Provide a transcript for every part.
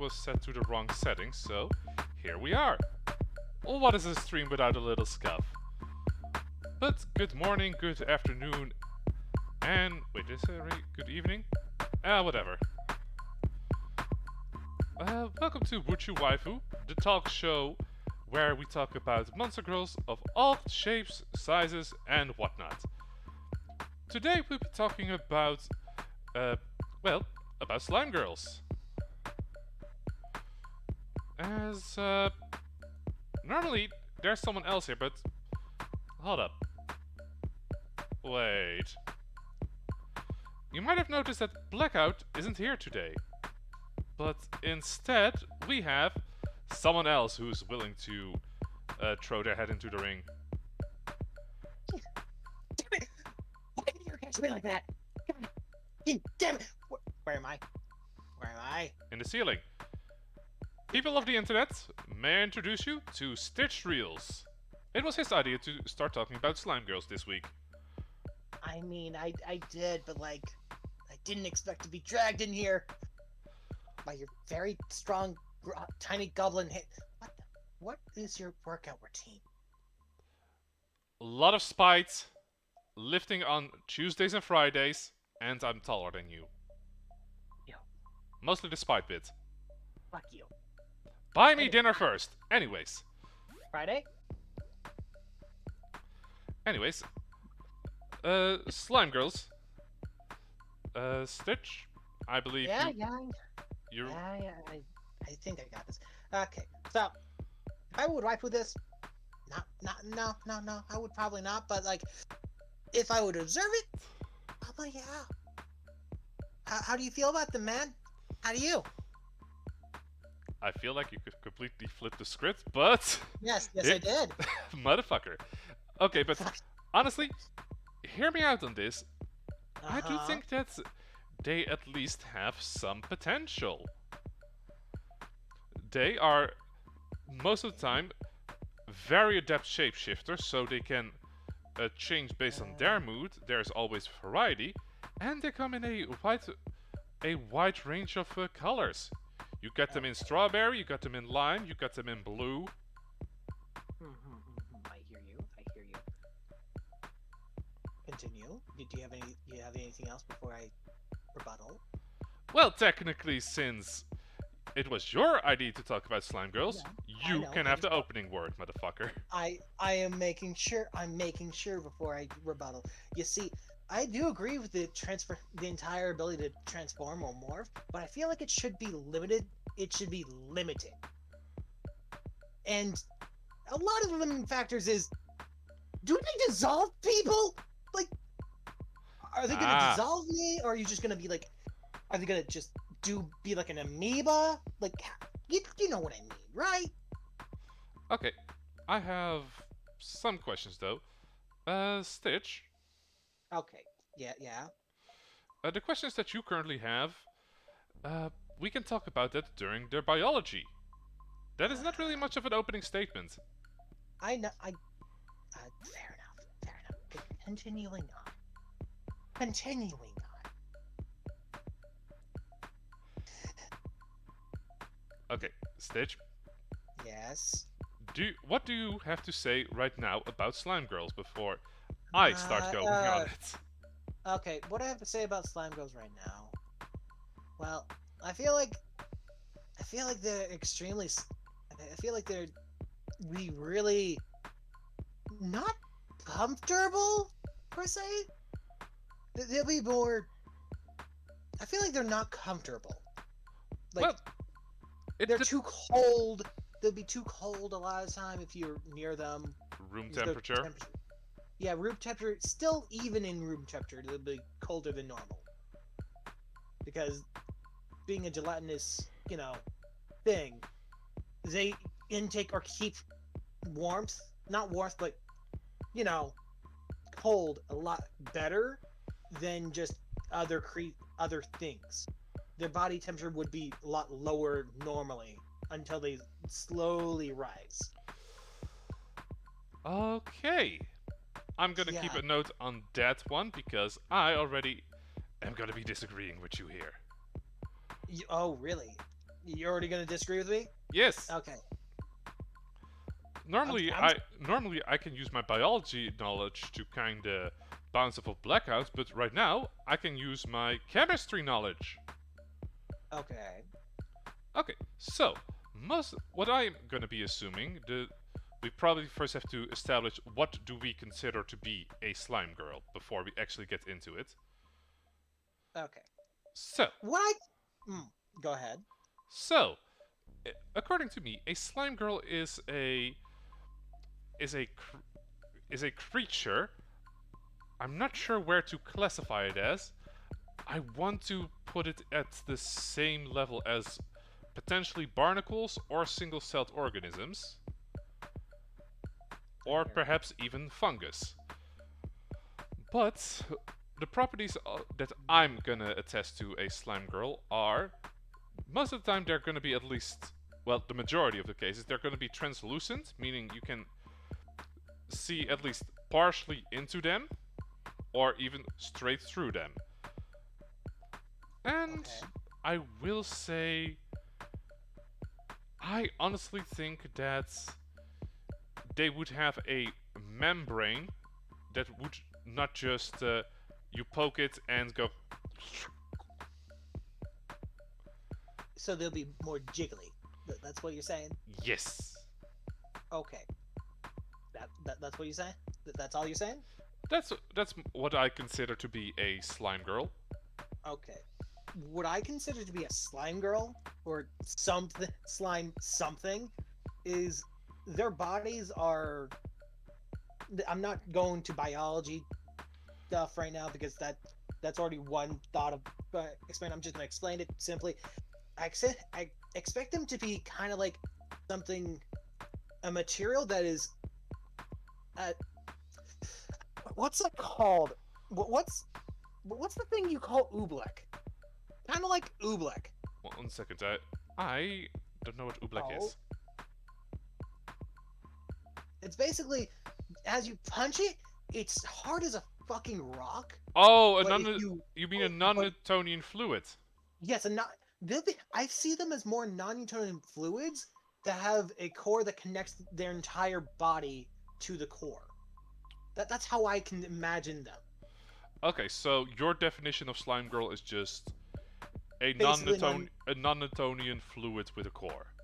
was set to the wrong settings, so here we are. Well, what is a stream without a little scuff? But good morning, good afternoon, and wait, is it really good evening? Whatever. Welcome to Waifu, the talk show where we talk about monster girls of all shapes, sizes, and whatnot. Today we'll be talking about, about slime girls. As, normally there's someone else here, but hold up. Wait. You might have noticed that Blackout isn't here today. But instead, we have someone else who's willing to throw their head into the ring. Damn it! Why did you catch me like that? God damn it! Where am I? Where am I? In the ceiling. People of the internet, may I introduce you to Stitch Reels. It was his idea to start talking about slime girls this week. I mean, I did, but like, I didn't expect to be dragged in here by your very strong, tiny goblin hit. What is your workout routine? A lot of spite, lifting on Tuesdays and Fridays, and I'm taller than you. Yo. Mostly the spite bit. Fuck you. Buy me dinner first. Anyways, slime girls. Stitch, I believe Yeah, you. I think I got this. Okay, so if I would waifu this, no, I would probably not. But like, if I would observe it, probably yeah. How do you feel about them, man? How do you? I feel like you could completely flip the script, but Yes, I did. Motherfucker. Okay, but honestly, hear me out on this. I do think that they at least have some potential. They are, most of the time, very adept shapeshifters, so they can change based on their mood. There's always variety, and they come in a wide range of colors. You got them in strawberry, you got them in lime, you got them in blue. I hear you. Continue. Do you have anything else before I rebuttal? Well, technically, since it was your idea to talk about slime girls, you can have the opening word, motherfucker. I am making sure. I'm making sure before I rebuttal. You see, I do agree with the entire ability to transform or morph, but I feel like it should be limited. It should be limited. And a lot of the limiting factors is, do they dissolve people? Like, are they gonna dissolve me, or are you just gonna be like, are they gonna just be like an amoeba? Like, you know what I mean, right? Okay, I have some questions though. Stitch. Okay, yeah. The questions that you currently have, we can talk about that during their biology. That is not really much of an opening statement. I know. Fair enough. Continuing on. Okay, Stitch. Yes. What do you have to say right now about slime girls before I start going on it? Okay, what I have to say about slime girls right now? Well, I feel like they're extremely. I feel like they're really not comfortable per se. They'll be more. I feel like they're not comfortable. Like, well, they're too cold. They'll be too cold a lot of the time if you're near them. Room temperature? Yeah, room temperature. Still, even in room temperature, they'll be colder than normal. Because being a gelatinous, thing, they intake or keep warmth. Not warmth, but, cold a lot better than just other things. Their body temperature would be a lot lower normally until they slowly rise. Okay. I'm gonna keep a note on that one because I already am gonna be disagreeing with you here. Oh, really? You're already gonna disagree with me? Yes. Okay. Normally, I'm I can use my biology knowledge to kind of bounce off of blackouts, but right now I can use my chemistry knowledge. okay. Okay, so most what I'm gonna be assuming we probably first have to establish what do we consider to be a slime girl before we actually get into it. Okay. So, What I go ahead. so according to me, a slime girl is a is a creature. I'm not sure where to classify it as. I want to put it at the same level as potentially barnacles or single-celled organisms, or Okay. perhaps even fungus. But the properties that I'm gonna attest to a slime girl are most of the time they're gonna be at least, well, the majority of the cases, they're gonna be translucent, meaning you can see at least partially into them or even straight through them. And Okay. I will say, I honestly think that they would have a membrane that would not just you poke it and go. So they'll be more jiggly. That's what you're saying? Yes. Okay. That's what you're saying? That's all you're saying? That's what I consider to be a slime girl. Okay. What I consider to be a slime girl or something slime something is their bodies are I'm not going to biology stuff right now because that's already one thought of explain. I'm just gonna explain it simply. I expect them to be kind of like something, a material that is, uh, what's it called? What's the thing you call oobleck? Kind of like oobleck. 1 second. I don't know what oobleck Oh, is. it's basically as you punch it, it's hard as a fucking rock. Oh, But if you, you mean a but non-Newtonian fluid? yes, and not I see them as more non-Newtonian fluids that have a core that connects their entire body to the core. That's how I can imagine them. Okay, so your definition of slime girl is just Basically, non a non-Newtonian fluid with a core.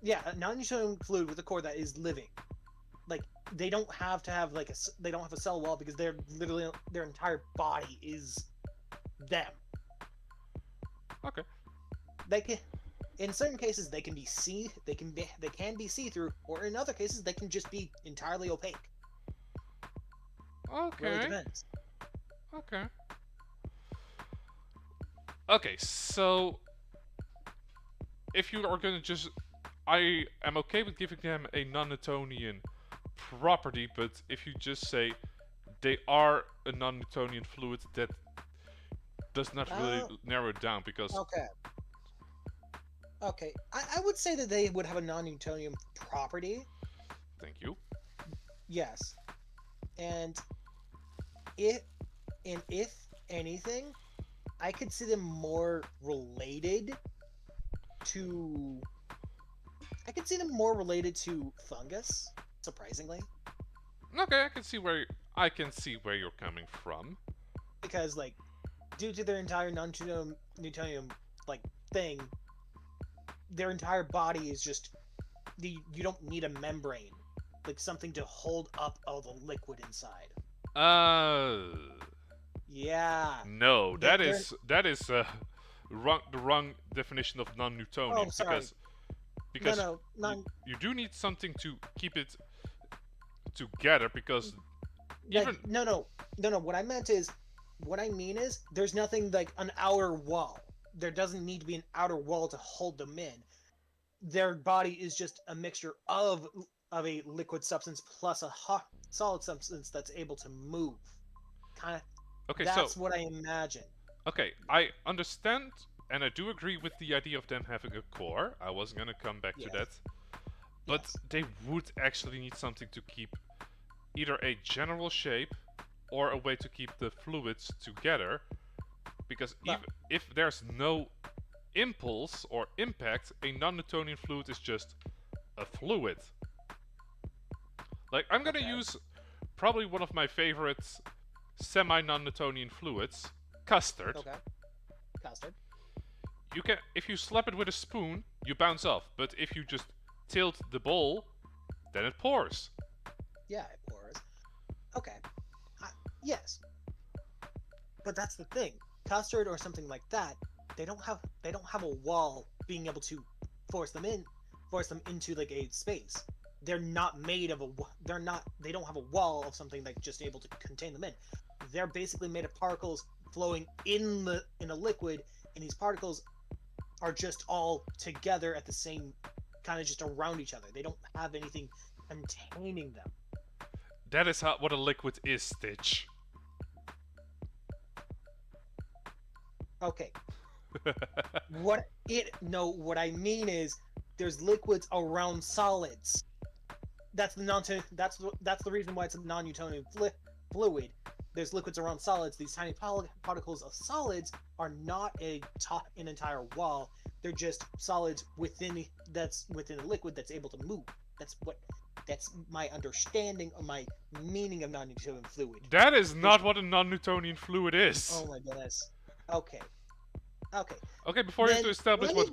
yeah, a non-Newtonian fluid with a core that is living. Like they don't have to have they don't have a cell wall because they're literally their entire body is them. Okay. They can, in certain cases, they can be see through, or in other cases, they can just be entirely opaque. Really Okay. depends. Okay. Okay, so if you are gonna just, I am okay with giving them a non-Newtonian property, but if you just say they are a non-Newtonian fluid, that does not really Uh, narrow it down because. okay. Okay. I would say that they would have a non-Newtonian property. Thank you. Yes. And if if anything, I could see them more related to I could see them more related to fungus, surprisingly. Okay, I can see where you're coming from. Because like due to their entire non-Newtonian like thing, their entire body is just you don't need a membrane, like something to hold up all the liquid inside. Uh, Yeah. no, They're that is the wrong definition of oh non-Newtonian sorry. No, because no, not you do need something to keep it together because like even no. What I mean is there's nothing like an outer wall. There doesn't need to be an outer wall to hold them in. Their body is just a mixture of a liquid substance plus a hot solid substance that's able to move. Kind of okay, so that's what I imagine. okay, I understand and I do agree with the idea of them having a core. I was gonna come back to Yes. that, but Yes. they would actually need something to keep either a general shape or a way to keep the fluids together because But even if there's no impulse or impact, a non-Newtonian fluid is just a fluid. Like, I'm gonna Okay. use probably one of my favorite semi-non-Newtonian fluids, custard. Okay. Custard. You can, if you slap it with a spoon, you bounce off. But if you just tilt the bowl, then it pours. Yeah, it pours. Okay. I, yes. But that's the thing. Custard or something like that, they don't have a wall being able to force them into like a space. They're not made of a they don't have a wall of something that's just able to contain them in. They're basically made of particles flowing in a liquid, and these particles are just all together at the same kind of just around each other. They don't have anything containing them. That is what a liquid is, Stitch. Okay. What I mean is there's liquids around solids. That's the reason why it's a non-Newtonian fluid. There's liquids around solids. These tiny particles of solids are not an entire wall. They're just solids within a liquid that's able to move. That's my understanding of my meaning of non-Newtonian fluid. That is not what a non-Newtonian fluid is. Oh my goodness. Okay. Okay. Okay, before you have to establish what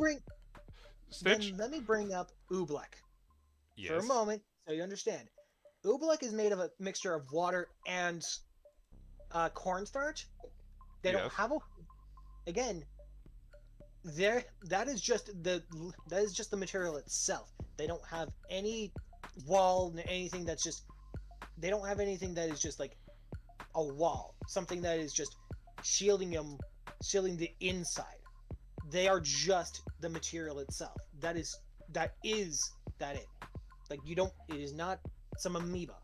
Stitch. Then let me bring up oobleck Yes. for a moment so you understand. Oobleck is made of a mixture of water and cornstarch. They don't Yes. have a again. That is just the material itself. They don't have any wall, anything that's just. They don't have anything that is just like a wall, something that is just shielding the inside. They are just the material itself. That is it. Like it is not some amoeba.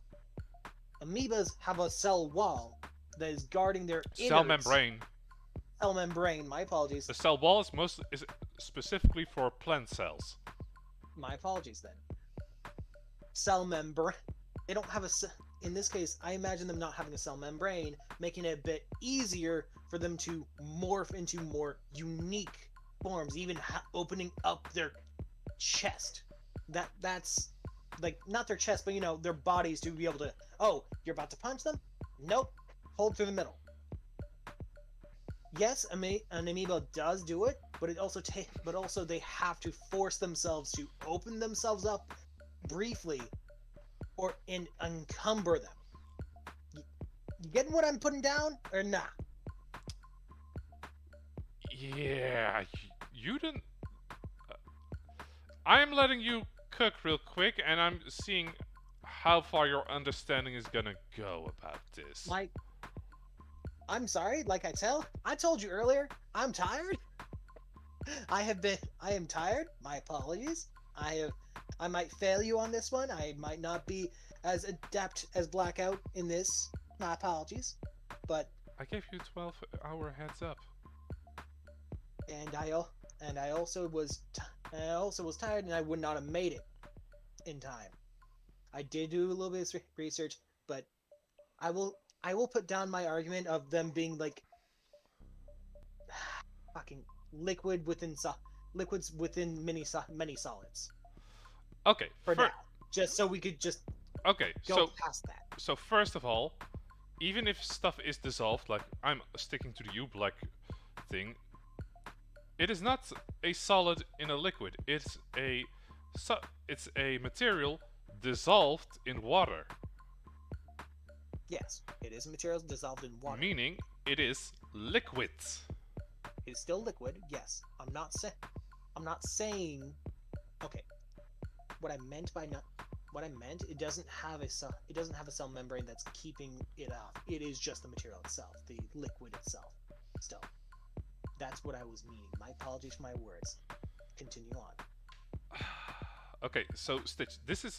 Amoebas have a cell wall that is guarding their Cell innards. membrane. Cell membrane. My apologies. The cell wall is specifically for plant cells. My apologies then. Cell membrane. They don't have in this case, I imagine them not having a cell membrane, making it a bit easier for them to morph into more unique forms, even opening up their chest. That's like not their chest, but their bodies to be able to. Oh, you're about to punch them? Nope. Hold through the middle. Yes, an amoeba does do it, but also they have to force themselves to open themselves up briefly, or encumber them. You getting what I'm putting down, or not? Yeah, you didn't. I'm letting you cook real quick, and I'm seeing how far your understanding is gonna go about this. I'm sorry. Like I told you earlier, I'm tired. I am tired. My apologies. I might fail you on this one. I might not be as adept as Blackout in this. My apologies. But I gave you 12-hour heads up. and I also was tired, and I would not have made it in time. I did do a little bit of research, but I will put down my argument of them being like fucking liquids within many solids. Okay. For now, just so we could just Okay. go past that. So first of all, even if stuff is dissolved, like I'm sticking to the U-Black thing, it is not a solid in a liquid. It's a material dissolved in water. Yes, it is materials dissolved in water. Meaning it is liquid. It is still liquid. Yes, I'm not saying. Okay, what I meant, it doesn't have a cell membrane that's keeping it off. It is just the material itself, the liquid itself. Still, that's what I was meaning. My apologies for my words. Continue on. Okay, so Stitch, this is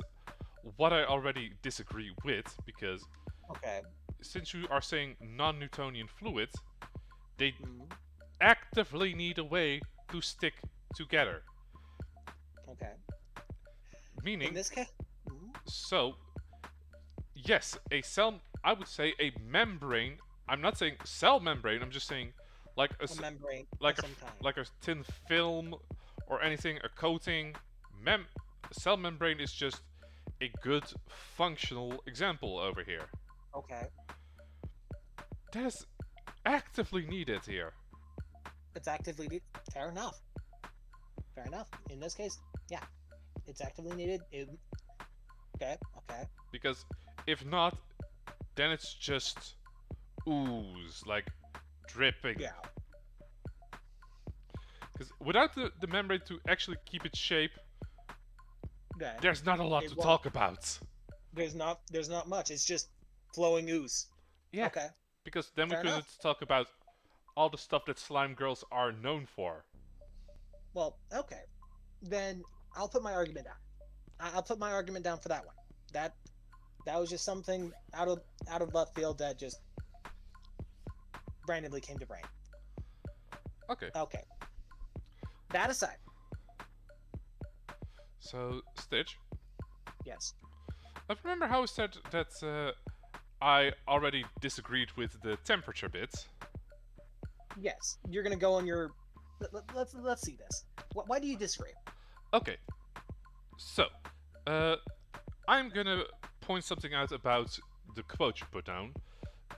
what I already disagree with, because Okay. since you are saying non-Newtonian fluid, they Mhm. actively need a way to stick together. Okay. Meaning, In this case. Mhm. so, yes, I would say a membrane. I'm not saying cell membrane, I'm just saying like A membrane like of some kind. like a thin film or anything, a coating. Cell membrane is just a good functional example over here. Okay. That is actively needed here. It's actively needed. Fair enough. Fair enough. In this case, yeah, it's actively needed. Okay. Okay. Because if not, then it's just ooze, like dripping. Yeah. Because without the membrane to actually keep its shape, Then there's not a lot it to won't. talk about. There's not much. It's just flowing ooze. Yeah, Okay. because then we Fair couldn't enough. talk about all the stuff that slime girls are known for. Well, okay. Then I'll put my argument down. I'll put my argument down for that one. That that was just something out of left field that just randomly came to brain. Okay, Okay. That aside, so Stitch, yes. remember how I said that I already disagreed with the temperature bit? Yes. You're gonna go on your let's see this. Why do you disagree? Okay, so I'm gonna point something out about the quote you put down.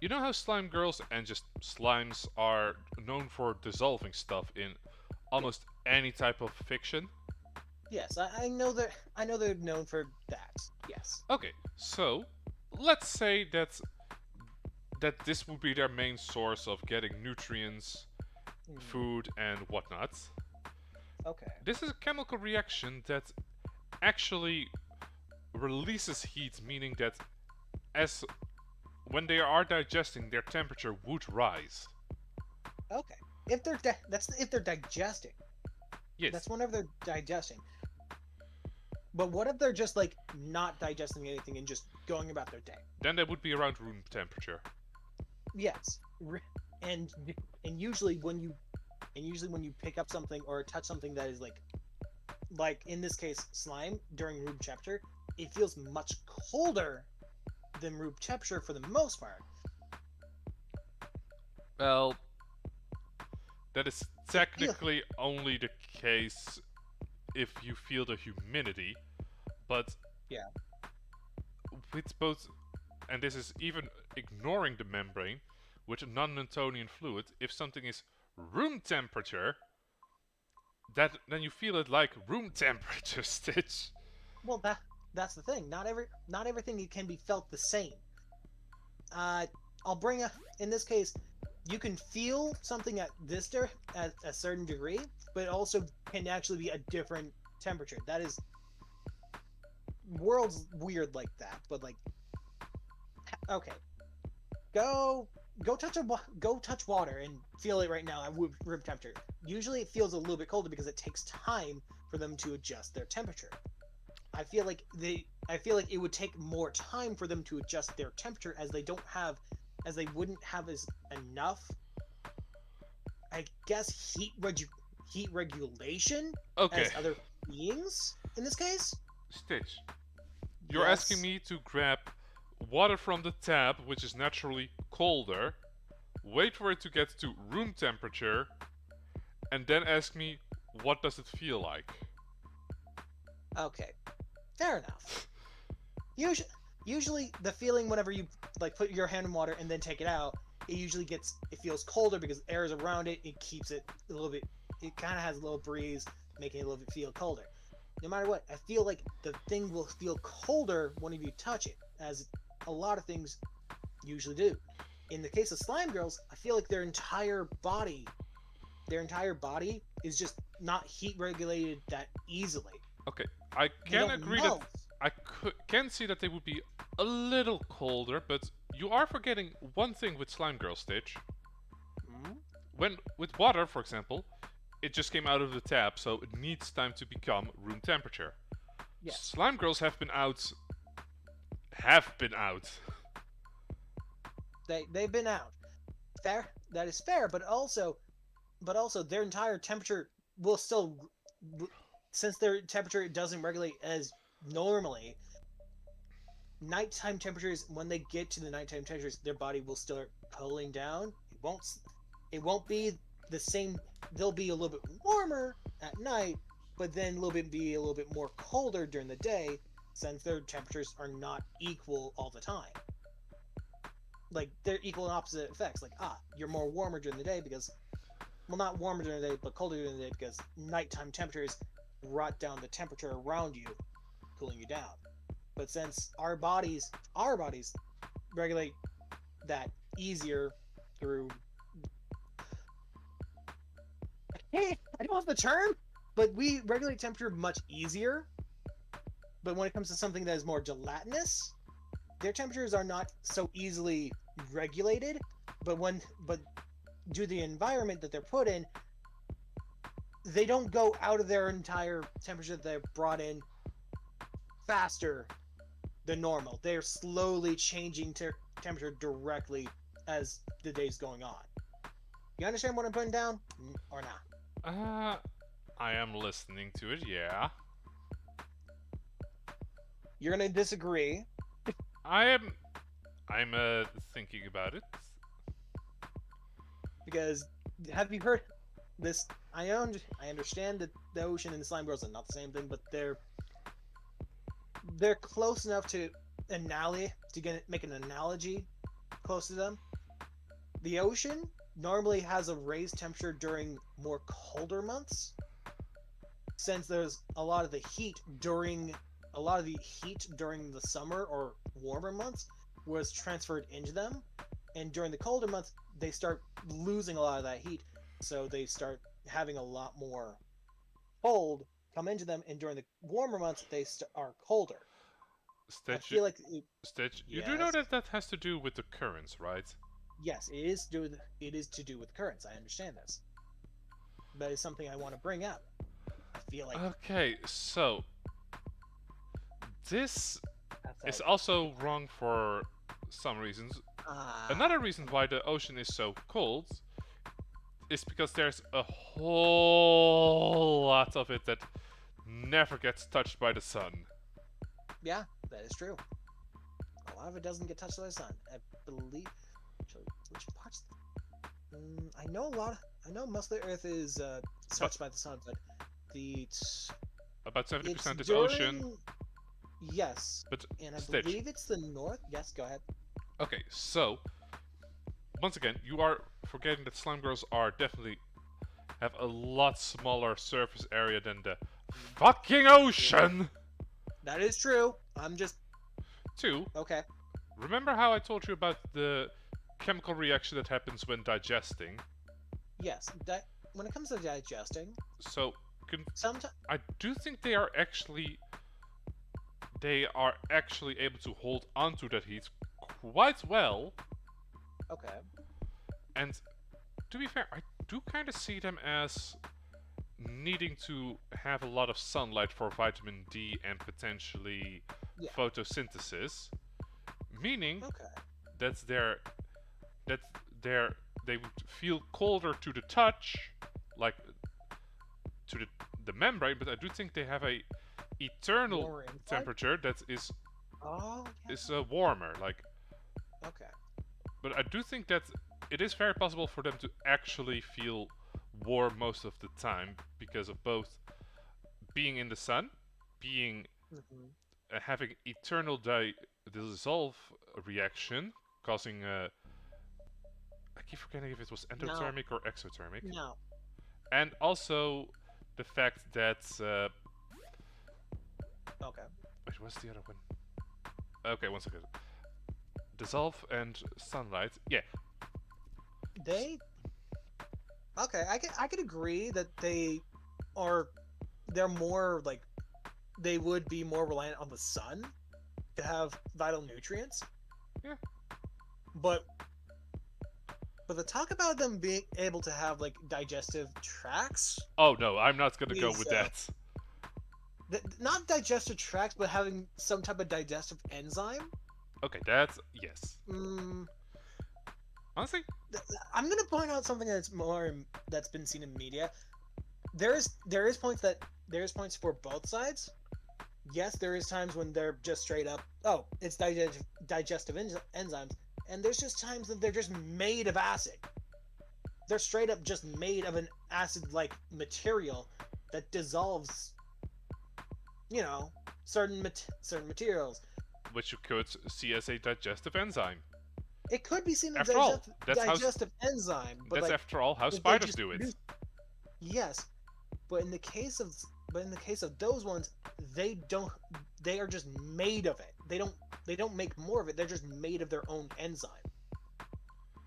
You know how slime girls and just slimes are known for dissolving stuff in almost any type of fiction? Yes, I know they're known for that. Yes. Okay, so let's say that this would be their main source of getting nutrients, food, and whatnot. Okay. This is a chemical reaction that actually releases heat, meaning that as when they are digesting, their temperature would rise. Okay. If they're that's if they're digesting. Yes. That's whenever they're digesting. But what if they're just like not digesting anything and just going about their day? Then they would be around room temperature. Yes. And and usually when you when you pick up something or touch something that is like in this case slime during room temperature, it feels much colder than room temperature for the most part. Well, that is It feel, technically only the case if you feel the humidity, but yeah. with both, and this is even ignoring the membrane, with non-Newtonian fluid, if something is room temperature, then you feel it like room temperature, Stitch. Well, that's the thing. Not everything can be felt the same. I'll bring a in this case, you can feel something at at a certain degree, but it also can actually be a different temperature. That is world's weird like that, but like okay, go go touch water and feel it right now at room temperature. Usually it feels a little bit colder because it takes time for them to adjust their temperature. I feel like it would take more time for them to adjust their temperature as they wouldn't have as enough, I guess, heat regulation Okay, as other beings in this case. Stitch, you're asking Yes. me to grab water from the tap, which is naturally colder, wait for it to get to room temperature, and then ask me what does it feel like? Okay. Fair enough. Usually the feeling whenever you like put your hand in water and then take it out, it feels colder because air is around it. It keeps it a little bit. It kind of has a little breeze, making it a little bit feel colder. No matter what, I feel like the thing will feel colder whenever you touch it, as a lot of things usually do. In the case of slime girls, I feel like their entire body is just not heat regulated that easily. Okay, I They can don't agree that melt. can see that they would be a little colder, but you are forgetting one thing with Slime Girl, Stitch. Hmm? When with water, for example, it just came out of the tap, so it needs time to become room temperature. Yes, Slime Girls have been out. they've been out. Fair, that is fair, but also their entire temperature will still, since their temperature doesn't regulate as normally. Nighttime temperatures, when they get to the nighttime temperatures, their body will start cooling down. It won't be the same. They'll be a little bit warmer at night, but then be a little bit more colder during the day, since their temperatures are not equal all the time. Like they're equal and opposite effects. Like you're more warmer during the day because, well, not warmer during the day, but colder during the day because nighttime temperatures brought down the temperature around you, cooling you down. But since our bodies regulate that easier through, hey, I don't have the term, but we regulate temperature much easier. But when it comes to something that is more gelatinous, their temperatures are not so easily regulated. But due to the environment that they're put in, they don't go out of their entire temperature that they're brought in faster than normal. They're slowly changing temperature directly as the day's going on. You understand what I'm putting down, or not? I am listening to it, yeah. You're gonna disagree I'm thinking about it. because have you heard this? I understand that the ocean and the slime girls are not the same thing, but they're close enough to make an analogy close to them. The ocean normally has a raised temperature during more colder months, since there's a lot of the heat during the summer or warmer months was transferred into them, and during the colder months they start losing a lot of that heat, so they start having a lot more cold come into them, and during the warmer months they are colder. I Stitch, feel like Stitch, you do know yes, that that has to do with the currents, right? yes, it is to do with currents. I understand this, but it's something I want to bring up. I feel like Okay, so this that's is also wrong for some reasons. Another reason why the ocean is so cold is because there's a whole lot of it that never gets touched by the sun. yeah, that is true. A lot of it doesn't get touched by the sun. I believe. Which parts? I know a lot. I know most of the Earth is touched by the sun, but the About 70% it's is during. ocean. Yes, But and I Stitch. believe it's the north. Yes, go ahead. Okay, so once again, you are forgetting that slime girls are definitely have a lot smaller surface area than the fucking ocean. That is true. I'm just Two, okay. remember how I told you about the chemical reaction that happens when digesting? Yes, that when it comes to digesting, So, sometimes I do think they are actually able to hold onto that heat quite well. okay. And to be fair, I do kind of see them as needing to have a lot of sunlight for vitamin D and potentially Yeah. photosynthesis, meaning Okay. that's that they would feel colder to the touch, like to the membrane, but I do think they have a eternal More inside. temperature that Oh yeah. is warmer. Like, Okay. but I do think that it is very possible for them to actually feel warm most of the time because of both being in the sun, being Hmm. having eternal dissolve reaction, causing I keep forgetting if it was Now, endothermic or exothermic, now, and also the fact that okay. wait, what's the other one? Okay, one second. Dissolve and sunlight. Yeah, They okay. I could agree that are they're more like they would be more reliant on the sun to have vital nutrients. Yeah. But the talk about them being able to have like digestive tracts, Oh no, I'm not gonna go is, with that. not digestive tracts, but having some type of digestive enzyme. Okay, that's yes. Mm, Honestly, I'm gonna point out something that's been seen in media. There is points for both sides. Yes, there is times when they're just straight up, oh, it's digestive enzymes, and there's just times that they're just made of acid. They're straight up just made of an acid-like material that dissolves, you know, certain materials. Which you could see as a digestive enzyme. It could be seen as After all, digestive enzyme, but that's like after all how if they spiders just do it. produce, yes, but in the case of those ones, they don't. They are just made of it. They don't make more of it. They're just made of their own enzyme.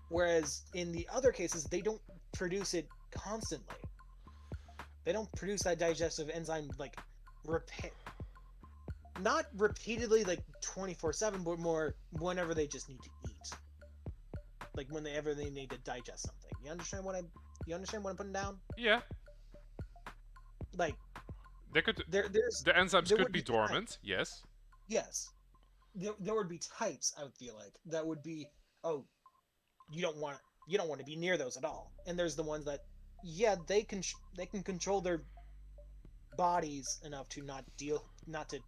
Whereas in the other cases, they don't produce it constantly. They don't produce that digestive enzyme like repeat, not repeatedly like 24/7, but more whenever they just need to eat. Like whenever they need to digest something. You understand what I'm putting down? Yeah, Like they could. there's The enzymes there could would be be dormant. Yes. yes. There would be types, I would feel like, that would be, oh, you don't want you don't want to be near those at all. And there's the ones that, yeah, they can control their bodies enough to not to,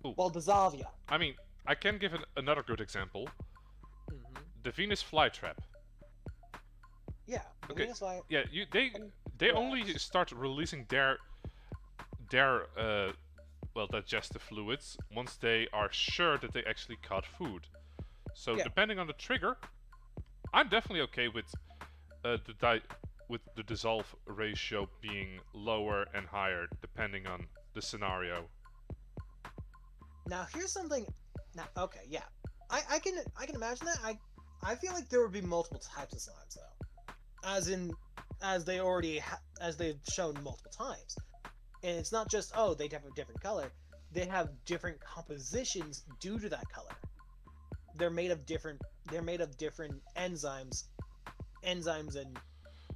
Ooh. well, dissolve you. I mean, I can give another good example. Mm-hmm. The Venus flytrap. Yeah, the Okay. Venus fly. Yeah, they only start releasing their well, digestive fluids once they are sure that they actually caught food. So Yeah. depending on the trigger, I'm definitely okay with with the dissolve ratio being lower and higher depending on the scenario. Now here's something. Now, okay, yeah, I can imagine that. I feel like there would be multiple types of slimes though, as they've shown multiple times. And it's not just, oh, they have a different color. They have different compositions due to that color. They're made of different enzymes and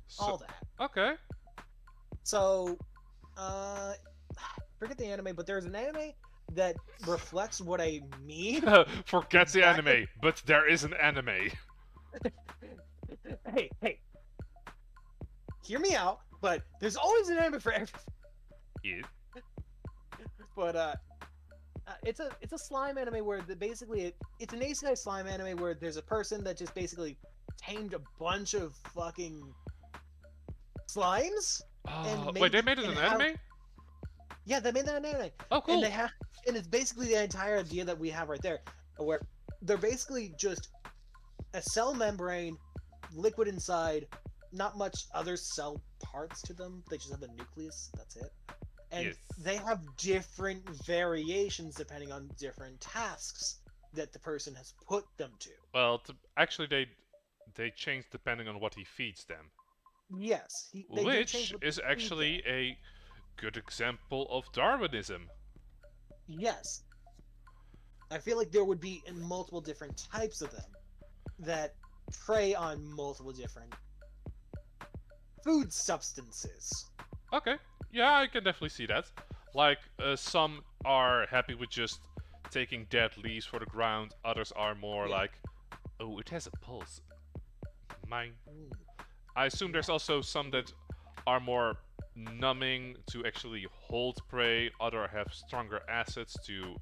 So, all that. okay. So forget the anime, but there's an anime that reflects what I mean. Forget the Exactly. anime, but there is an anime. Hey, hear me out, but there's always an anime for everything. Yeah. But it's a slime anime where it's an Isekai slime anime where there's a person that just basically tamed a bunch of fucking slimes and Wait, they made it and an have- anime? Yeah, they made that an anime. Oh, cool. And it's basically the entire idea that we have right there, where they're basically just a cell membrane, liquid inside, not much other cell parts to them. They just have a nucleus. That's it. And Yes. they have different variations depending on different tasks that the person has put them to. Well, actually, they change depending on what he feeds them, Yes, they do change which what is they feed actually them. a good example of Darwinism. Yes. I feel like there would be in multiple different types of them that prey on multiple different food substances. Okay, yeah, I can definitely see that. Like, some are happy with just taking dead leaves for the ground, others are more Yeah. like, oh, it has a pulse. Mine. Mm. I assume there's also some that are more numbing to actually hold prey, other have stronger acids to.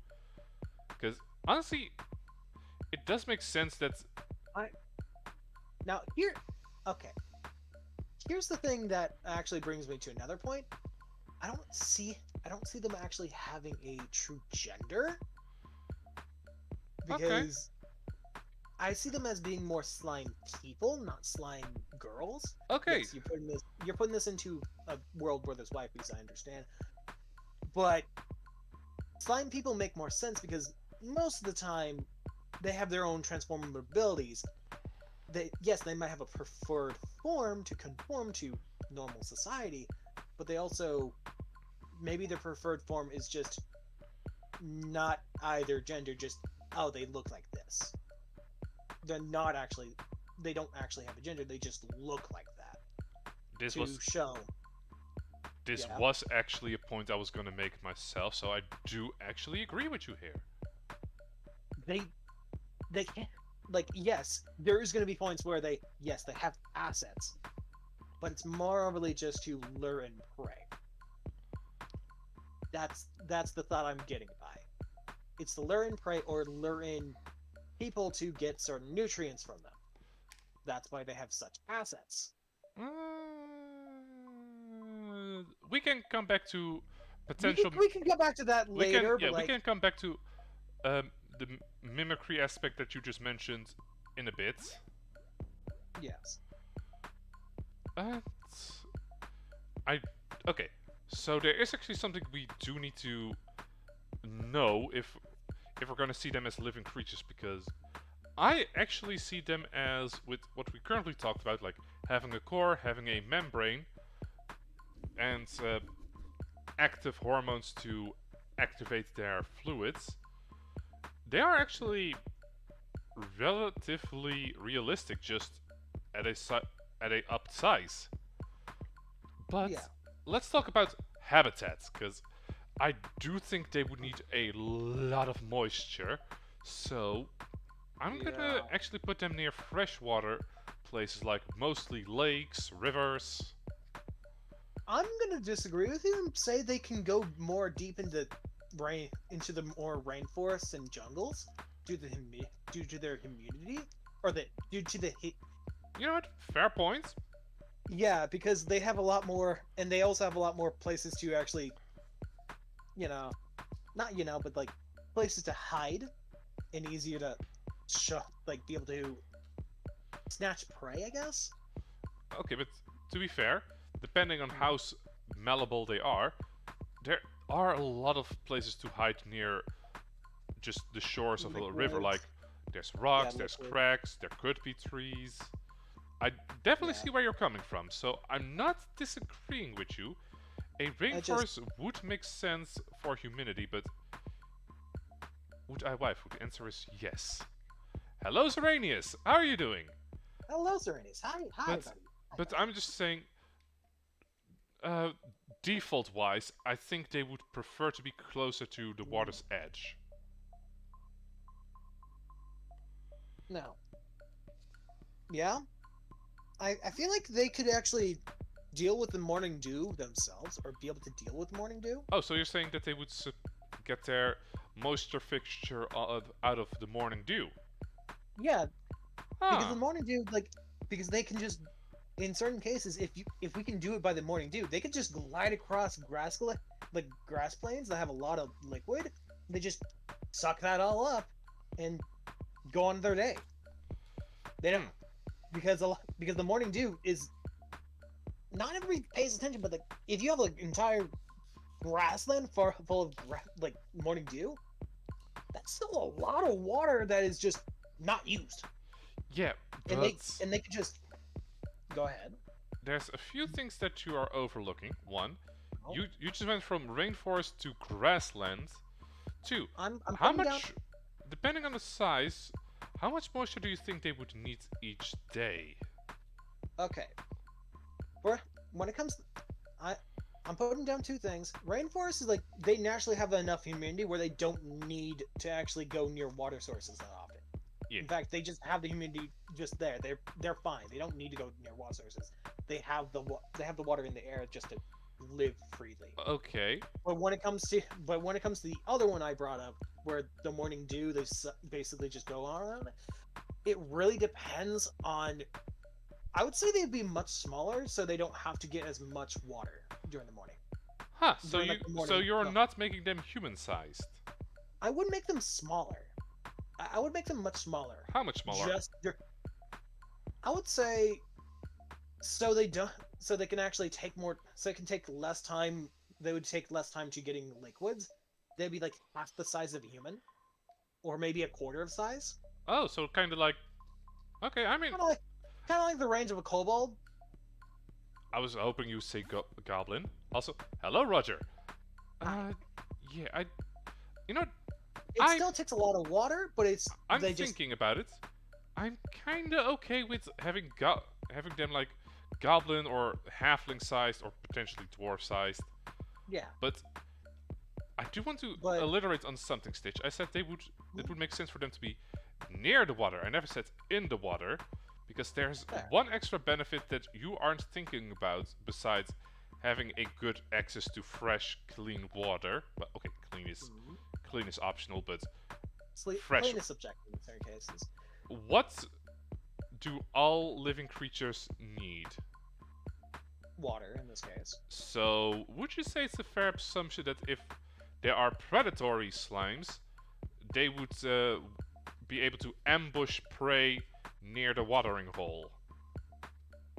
Because, honestly, it does make sense that. Now okay. Here's the thing that actually brings me to another point. I don't see them actually having a true gender because I see them as being more slime people, not slime girls. Okay. Yes, you're putting this into a world where there's waifus, I understand. But slime people make more sense because most of the time they have their own transformable abilities. They might have a preferred form to conform to normal society, but they also maybe their preferred form is just not either gender, just oh, they look like this. They don't actually have a gender, they just look like that. This to was show. this Yeah. was actually a point I was gonna make myself, so I do actually agree with you here. They can't, like, yes, there is going to be points where they have assets, but it's more overly just to lure and prey. That's the thought I'm getting by. It's the lure and prey or lure in people to get certain nutrients from them. That's why they have such assets. We can come back to We can potential. we can go back to that We can, later, yeah, but we like, can come back to the mimicry aspect that you just mentioned in a bit. yes. Uh, I okay. So there is actually something we do need to know if we're gonna see them as living creatures, because I actually see them as, with what we currently talked about, like having a core, having a membrane, and active hormones to activate their fluids. They are actually relatively realistic, just at a upped size. But Yeah. let's talk about habitats, because I do think they would need a lot of moisture. So I'm gonna Yeah. actually put them near freshwater places, like mostly lakes, rivers. I'm gonna disagree with you and say they can go more deep into the more rainforests and jungles due to their humidity, or due to the heat. You know what? Fair point. Yeah, because they have a lot more, and they also have a lot more places to actually, you know, not but like places to hide and easier to like be able to snatch prey, I guess. Okay, but to be fair, depending on how malleable they are, there are a lot of places to hide near just the shores of a river. Like, Liquids. there's Yeah, rocks, there's liquid. cracks, there could be trees. I definitely Yeah. see where you're coming from, so I'm not disagreeing with you. A I just rainforest would make sense for humidity, but would I waifu? The answer is yes. Hello, Serenius! How are you doing? hello, Serenis. Hi, But, buddy. Hi, but buddy. I'm just saying, uh, default-wise, I think they would prefer to be closer to the water's edge. No. Yeah. I feel like they could actually deal with the morning dew themselves, or be able to deal with morning dew. Oh, so you're saying that they would get their moisture fixture out of the morning dew? Yeah, because Huh. the morning dew, like, because they can just, in certain cases, if we can do it by the morning dew, they could just glide across grass plains that have a lot of liquid. They just suck that all up and go on their day. They don't, Hmm. because the morning dew is, not everybody pays attention, but like, if you have like entire grassland full of like morning dew, that's still a lot of water that is just not used, Yeah, and but they could just go ahead. there's a few things that you are overlooking. One, Oh, you just went from rainforest to grassland. Two, I'm how putting down. much, depending on the size, how much moisture do you think they would need each day? Okay, for when it comes, I I'm putting down two things. Rainforests is like they naturally have enough humidity where they don't need to actually go near water sources that often. Yeah. In fact, they just have the humidity just there. They're fine. They don't need to go near water sources. They have the water in the air just to live freely. Okay. But when it comes to the other one I brought up, where the morning dew, basically just go on. It really depends on. I would say they'd be much smaller, so they don't have to get as much water during the morning. Huh, so During like the so morning. you're No, not making them human-sized. I would make them smaller. I would make them much smaller. How much smaller? I would say so they don't so they can actually take more so it can take less time they would take less time to getting liquids. They'd be like half the size of a human, or maybe a quarter of size. Oh, so kind of like, okay, I mean, Kind of like the range of a kobold. I was hoping you say goblin. Also, hello, Roger. Hi. Yeah, you know, It I, still takes a lot of water, but I'm they just thinking about it. I'm kind of okay with having them like goblin or halfling sized or potentially dwarf sized. yeah. But I do want to But alliterate on something, Stitch. I said it would make sense for them to be near the water. I never said in the water, because there's there. one extra benefit that you aren't thinking about besides having a good access to fresh, clean water. Well, okay, clean is optional, but fresh. Clean is subjective in certain cases. What do all living creatures need? Water in this case. So, would you say it's a fair assumption that if there are predatory slimes, they would be able to ambush prey near the watering hole?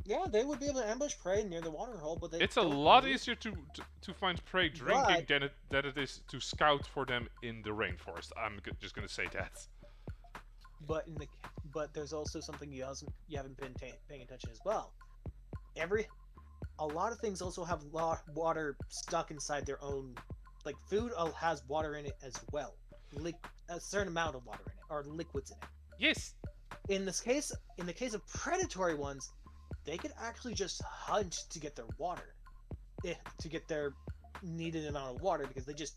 Yeah, they would be able to ambush prey near the water hole, but they It's a don't lot need- easier to find prey drinking than it is to scout for them in the rainforest. I'm just gonna say that. But but there's also something you haven't been paying attention as well. A lot of things also have water stuck inside their own. Like food has water in it as well, a certain amount of water in it or liquids in it. Yes. In the case of predatory ones, they could actually just hunt to get their water, to get their needed amount of water, because they just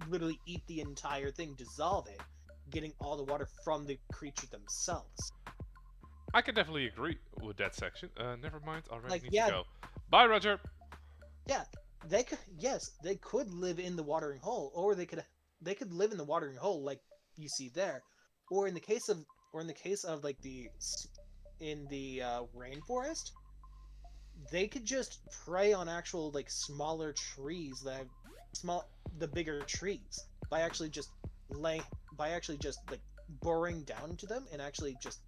literally eat the entire thing, dissolve it, getting all the water from the creature themselves. I can definitely agree with that section. Never mind. I already Like, need yeah. to go. Bye, Roger. Yeah, they could. Yes, they could live in the watering hole, or they could live in the watering hole like you see there, or in the case of like in the rainforest, they could just prey on actual like smaller trees the bigger trees by actually just like burrowing down into them and actually just,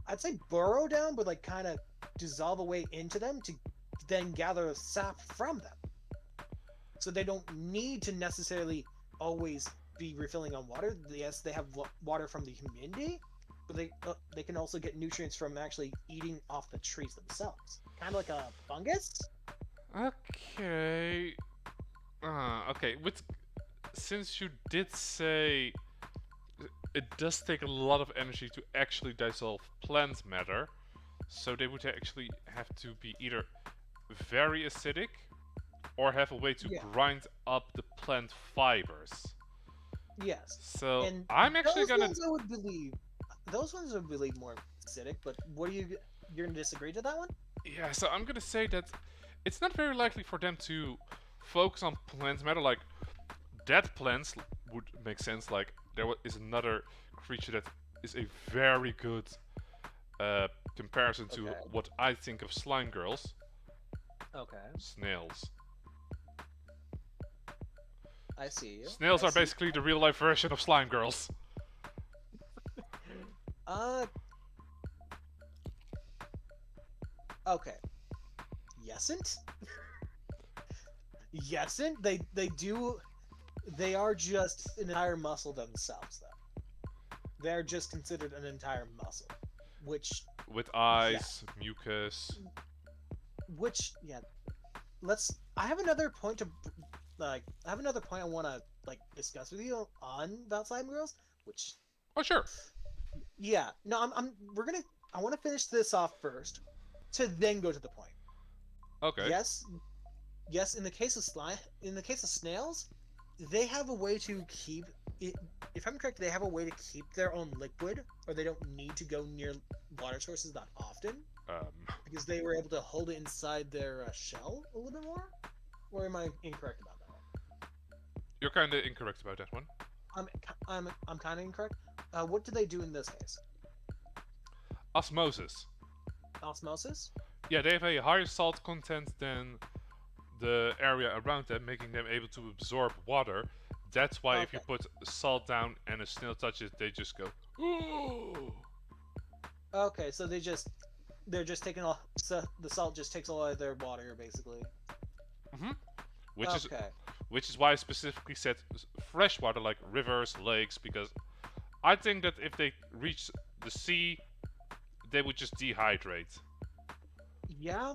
I'd say burrow down, but like kind of dissolve away into them to then gather sap from them. So they don't need to necessarily always be refilling on water. Yes, they have water from the humidity, but they can also get nutrients from actually eating off the trees themselves. Kind of like a fungus. Okay. Okay. Since you did say it does take a lot of energy to actually dissolve plant matter, so they would actually have to be either very acidic or have a way to Yeah. grind up the plant fibers. Yes. So And I'm actually those gonna. ones I would believe. Those ones are really more acidic. But what are you're gonna disagree to that one? Yeah, so I'm gonna say that it's not very likely for them to focus on plant matter. Like, dead plants would make sense. Like, there is another creature that is a very good comparison to Okay. what I think of slime girls. Okay. Snails. I see you. Snails I are see- basically the real life version of slime girls. Okay. Yesn't? Yesn't? They do. They are just an entire muscle themselves, though. They're just considered an entire muscle, which With eyes, mucus. yeah. Let's. I have another point to like. I have another point I want to like discuss with you on about slime girls, which Oh, sure. yeah. No, we're gonna. I want to finish this off first, to then go to the point. Okay. Yes. In the case of snails, they have a way to keep it. If I'm correct, they have a way to keep their own liquid, or they don't need to go near water sources that often, because they were able to hold it inside their shell a little bit more. Or am I incorrect about that one? You're kind of incorrect about that one. I'm kind of incorrect. What do they do in this case? Osmosis. Osmosis? Yeah, they have a higher salt content than the area around them, making them able to absorb water. That's why if you Okay. put salt down and a snail touches, they just go, ooh. Okay, so they're just taking all. So the salt just takes a lot of their water, basically. Which is why I specifically said fresh water, like rivers, lakes, because I think that if they reach the sea, they would just dehydrate. Yeah.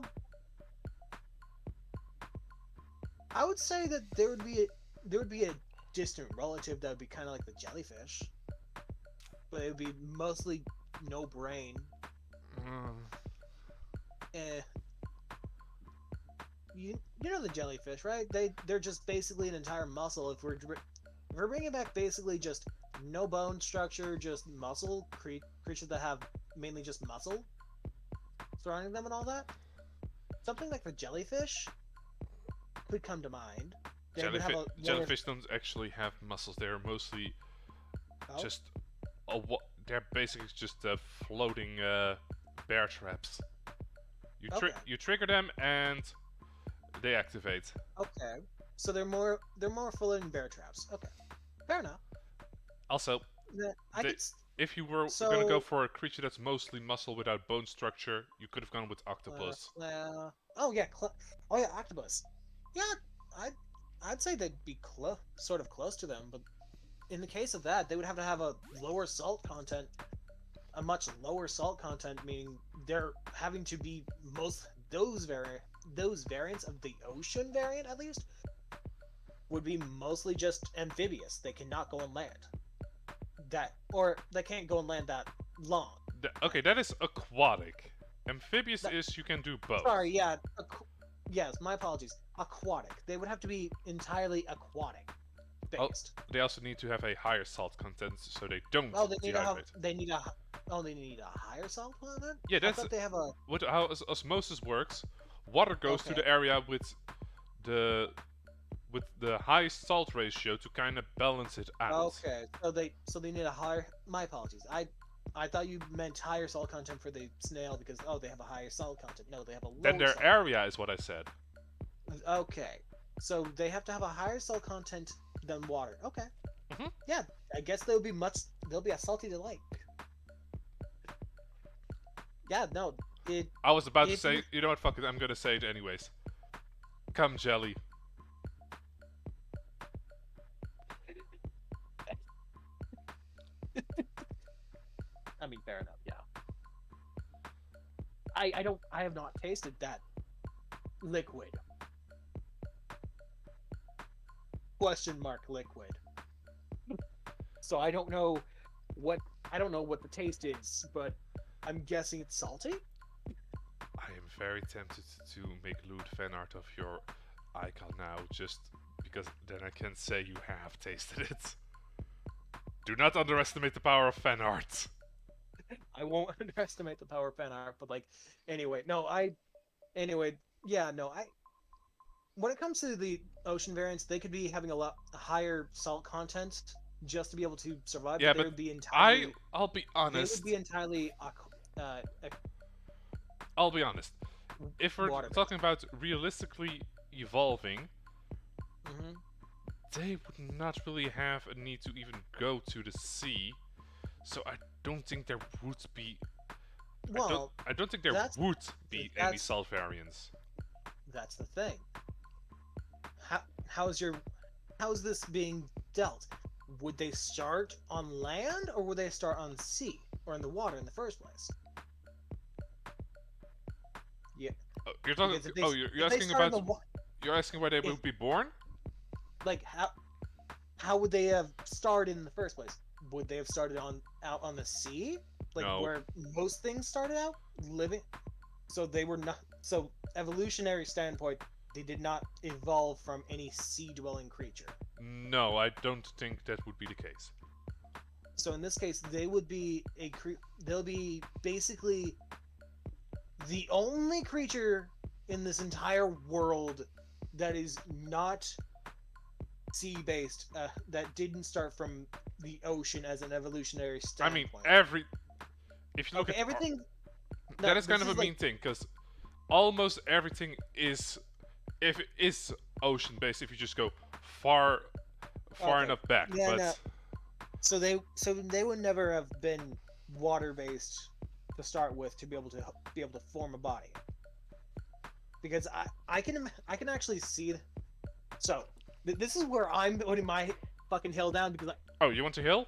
I would say that there would be a distant relative that would be kind of like the jellyfish, but it would be mostly no brain. Eh. You know the jellyfish, right? They're just basically an entire muscle. If we're bringing back basically just no bone structure, just muscle creatures that have mainly just muscle surrounding them and all that. Something like the jellyfish could come to mind. They would have Jellyfish don't actually have muscles. They're mostly Oh. just They're basically just floating bear traps. Okay. You trigger them and they activate. Okay. So they're more floating bear traps. Okay. Fair enough. Also, I they, could. if you were gonna go So. for a creature that's mostly muscle without bone structure, you could have gone with octopus. Oh yeah. Oh yeah. Octopus. Yeah. I'd I'd say they'd be sort of close to them, but in the case of that, they would have to have a lower salt content, a much lower salt content, meaning they're having to be most those variants of the ocean variant at least would be mostly just amphibious. They cannot go on land. Or they can't go on land that long. Okay, that is aquatic. Amphibious That, is you can do both. sorry, yeah. Yes, my apologies. Aquatic. They would have to be entirely aquatic based. They also need to have a higher salt content so they don't Oh, they need dehydrate. they need a higher salt content. Yeah, I thought they have a. how osmosis works. Water goes to Okay. the area the with the highest salt ratio to kind of balance it out. Okay, so they need a higher. My apologies. I thought you meant higher salt content for the snail because they have a higher salt content. No, they have a lower. Then their salt area is what I said. Okay, so they have to have a higher salt content than water. Okay. Mhm. Yeah, I guess they'll be much. They'll be a salty delight. Yeah, no, it. I was about to If say, you- you know what, fuck it, I'm gonna say it anyways. Come, Jelly. I mean, fair enough. Yeah. I have not tasted that liquid. Question mark liquid. So I don't know what the taste is, but I'm guessing it's salty. I am very tempted to make lewd fan art of your icon now, just because then I can say you have tasted it. Do not underestimate the power of fan art. I won't underestimate the power of fan art, but anyway, yeah, no, when it comes to the ocean variants, they could be having a lot higher salt content just to be able to survive. Yeah, They but would be entirely. I'll be They honest. would be entirely. I'll be honest. If we're Water-based. talking about realistically evolving, Hmm. they would not really have a need to even go to the sea. So I don't think there would be. Well, I don't think there that's- would be any that's- salt variants. that's the thing. How's this being dealt? Would they start on land or would they start on sea or in the water in the first place? Yeah. Oh, you're talking. Because if they- Oh, you're if they asking start in about. the wa- You're asking where they if- would be born? like how would they have started in the first place? Would they have started out on the sea, like No. where most things started out living? So they were not. So evolutionary standpoint, they did not evolve from any sea-dwelling creature. No, I don't think that would be the case. So in this case, they would be they'll be basically the only creature in this entire world that is not sea-based, that didn't start from the ocean as an evolutionary I mean, standpoint. if you look Okay, at everything. that is kind this of a mean thing because almost everything is, if it is ocean based, if you just go far Okay. enough back. Yeah, but no. So they would never have been water-based to start with to be able to form a body. Because I can actually see. So this is where I'm putting my fucking hill down because oh, you want to hill?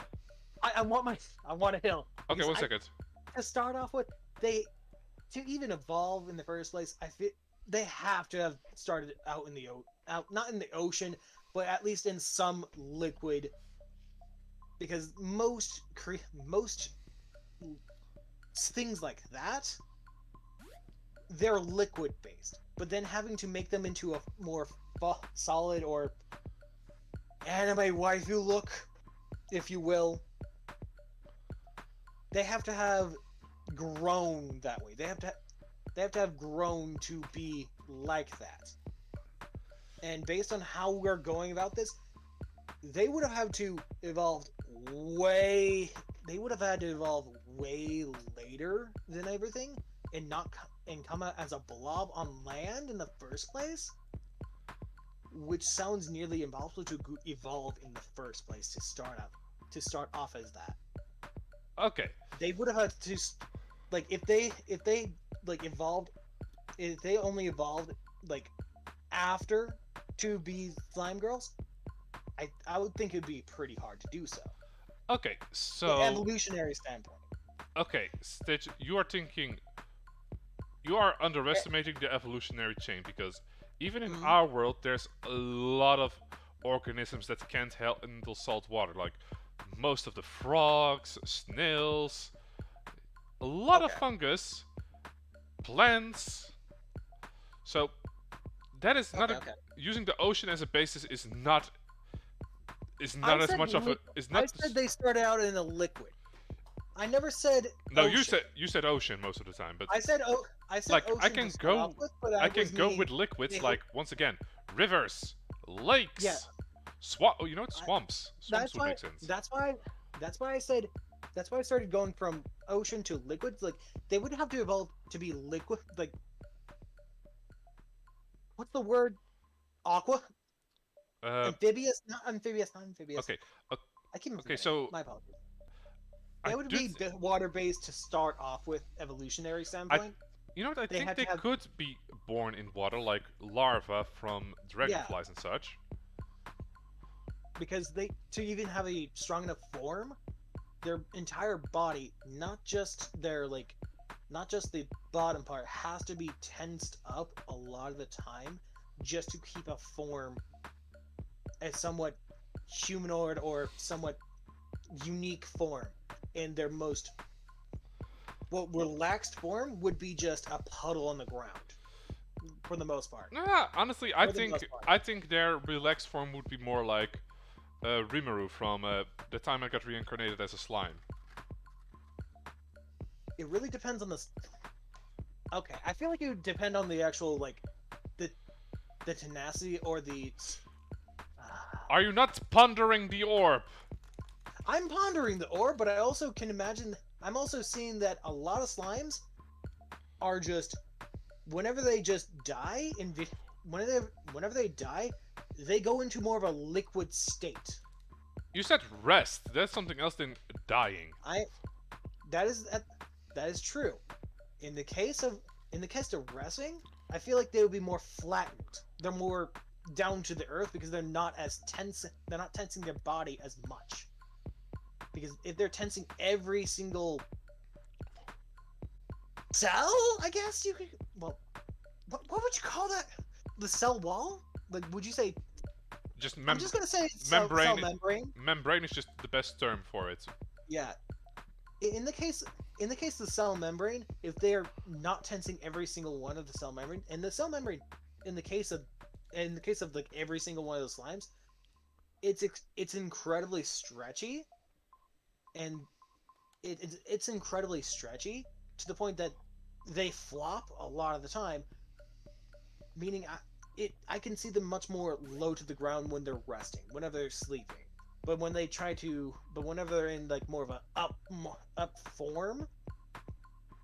I want a hill. Okay, Because 1 second. To start off with, to even evolve in the first place, I feel they have to have started out in the not in the ocean, but at least in some liquid. Because most things like that, they're liquid based. But then having to make them into a more solid or anime waifu look, if you will, they have to have grown that way. They have to have grown to be like that. And based on how we're going about this, they would have had to evolved way they would have had to evolve way later than everything, and not and come out as a blob on land in the first place, which sounds nearly impossible to evolve in the first place to start off as that. Okay. They would have had to like if they like evolved if they only evolved like after to be slime girls, I would think it'd be pretty hard to do so. Okay. The So evolutionary standpoint. okay, Stitch, you are underestimating the evolutionary chain because even in Mm-hmm. our world, there's a lot of organisms that can't handle salt water, like most of the frogs, snails, a lot of Okay. fungus, plants. So that is not Okay. a Okay. using the ocean as a basis is I not as said much of a is I not. said they started out in a liquid. I never said No, ocean. you said ocean most of the time, but I said like ocean to start off with, but I I can was go meaning with liquids they like once again rivers, yeah. lakes, swamp. Oh, you know what? I, Swamps. Swamps that's would why make sense. that's why that's why I said that's why I started going from ocean to liquids. Like they would have to evolve to be liquid. Like what's the word? Aqua, Uh, amphibious, not amphibious, not amphibious. okay, uh, I keep okay. forgetting. So My apologies. I They would do. be water based to start off with evolutionary I, standpoint. you know what? I They think had they to have could be born in water, like larvae from yeah, dragonflies and such. because they to even have a strong enough form, their entire body, not just the bottom part, has to be tensed up a lot of the time just to keep a form as somewhat humanoid or somewhat unique form. In their most relaxed form would be just a puddle on the ground for the most part. Nah, honestly, For the most part, I think their relaxed form would be more like Rimuru from the time I got reincarnated as a slime. it really depends on the. Okay, I feel like it would depend on the actual like the the tenacity or the. Are you not pondering the orb? I'm pondering the orb, but I also can imagine. I'm also seeing that a lot of slimes are just whenever they just die in whenever they die, they go into more of a liquid state. You said rest. That's something else than dying. I that is that that is true. In the case of resting, I feel like they would be more flattened. They're more down to the earth because they're not as tense. They're not tensing their body as much. Because if they're tensing every single cell, I guess you could. Well, what would you call that? The cell wall? Like, would you say? Just I'm just gonna say cell membrane. membrane. Membrane is just the best term for it. Yeah. In the case of the cell membrane, if they're not tensing every single one of the cell membrane, and the cell membrane, in the case of like every single one of those slimes, it's incredibly stretchy, and it's incredibly stretchy to the point that they flop a lot of the time, meaning I can see them much more low to the ground when they're resting, whenever they're sleeping. But whenever they're in like more of a up form,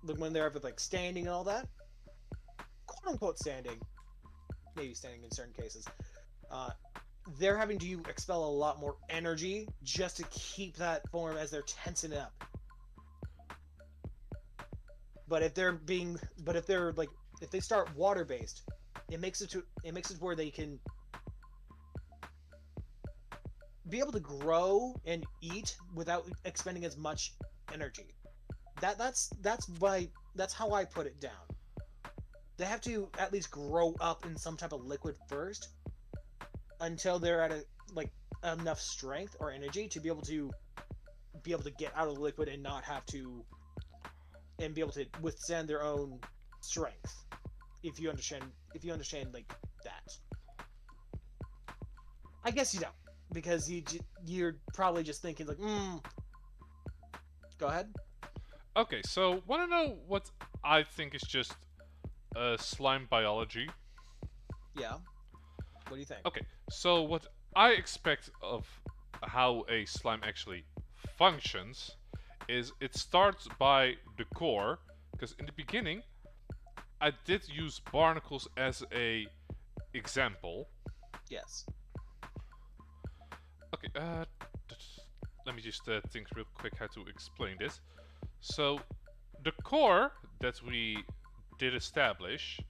like when they're ever like standing and all that, quote unquote standing, maybe standing in certain cases, uh, they're having to expel a lot more energy just to keep that form as they're tensing it up. If they start water based, it makes it where they can be able to grow and eat without expending as much energy. That's how I put it down. They have to at least grow up in some type of liquid first until they're at like enough strength or energy to be able to get out of the liquid and not have to and be able to withstand their own strength. If you understand like that. I guess you don't because you're probably just thinking like, go ahead. Okay, so wanna know what I think is just slime biology? Yeah. What do you think? Okay, so what I expect of how a slime actually functions is it starts by the core, because in the beginning I did use barnacles as a example. Yes. Okay, let me just think real quick how to explain this. So, the core that we did establish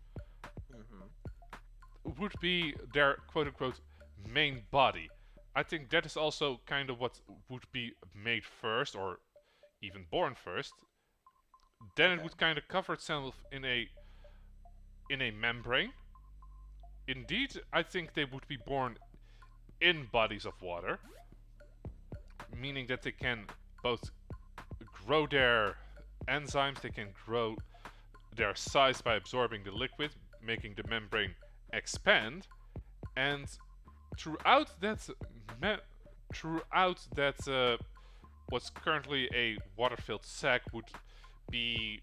would be their quote-unquote main body. I think that is also kind of what would be made first, or even born first. Then it Okay. would kind of cover itself in a membrane. Indeed, I think they would be born in bodies of water, meaning that they can both grow their enzymes, they can grow their size by absorbing the liquid, making the membrane expand, and throughout that what's currently a water-filled sac would be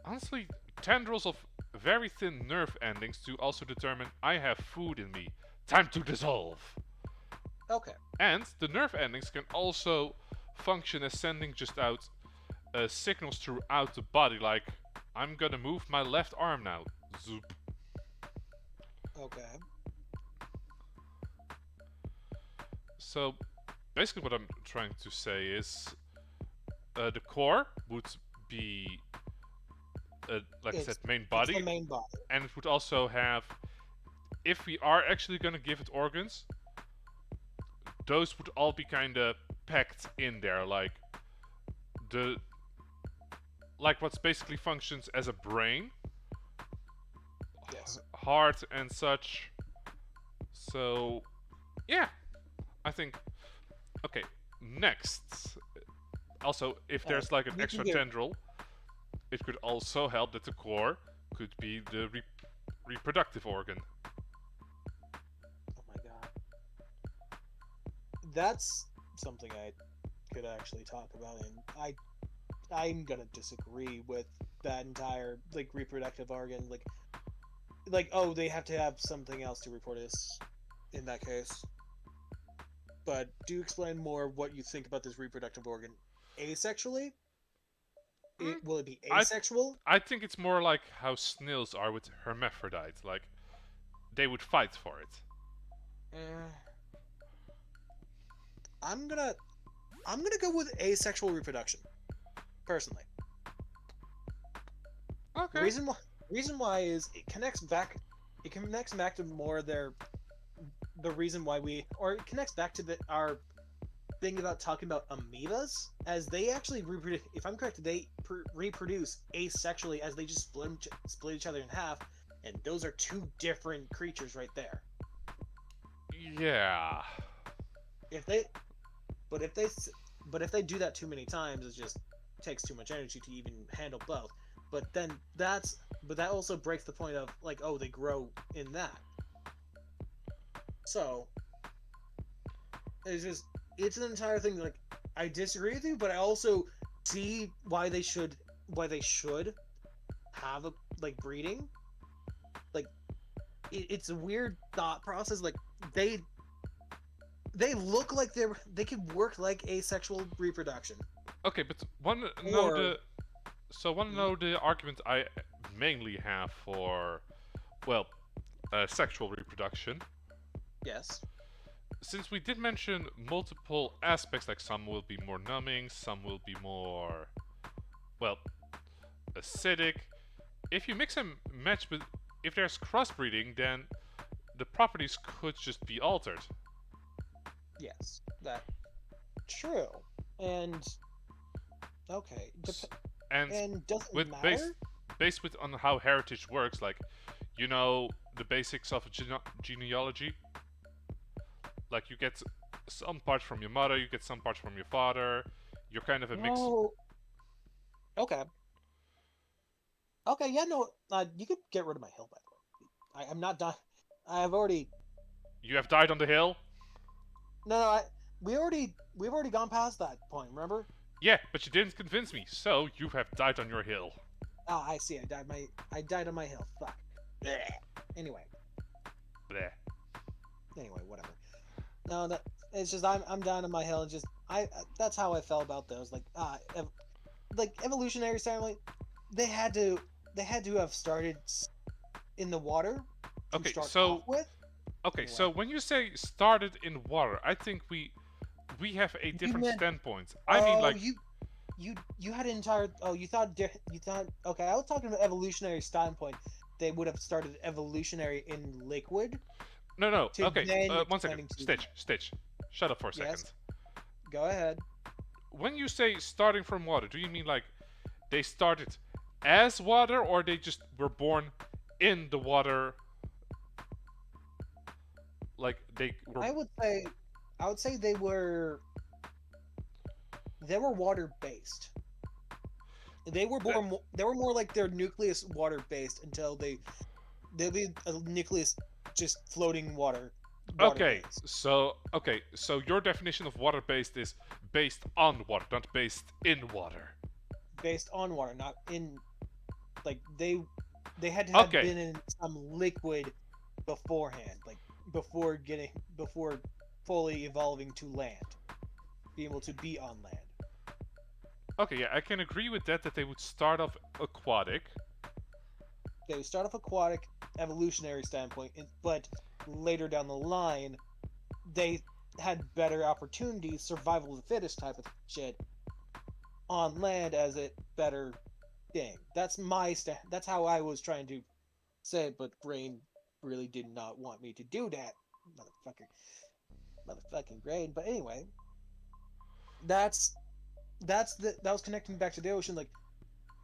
honestly tendrils of very thin nerve endings to also determine I have food in me. Time to dissolve. Okay. And the nerve endings can also function as sending just out signals throughout the body, like I'm gonna move my left arm now. Zoop. Okay. So basically, what I'm trying to say is the core would be, like I said, main It's body, the main body. and it would also have, if we are actually gonna give it organs, those would all be kind of packed in there, like the what's basically functions as a brain, Yes. heart and such. So yeah, I think okay. Next, also if there's like an You can extra get- tendril, it could also help that the core could be the reproductive organ. Oh my god. That's something I could actually talk about, and I'm gonna disagree with that entire like reproductive organ. Like oh, they have to have something else to reproduce in that case. But do explain more what you think about this reproductive organ. Asexually? Mm, Will it be I asexual? I think it's more like how snails are with hermaphrodites. Like they would fight for it. Eh, I'm gonna I'm gonna go with asexual reproduction. Personally. Okay. Reason why is it connects back to more the reason why it connects back to our thing about talking about amoebas, as they actually reproduce. If I'm correct, they reproduce asexually, as they just split each other in half, and those are two different creatures right there. Yeah. If they, but if they, but if they do that too many times, it just takes too much energy to even handle both. But then but that also breaks the point of like, oh, they grow in that. So it's an entire thing. Like, I disagree with you, but I also see why they should have a like breeding. Like, it's a weird thought process. Like, they look like they could work like asexual reproduction. Okay, but wanna Mhm. know the argument I mainly have for, well, sexual reproduction. Yes. Since we did mention multiple aspects, like some will be more numbing, some will be more, well, acidic. If you mix and match, but if there's crossbreeding, then the properties could just be altered. Yes. That true. And okay. And And doesn't with based matter. based with on how heritage works, like you know the basics of genealogy. Like you get some parts from your mother, you get some parts from your father. You're kind of a mix. Oh. Okay. Okay. Yeah. No. You could get rid of my hill, by the way. I'm not done. I have already. You have died on the hill. No. We've already gone past that point. Remember? Yeah, but you didn't convince me, so you have died on your hill. Ah, I see. I died on my hill. Fuck. Blech. Anyway. Bleh. Anyway. Whatever. No. That. It's just I'm down on my hill and just that's how I felt about those. Like evolutionary family, they had to they had to have started in the water to Okay, start off so with. okay, Anyway, so when you say started in water, I think we have a you different meant standpoint. I mean, oh like, you had an entire oh you thought okay I was talking about evolutionary standpoint. They would have started evolutionary in liquid no, no. to Okay, then 1 second. expanding to Stitch, Stitch. Shut up for a second. yes. Go ahead. When you say starting from water, do you mean like they started as water, or they just were born in the water? Like they were. I would say I would say they were water based. Th- They were more like their nucleus water based until they be a nucleus just floating water Okay, based. so your definition of water-based is based on water, not based in water. Based on water, not in like they had to have Okay, been in some liquid beforehand, like before fully evolving to land, being able to be on land. okay, yeah, I can agree with that they would start off aquatic. They would start off aquatic, evolutionary standpoint, but later down the line, they had better opportunities, survival of the fittest type of shit, on land as a better thing. That's how I was trying to say it, but brain really did not want me to do that, motherfucker, motherfucking brain. But anyway, that's that was connecting back to the ocean. Like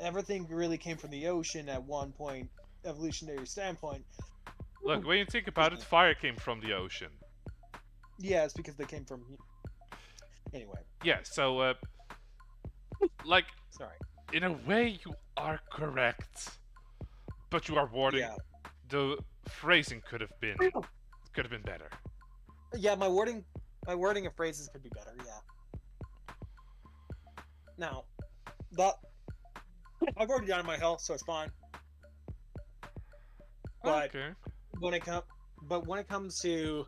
everything really came from the ocean at one point, evolutionary standpoint. Look, when you think Excuse about it, me. fire came from the ocean. Yeah, it's because they came from. Anyway, Yeah, so, like, sorry. in a way, you are correct, but you are wording. Yeah, The phrasing could have been better. yeah. My wording of phrases could be better. Yeah. Now, but I've already done my health, so it's fine. But Okay. when it comes, but when it comes to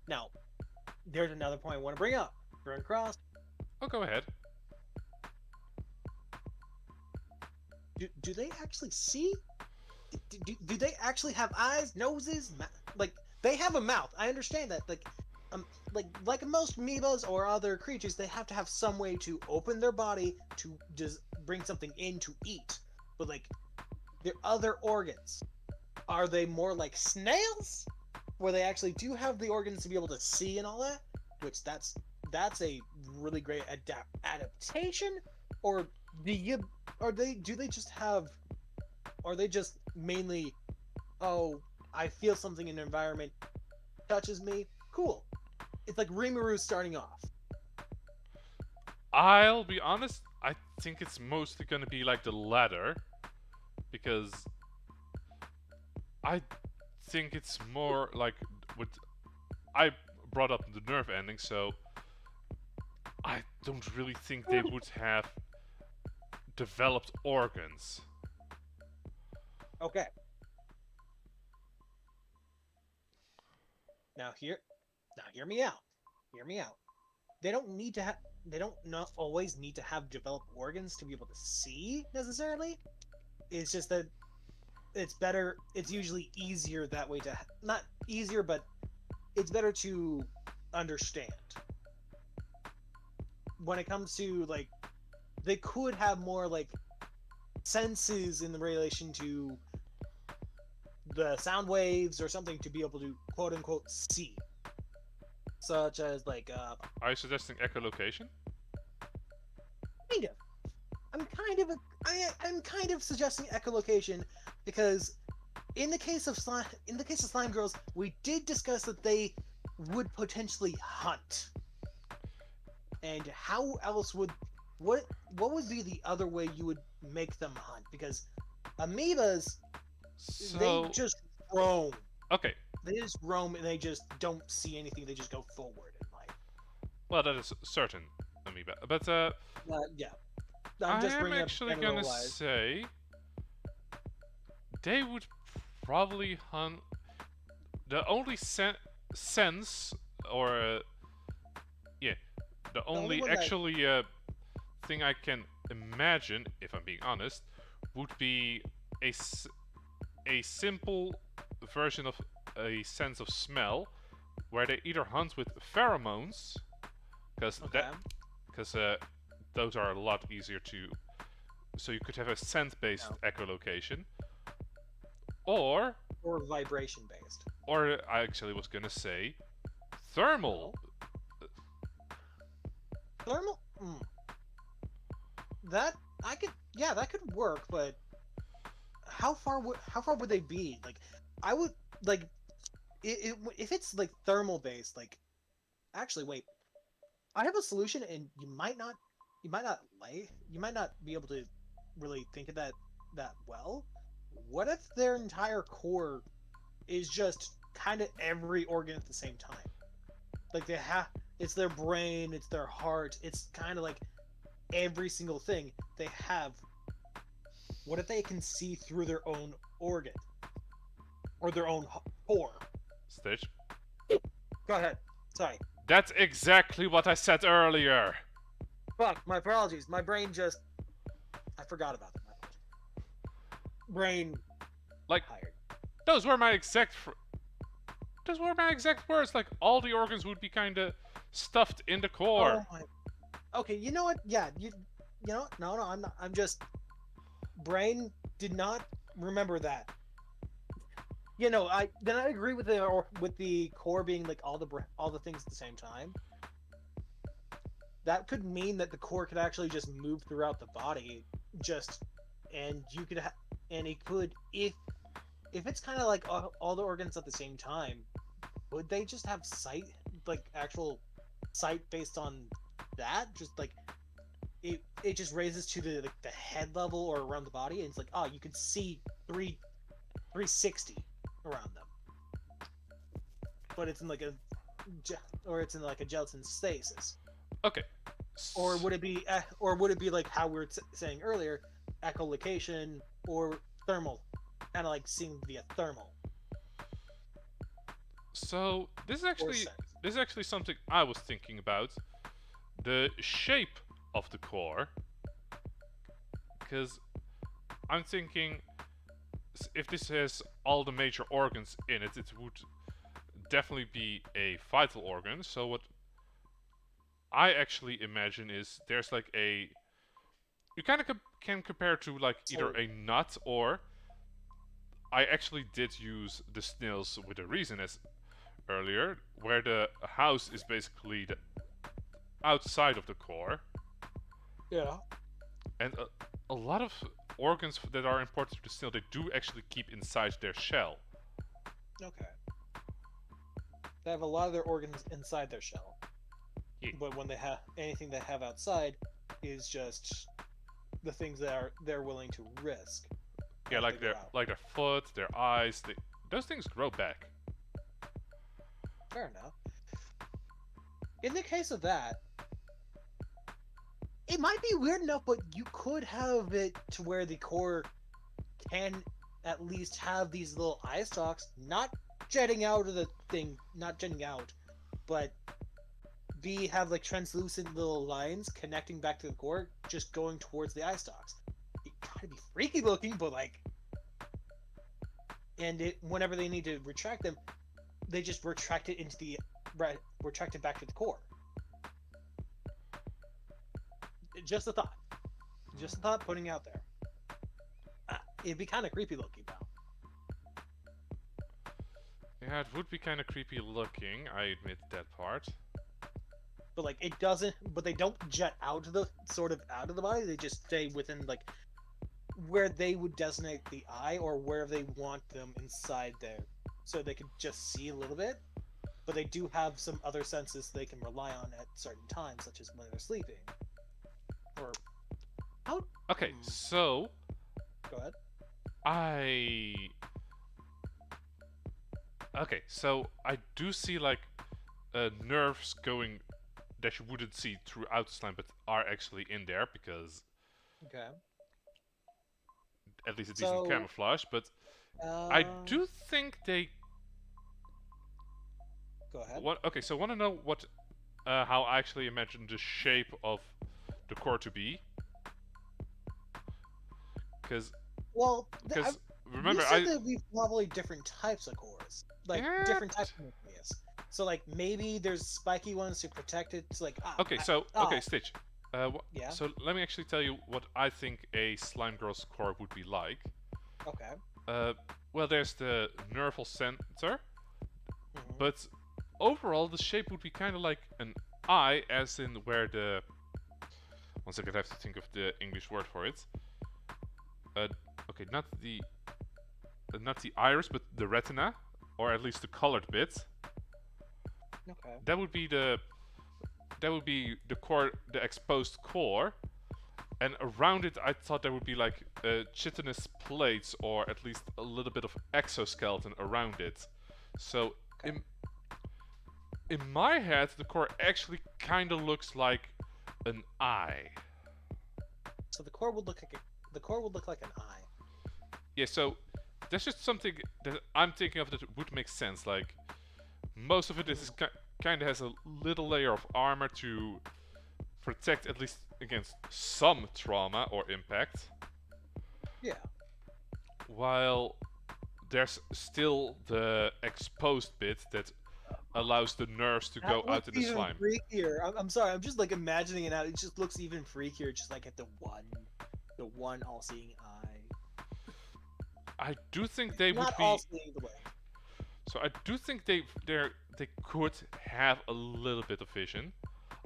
now, there's another point I want to bring up. Burn Cross. Oh, go ahead. Do they actually see? Do they actually have eyes, noses? Like they have a mouth. I understand that. Like most amoebas or other creatures, they have to have some way to open their body to just bring something in to eat. But like their other organs, are they more like snails, where they actually do have the organs to be able to see and all that? Which that's a really great adaptation. Or do you are they do they just have are they just mainly oh I feel something in the environment touches me cool. It's like Rimuru starting off. I'll be honest, I think it's mostly gonna be like the latter, because I think it's more like with. I brought up the nerve ending, so I don't really think they would have developed organs. Okay, now hear me out. Hear me out. They don't need to have they don't not always need to have developed organs to be able to see necessarily. It's just that it's better. It's usually easier that way to not easier, but it's better to understand when it comes to like they could have more like senses in the relation to the sound waves or something to be able to quote unquote see, such as Are you suggesting echolocation? kind of I'm kind of suggesting echolocation because in the case of slime girls, we did discuss that they would potentially hunt. And how else would what would be the other way you would make them hunt? Because amoebas, they So, just roam. okay, They just roam and they just don't see anything. They just go forward in life. well, that is certain amoeba. But, Yeah, I'm I just am bringing up actually gonna generalized. say they would probably hunt. The only sense or The The only only one that actually thing I can imagine, if I'm being honest, would be a, a simple version of a sense of smell, where they either hunt with pheromones, because that okay, because those are a lot easier to. So you could have a scent-based no, echolocation, or or vibration based. I actually was gonna say thermal. No, thermal. That I could, yeah, that could work, but how far would they be? Like, I would like if it's like thermal based. Like, actually, wait, I have a solution, and you might not be able to really think of that well. What if their entire core is just kind of every organ at the same time? Like it's their brain, it's their heart, it's kind of like every single thing they have. What if they can see through their own organ or their own core? Stage. Go ahead. Sorry. That's exactly what I said earlier. Fuck. My apologies. My brain just I forgot about that. Brain Like tired. those were my exact. Those were my exact words. Like all the organs would be kind of stuffed in the core. Oh my. Okay. You know what? Yeah. You know what? No. No. I'm not. I'm just. Brain did not remember that. You know. I agree with the core being like all the things at the same time. That could mean that the core could actually just move throughout the body, just and you could and it could if it's kind of like all the organs at the same time, would they just have sight, like actual sight based on that? Just like it just raises to the like the head level or around the body, and it's like, oh, you can see 360 around them, but it's in like a it's in like a gelatin stasis. Okay. Or would it be like how we were saying earlier, echolocation or thermal, kind of like seeing via thermal So or sense? this is actually something I was thinking about. The shape of the core, because I'm thinking if this has all the major organs in it, it would definitely be a vital organ. So what I actually imagine is there's like a you kind of can compare to like either Sorry. a nut or I actually did use the snails with a reason as earlier, where the house is basically the outside of the core, Yeah. and a lot of organs that are important to the snail they do actually keep inside their shell. Okay. They have a lot of their organs inside their shell, Yeah, but when they have anything they have outside is just the things that they're willing to risk yeah, as they go out. like their foot, their eyes, those things grow back. Fair enough. In the case of that, it might be weird enough, but you could have it to where the core can at least have these little eye stalks, not jetting out of the thing, not jetting out, but have like translucent little lines connecting back to the core, just going towards the eye stalks. It gotta be freaky looking, but like, and whenever they need to retract them, they just retract it retract it back to the core. Just a thought. Just a thought putting out there. It'd be kind of creepy looking, though. Yeah, it would be kind of creepy looking. I admit that part. But like, it doesn't. But they don't jet out of the out of the body. They just stay within like where they would designate the eye or where they want them inside there, so they could just see a little bit. But they do have some other senses they can rely on at certain times, such as when they're sleeping. Or how? Okay, so Go ahead. I okay, so I do see like nerves going that you wouldn't see throughout the slime, but are actually in there because Okay. at least a decent So, camouflage. But I uh, do think they. go ahead. Okay, so want to know what how I actually imagine the shape of the core to be. Because, Well, you remember, said there'd be probably different types of cores, like Yeah. different types of nucleus. So like maybe there's spiky ones to protect it. It's like Okay, Stitch. yeah, So let me actually tell you what I think a Slime Girl's core would be like. okay. Uh, well, there's the nerval center, Hmm. but overall the shape would be kind of like an eye, as in where the. One second, I have to think of the English word for it. Uh, okay, not the iris, but the retina, or at least the colored bit. Okay. That would be the core, the exposed core, and around it I thought there would be like chitinous plates, or at least a little bit of exoskeleton around it. So Okay. in my head, the core actually kind of looks like an eye. So the core would look like an eye. Yeah, so that's just something that I'm thinking of that would make sense. Like, most of it is kind of has a little layer of armor to protect at least against some trauma or impact, Yeah. while there's still the exposed bit that allows the nerves to go That out looks in the even slime. freakier. I'm sorry. I'm just like imagining it out. It just looks even freakier. Just like at the one all-seeing eye. I do think they would Not be. all-seeing the way. So I do think they could have a little bit of vision.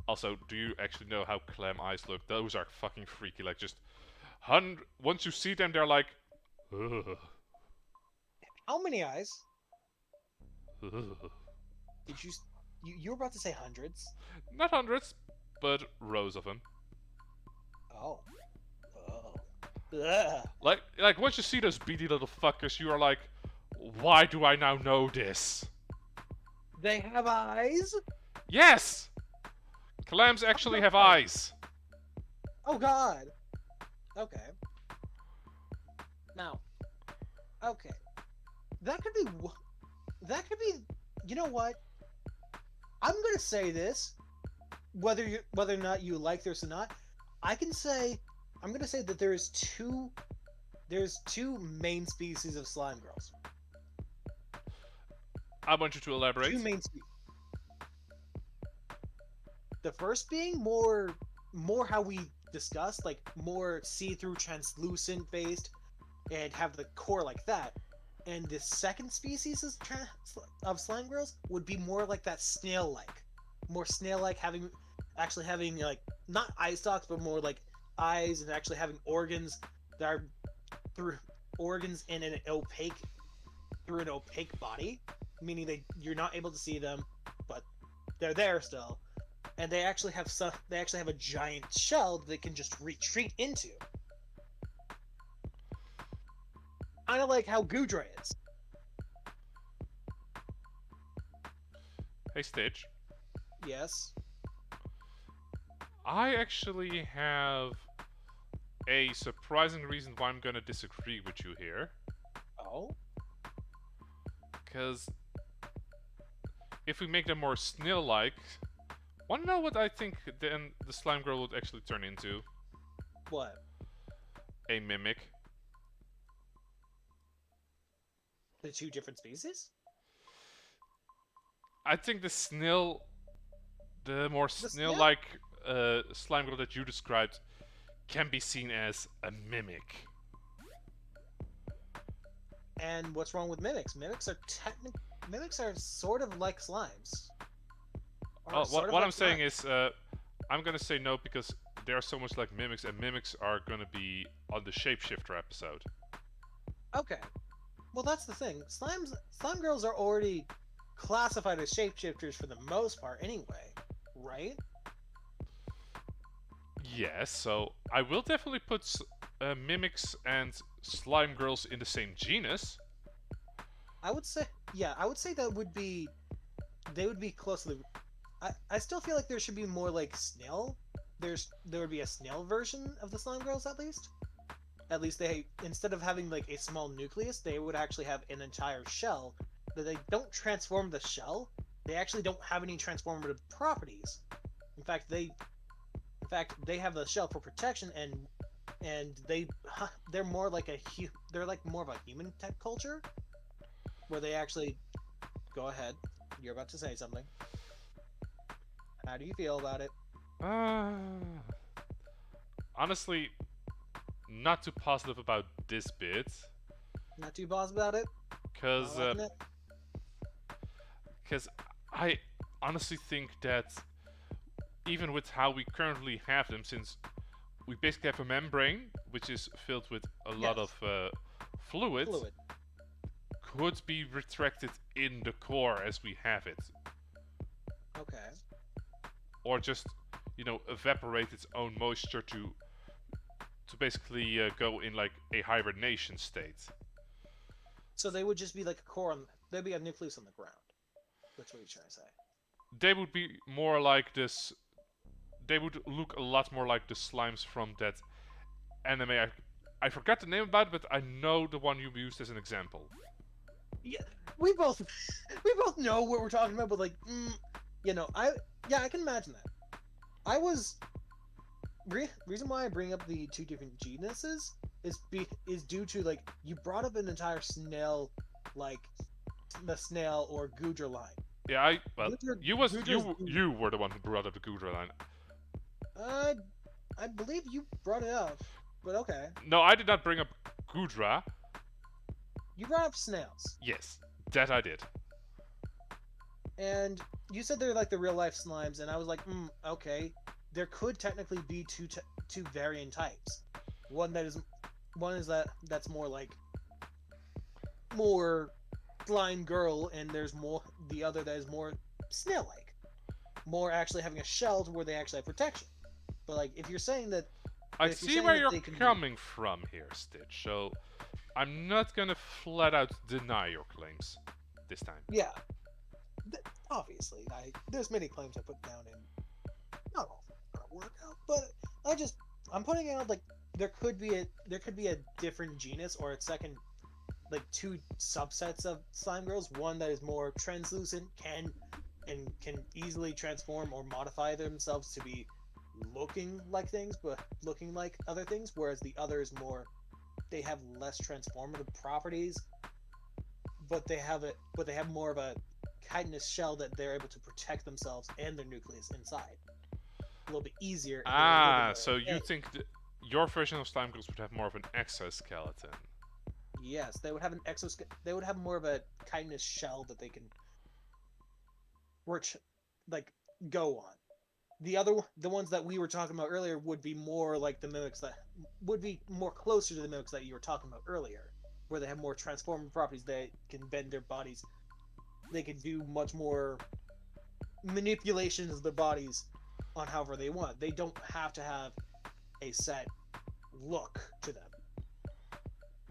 Also, do you actually know how clam eyes look? Those are fucking freaky. Like, just once you see them, they're like, ugh, How many eyes ugh. did you were about to say hundreds? Not hundreds, but rows of them. Oh. Oh. Ugh. Like once you see those beady little fuckers, you are like, why do I now know this? They have eyes? Yes, clams actually have God. eyes. Oh god. Okay. Now. Okay. That could be. That could be. You know what? I'm gonna say this, whether or not you like this or not. I'm gonna say that there's two main species of slime girls. I want you to elaborate. Two main species. The first being more how we discussed, like more see-through, translucent based, and have the core like that. And the second species of slime girls would be more like that snail-like, more snail-like, actually having like not eye stalks, but more like eyes and actually having organs that are through organs in an opaque body, meaning you're not able to see them, but they're there still, and they actually have a giant shell that they can just retreat into. Kind of like how Gudra is. Hey Stitch, Yes. I actually have a surprising reason why I'm gonna disagree with you here. Oh. Because if we make them more snail-like, wanna know what I think then the slime girl would actually turn into? What? A mimic. The two different species? I think the more The snail? snail-like slime girl that you described can be seen as a mimic. And what's wrong with mimics? Mimics are sort of like slimes. What I'm saying is, I'm gonna say no because they are so much like mimics, and mimics are gonna be on the shapeshifter episode. Okay. Well, that's the thing. Slime girls are already classified as shapeshifters for the most part, anyway, right? Yes, so I will definitely put mimics and slime girls in the same genus. I would say, yeah, I would say they would be closely. I still feel like there should be more like snail. There would be a snail version of the slime girls at least. At least they, instead of having like a small nucleus, they would actually have an entire shell. That they don't transform the shell. they actually don't have any transformative properties. In fact, they have the shell for protection, and they're more like they're like more of a human tech culture where they actually go ahead. You're about to say something. How do you feel about it? Uh, honestly, not too positive about this bit, Not too positive about it. Not cause uh, liking it. cause I honestly think that even with how we currently have them, since we basically have a membrane which is filled with a lot of Yes, fluid, fluid. could be retracted in the core as we have it, Okay. or just evaporate its own moisture to basically go in like a hibernation state. So they would just be like a core on. There'd be a nucleus on the ground. That's what you're trying to say. They would be more like this. They would look a lot more like the slimes from that anime. I forgot the name about it, but I know the one you used as an example. Yeah, we both we both know what we're talking about, but like, I can imagine that. I was reason why I bring up the two different genuses is due to like you brought up an entire snail, like the snail or Gudra line. Yeah, Gudra's you were the one who brought up the Gudra line. uh, I believe you brought it up, but okay. No, I did not bring up Gudra. You brought up snails, Yes, that I did. and you said they're like the real life slimes, and I was like, okay. There could technically be two variant types. One that is one is that's more like more slime girl, and there's more the other that is more snail like, more actually having a shell to where they actually have protection. But like if you're saying that I if you're see saying where that you're they can coming from here, Stitch, so I'm not gonna flat out deny your claims this time. yeah, obviously there's many claims I put down and not all of them are gonna work out, but I'm putting out like there could be a different genus or a second like two subsets of slime girls. One that is more translucent, can easily transform or modify themselves to be looking like things, but looking like other things. Whereas the other is more, they have less transformative properties, but they have more of a chitinous shell that they're able to protect themselves and their nucleus inside a little bit easier, and they're a little bit Ah, more so you advanced. think your version of slime girls would have more of an exoskeleton? Yes, they would have an They would have more of a chitinous shell that they can work like go on. The ones that we were talking about earlier would be more like the mimics that would be more closer to the mimics that you were talking about earlier, where they have more transforming properties. They can bend their bodies. They can do much more manipulations of their bodies on however they want. They don't have to have a set look to them.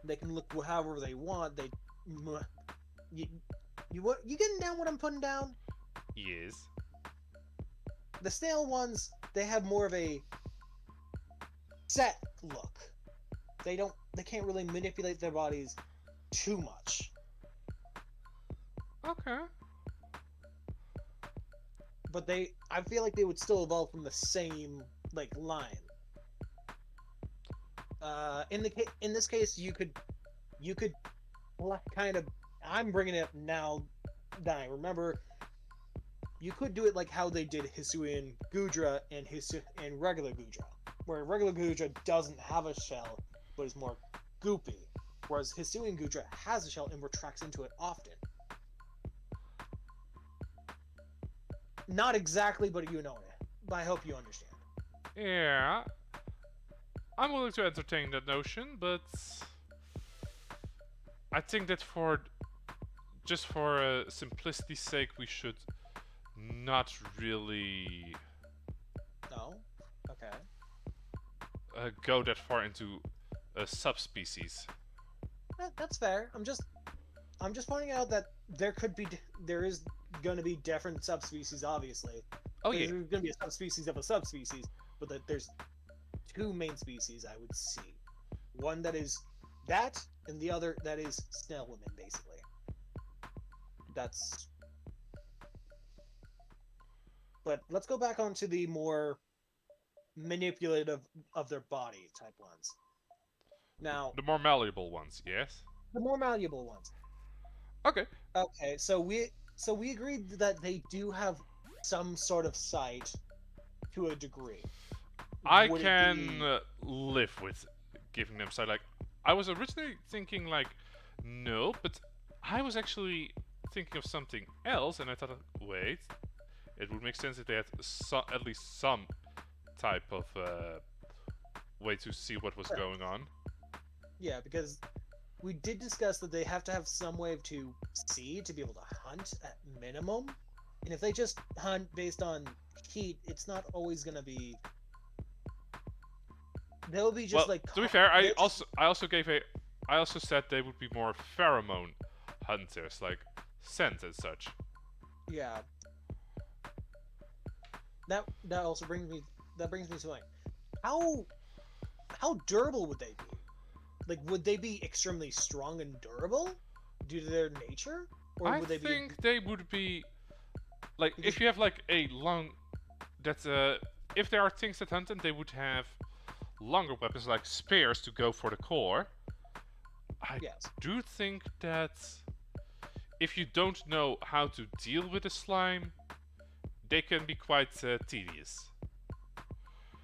They can look however they want. You, you getting down what I'm putting down? Yes. The snail ones, they have more of a set look. They can't really manipulate their bodies too much. Okay. But I feel like they would still evolve from the same like line. In this case, you could kind of. I'm bringing it up now that I remember. You could do it like how they did Hisuian Gudra and regular Gudra, where regular Gudra doesn't have a shell, but is more goopy, whereas Hisuian Gudra has a shell and retracts into it often. Not exactly, but you know it. But I hope you understand. Yeah. I'm willing to entertain that notion, but I think that for just for simplicity's sake, we should not really No, okay. go that far into subspecies. That's fair. I'm just pointing out that there is going to be different subspecies, obviously. Oh There's yeah. going to be a subspecies of a subspecies, but that there's two main species I would see. One that is that, and the other that is snail women, basically. That's But let's go back onto the more manipulative of their body type ones. Now, The more malleable ones, yes. the more malleable ones. Okay, Okay, so we agreed that they do have some sort of sight to a degree. I Would it can be live with giving them sight. Like, I was originally thinking like, no, but I was actually thinking of something else, and I thought, wait, it would make sense if they had at least some type of way to see what was going on. yeah, because we did discuss that they have to have some way to see to be able to hunt at minimum. And if they just hunt based on heat, it's not always gonna be. They'll be just Well, like to be fair, they're just I also said they would be more pheromone hunters, like scent and such. yeah. That also brings me to like how how durable would they be? Like, would they be extremely strong and durable due to their nature, or I would they be? think they would be like Because if you have like a long that if there are things that hunt them, they would have longer weapons like spears to go for the core. I yes, do think that if you don't know how to deal with a slime, they can be quite tedious.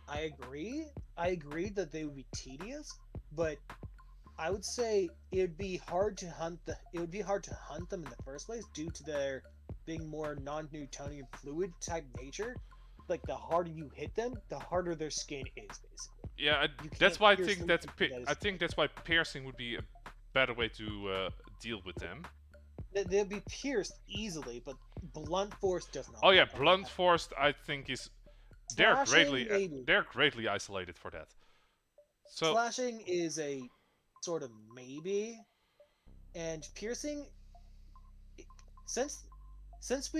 I agree. I agree that they would be tedious, but I would say it would be hard to hunt them in the first place due to their being more non-Newtonian fluid type nature. Like the harder you hit them, the harder their skin is basically. Yeah, You that's can't why I pierce think them that's with that I think that's why piercing would be a better way to deal with them. they'll be pierced easily, but blunt force does not Oh yeah, work on blunt that. force I think is Slashing maybe. they're greatly isolated for that. So Slashing is a sort of maybe, and piercing since since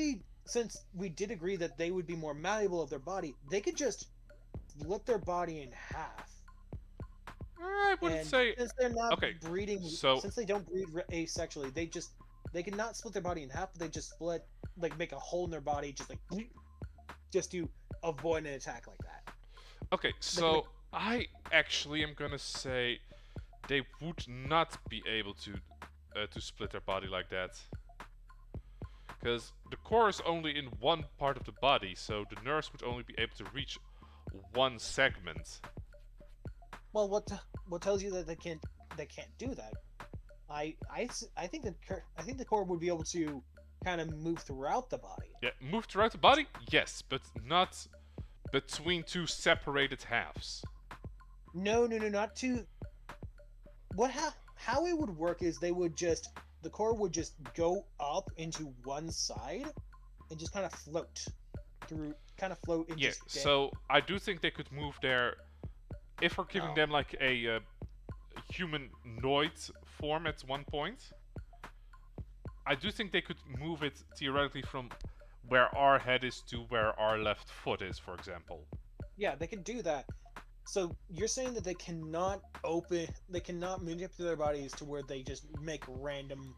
we did agree that they would be more malleable of their body, they could just split their body in half. I wouldn't And say since they're not okay. breeding, So since they don't breed asexually, they can not split their body in half, but they just split like make a hole in their body, just like just to avoid an attack like that. okay, They can so I actually am gonna say they would not be able to split their body like that. Because the core is only in one part of the body, so the nurse would only be able to reach one segment. well, what tells you that they can't do that? I think I think the core would be able to kind of move throughout the body. Yeah, move throughout the body? Yes, but not between two separated halves. No, no, no, not to. How it would work is the core would just go up into one side and just kind of float and Yeah, just stay. so I do think they could move their. If we're giving No. them like a humanoid form at one point, I do think they could move it theoretically from where our head is to where our left foot is, for example. Yeah, they can do that. So you're saying that they cannot manipulate their bodies to where they just make random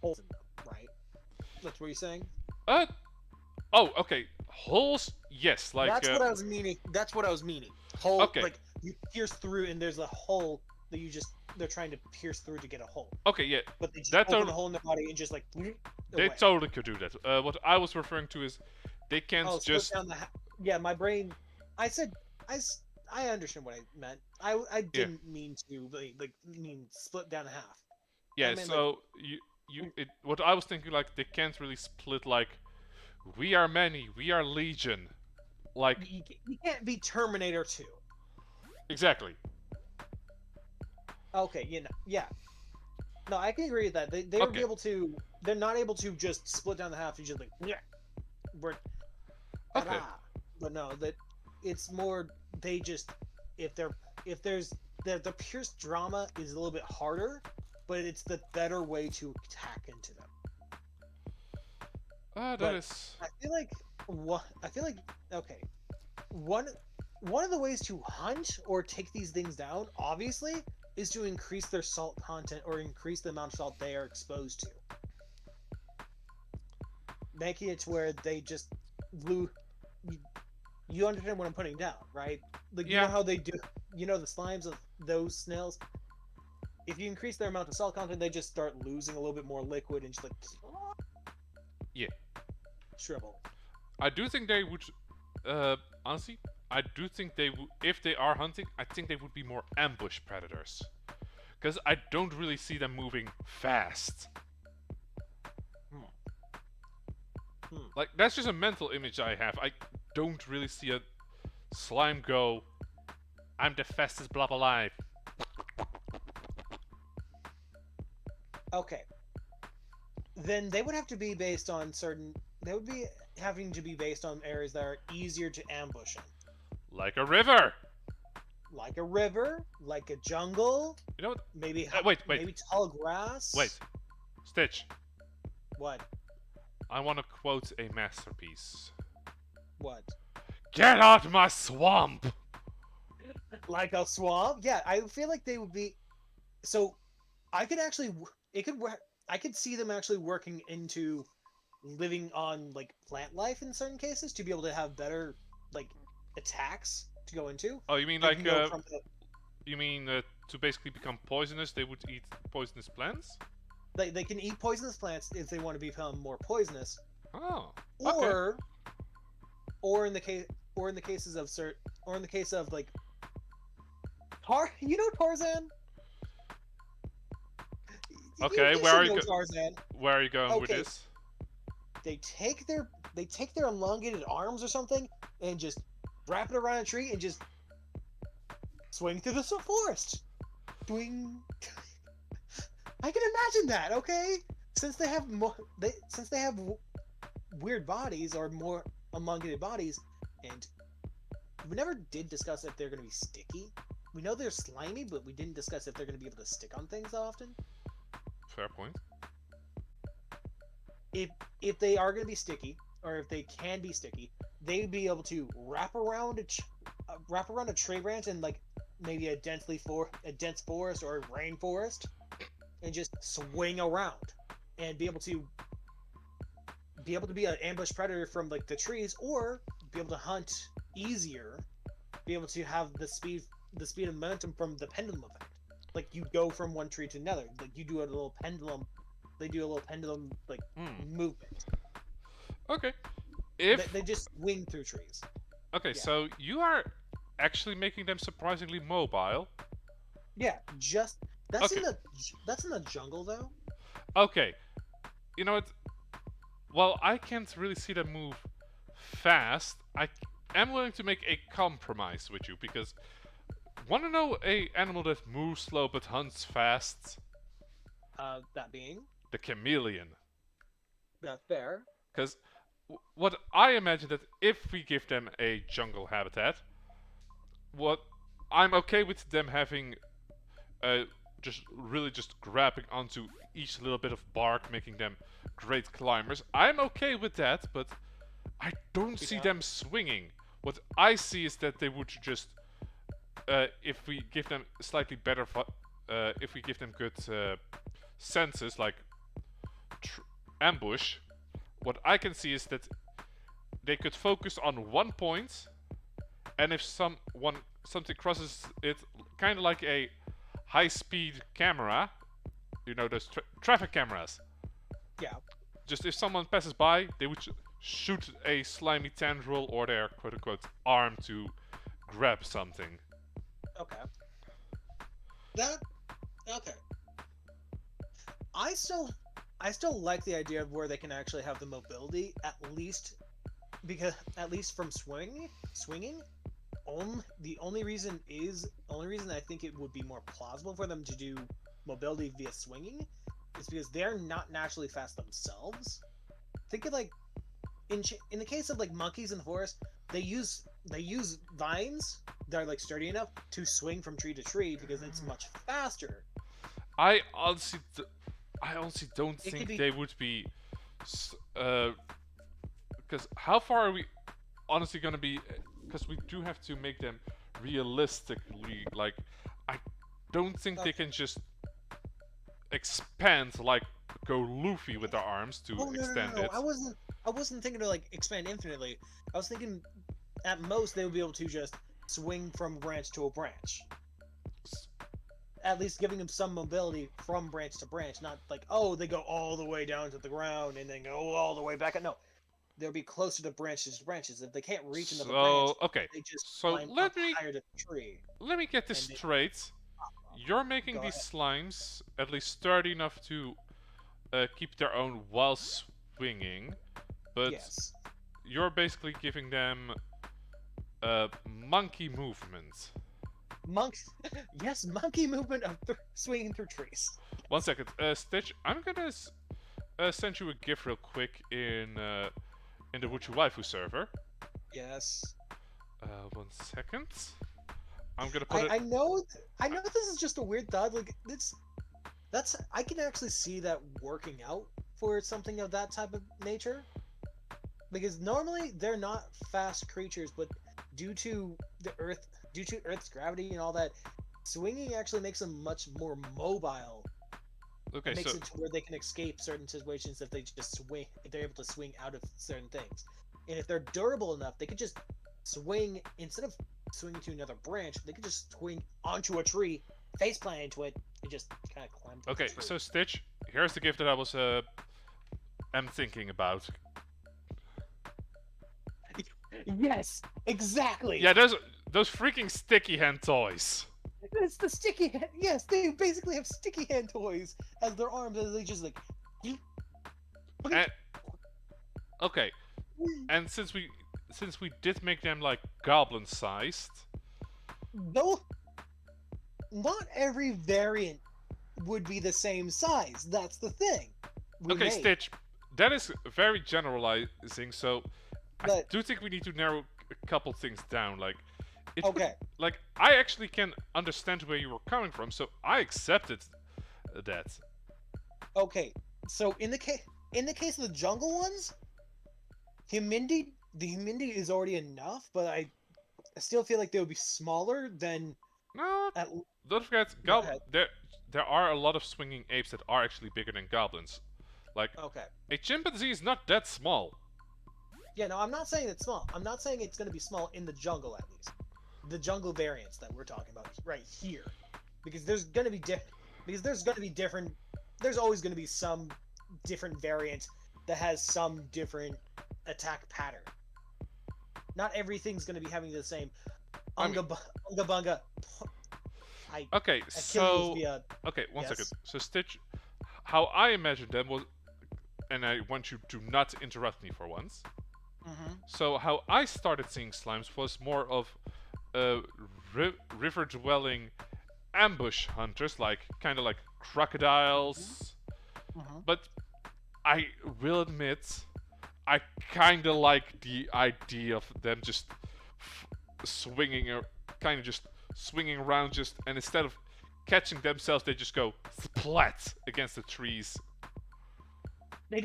holes in them, right? That's what you're saying? Uh oh, okay. Holes, yes, like That's what I was meaning. That's what I was meaning. Hole, okay, like you pierce through, and there's a hole that they're trying to pierce through to get a hole, okay, yeah. but they just That open don't a hole in their body and just like They away. totally could do that. What I was referring to is they can't Oh, just. yeah, my brain. I said I understand what I meant. I Yeah, didn't mean to mean split down in half. I yeah. meant like So what I was thinking, like they can't really split like we are many, we are legion, like you can't be Terminator 2. exactly. Okay, yeah. No, I can agree with that. They would be Okay, able to. They're not able to just split down the half and just like yeah, we're okay, ta-da. But no, that it's more they just if there's the pierce drama is a little bit harder, but it's the better way to attack into them. that But is I feel like okay, one one of the ways to hunt or take these things down, obviously, is to increase their salt content or increase the amount of salt they are exposed to, making it to where they just you, you understand what I'm putting down, right? Like you know Yeah, how they do, you know the slimes of those snails. If you increase their amount of salt content, they just start losing a little bit more liquid and just like yeah. shrivel. I do think they would. Honestly, I do think they would. If they are hunting, I think they would be more ambush predators. Because I don't really see them moving fast. Hmm. Hmm. Like, that's just a mental image I have. I don't really see a slime go, I'm the fastest blob alive. Okay, then they would have to be based on certain. They would be having to be based on areas that are easier to ambush in, Like a river! like a river, like a jungle, You know what? maybe Wait. maybe tall grass. Wait. Stitch. What? I want to quote a masterpiece. What? Get out my swamp! Like a swamp? Yeah, I feel like they would be. So I could actually, it could work. I could see them actually working into living on like plant life in certain cases to be able to have better like attacks to go into. Oh, you mean Like like, from the you mean to basically become poisonous, they would eat poisonous plants? they can eat poisonous plants if they want to become more poisonous, Oh, okay. or or in the case or in the cases of cert or in the case of like you know Tarzan. Okay, You should know Tarzan. where are you going with Okay, this? they take their elongated arms or something and just wrap it around a tree and just swing through the forest. Swing. I can imagine that. Okay, since they have since they have weird bodies or more elongated bodies, and we never did discuss if they're going to be sticky. We know they're slimy, but we didn't discuss if they're going to be able to stick on things often. Fair point. If if they are going to be sticky, or if they can be sticky, they'd be able to wrap around a tree branch and like maybe a dense forest or a rainforest, and just swing around and be able to be an ambush predator from like the trees, or be able to hunt easier, be able to have the speed and momentum from the pendulum effect. Like you go from one tree to another, like you do a little pendulum. They do a little pendulum like movement. Okay. If They just swing through trees. okay, Yeah. so you are actually making them surprisingly mobile. Yeah, just Okay. that's in the jungle though. Okay. You know what? Well, I can't really see them move fast. I am willing to make a compromise with you because want to know a animal that moves slow but hunts fast? That being The chameleon. fair. Because what I imagine that if we give them a jungle habitat, what I'm okay with them having uh, just grabbing onto each little bit of bark, making them great climbers. I'm okay with that, but I don't see Yeah. them swinging. What I see is that they would just, if we give them slightly better, if we give them good senses like tr- ambush, what I can see is that they could focus on one point, and if something crosses it, kind of like a high-speed camera, you know those traffic cameras. Yeah. Just if someone passes by, they would shoot a slimy tendril or their quote-unquote arm to grab something. Okay. That okay. I still I still like the idea of where they can actually have the mobility at least from swinging. The only reason I think it would be more plausible for them to do mobility via swinging is because they're not naturally fast themselves. Think of like in the case of like monkeys in the forest, they use vines that are like sturdy enough to swing from tree to tree because it's much faster. I honestly, I honestly don't It could think be they would be, because how far are we honestly gonna be? Because we do have to make them realistically. Like, I don't think they okay. can just expand like go Luffy with their arms to Oh no no no extend no! it. I wasn't thinking to like expand infinitely. I was thinking at most they would be able to just swing from branch to a branch. At least giving them some mobility from branch to branch, not like, oh, they go all the way down to the ground and then go all the way back up. No, they'll be closer to branches to branches. If they can't reach another branch, So, okay. they just So climb up higher to the tree. let me get this And they straight. You're making go these ahead. slimes at least sturdy enough to keep their own while swinging, but Yes. you're basically giving them monkey movement. Monk. Yes, monkey movement of swinging through trees. 1 second, Stitch. I'm gonna send you a GIF real quick in the Wuchu Waifu server. Yes. 1 second. I'm gonna put it. I know. I know this is just a weird thought. Like that's I can actually see that working out for something of that type of nature. Because normally they're not fast creatures, but due to Earth's gravity and all that, swinging actually makes them much more mobile. Okay, It makes so it to where they can escape certain situations if they just swing, if they're able to swing out of certain things. And if they're durable enough, they could just swing instead of swinging to another branch. They could just swing onto a tree, face plant into it, and just kind of climb. okay, so Stitch. Here's the GIF that I was am thinking about. Yes, exactly. Yeah, those freaking sticky hand toys. It's the sticky hand. Yes, they basically have sticky hand toys as their arms, and they just like. And, okay, and since we did make them like goblin sized, Though, not every variant would be the same size. That's the thing. okay, Stitch, that is very generalizing. So I But- do think we need to narrow a couple things down. Like, Okay. like I actually can understand where you were coming from, so I accepted that. Okay, so in the case of the jungle ones, the humidity is already enough, but I still feel like they would be smaller than No, at don't forget, Go ahead. there are a lot of swinging apes that are actually bigger than goblins. Like, okay. a chimpanzee is not that small. Yeah, no, I'm not saying it's small. I'm not saying it's going to be small in the jungle at least. The jungle variants that we're talking about right here, because there's going to be different. There's always going to be some different variant that has some different attack pattern. Not everything's going to be having the same unga bunga. Okay, so okay, one second. Yes. So Stitch, how I imagined them was, and I want you to not interrupt me for once. Mm-hmm. So how I started seeing slimes was more of river dwelling ambush hunters, like kind of like crocodiles. Mm-hmm. But I will admit, I kind of like the idea of them just swinging, or kind of just swinging around, just and instead of catching themselves, they just go splat against the trees. They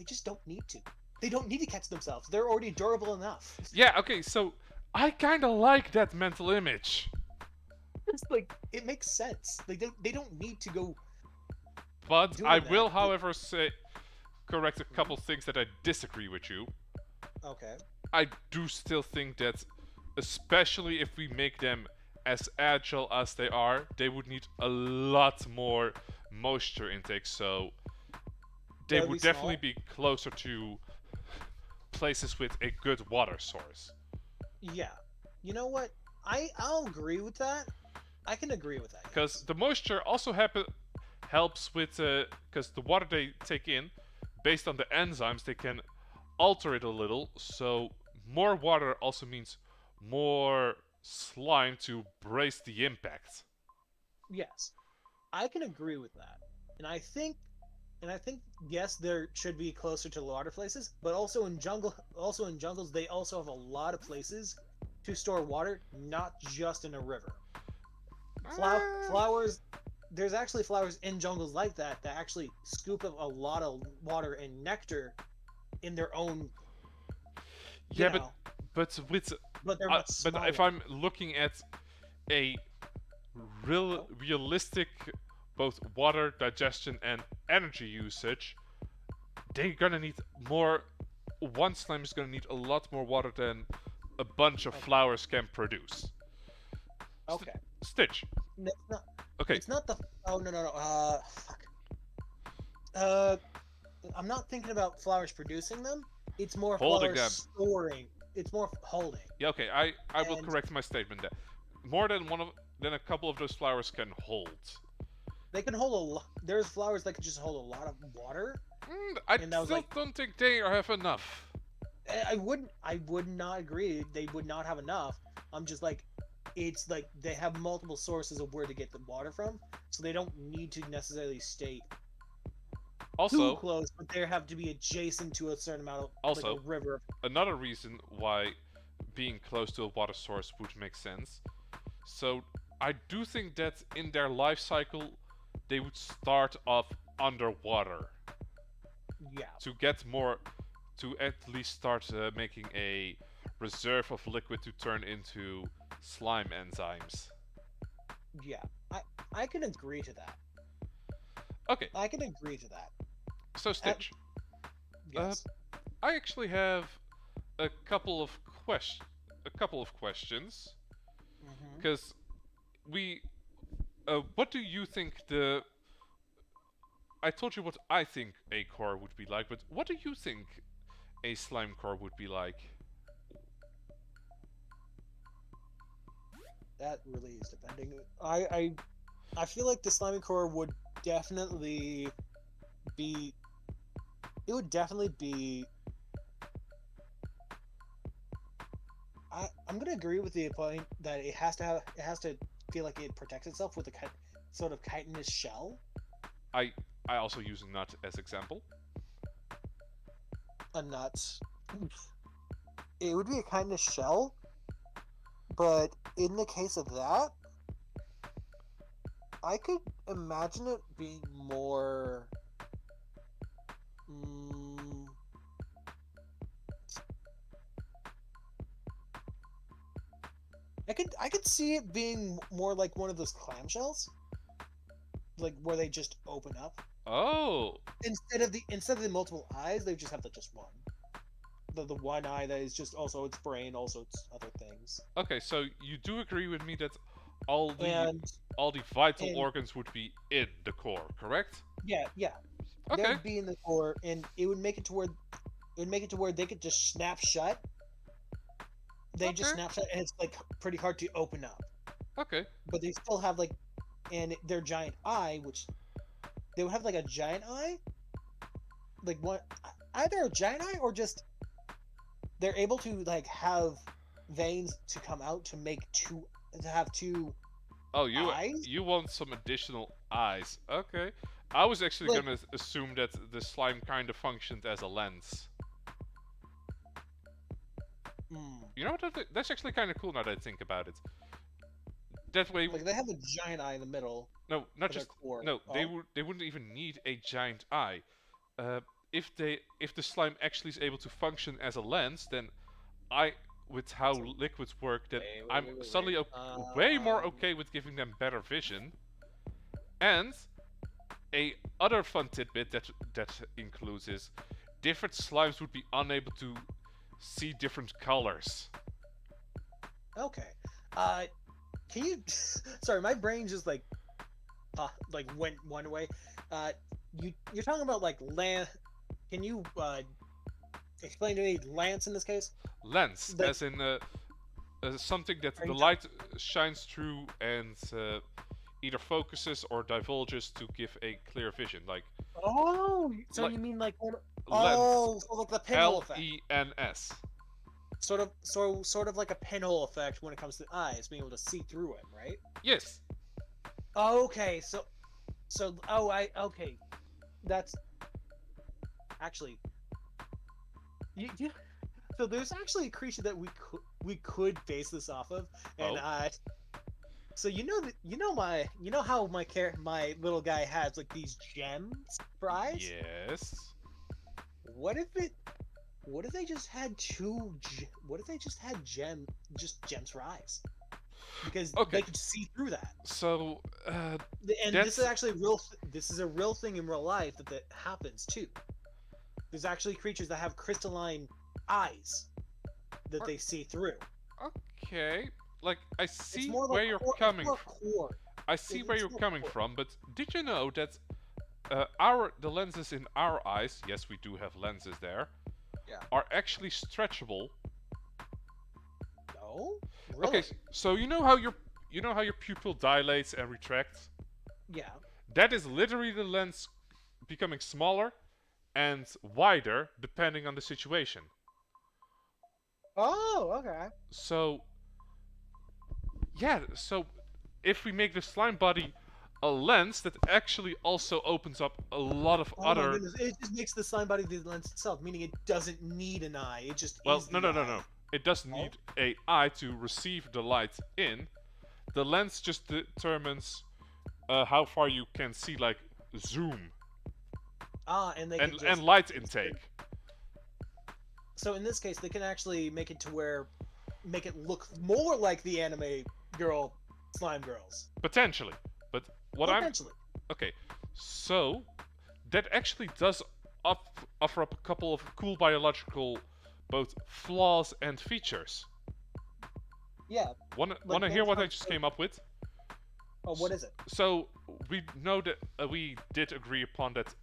just don't need to. They don't need to catch themselves. They're already durable enough. Yeah, okay, so I kind of like that mental image. It's like it makes sense. They don't need to go. But doing I that, will, but- however, correct a couple things that I disagree with you. Okay. I do still think that, especially if we make them as agile as they are, they would need a lot more moisture intake, so they They'll would be definitely small? be closer to places with a good water source. Yeah. You know what? I'll agree with that. I can agree with that. Because yes. the moisture also helps with, because the water they take in, based on the enzymes, they can alter it a little, so more water also means more slime to brace the impact. Yes, I can agree with that, and I think yes, there should be closer to water places, but also in jungles, they also have a lot of places to store water, not just in a river. Flowers, there's actually flowers in jungles like that actually scoop up a lot of water and nectar in their own. Yeah, know, but with but they're much but smaller. if I'm looking at a realistic both water digestion and energy usage, they're gonna need more. One slime is gonna need a lot more water than a bunch of Okay. flowers can produce. Okay. Stitch. It's not. Okay, It's not the. Oh no. Fuck. Uh, I'm not thinking about flowers producing them. It's more holding flowers them. storing. It's more holding. Yeah, okay, I will And correct my statement there. More than a couple of those flowers can hold. they can hold a lot. There's flowers that can just hold a lot of water. I And that was still like, don't think they have enough. I wouldn't. I would not agree. They would not have enough. I'm just like, it's like they have multiple sources of where to get the water from, so they don't need to necessarily stay too Also, close, but they have to be adjacent to a certain amount of Also, like a river. another reason why being close to a water source would make sense. So I do think that in their life cycle, they would start off underwater Yeah, to get more, to at least start making a reserve of liquid to turn into slime enzymes. yeah. I can agree to that. Okay, I can agree to that. so Stitch, Yes. I actually have a couple of questions Hmm. because we. What do you think the? I told you what I think a core would be like, but what do you think a slime core would be like? That really is depending. I feel like the slimy core would definitely be. It would definitely be. I'm gonna agree with the point that it has to have. It has to feel like it protects itself with a sort of chitinous shell. I I also use a nut as example. A nut. It would be a chitinous shell, but in the case of that, I could imagine it being more. Mm, I could see it being more like one of those clamshells, like where they just open up Oh, instead of the multiple eyes, they just have the just one. The one eye that is just also its brain, also its other things. okay. So you do agree with me that all the And all the vital and organs would be in the core, correct? yeah, that Okay, would be in the core, and it would make it to where they could just snap shut. They just okay, snap shut, and it's like pretty hard to open up. okay. But they still have like, and their giant eye, which they would have like a giant eye, like one, either a giant eye or just they're able to like have veins to come out to have two Oh, you eyes. you want some additional eyes? Okay. I was actually Like, gonna assume that the slime kind of functioned as a lens. mm, You know what? That's actually kind of cool now that I think about it. That way, like they have a giant eye in the middle no, not of their just core. no. Oh, They wouldn't even need a giant eye. Uh, if the slime actually is able to function as a lens, then I with how so liquids work, then I'm wait. suddenly way more okay with giving them better vision. And a other fun tidbit that includes is different slimes would be unable to see different colors. Okay. Uh, can you? Sorry, my brain just like went one way. Uh, you're talking about like land. Can you explain to me lance in this case? Lens, Like, as in something that are the you light shines through and either focuses or divulges to give a clear vision, Oh, so like you mean like one? lens, Oh, so like the pinhole effect, Lens. sort of like a pinhole effect when it comes to eyes, being able to see through it, right? Yes. Okay, so okay, that's actually you so there's actually a creature that we could base this off of, and Oh. so how my little guy has like these gems for eyes. Yes. What if it? What if they just had what if they just had gems for eyes? Because Okay. they could see through that. So And this that's is actually real. This is a real thing in real life that happens too. There's actually creatures that have crystalline eyes that they see through. Okay, like I It's see more like where you're core. It's coming. more core. I see where It's you're more coming core. from, but did you know that the lenses in our eyes, yes, we do have lenses there, Yeah. are actually stretchable. No. Okay, Really? so you know how your pupil dilates and retracts. Yeah. That is literally the lens becoming smaller and wider depending on the situation. Oh, okay. So yeah, so if we make the slime body a lens, that actually also opens up a lot of Oh my other. goodness! It just makes the slime body the lens itself, meaning it doesn't need an eye. It just Well, is no, the no, no, eye. no. It does Oh. need a eye to receive the light in. The lens just determines how far you can see, like zoom Ah, and they can and just. light intake. So in this case, they can actually make it to where make it look more like the anime girl slime girls. Potentially. But what I'm Potentially. okay, so that actually does offer up a couple of cool biological both flaws and features. Yeah. Wanna Like hear things what I are. just came up with? Oh, what is it? So we know that we did agree upon that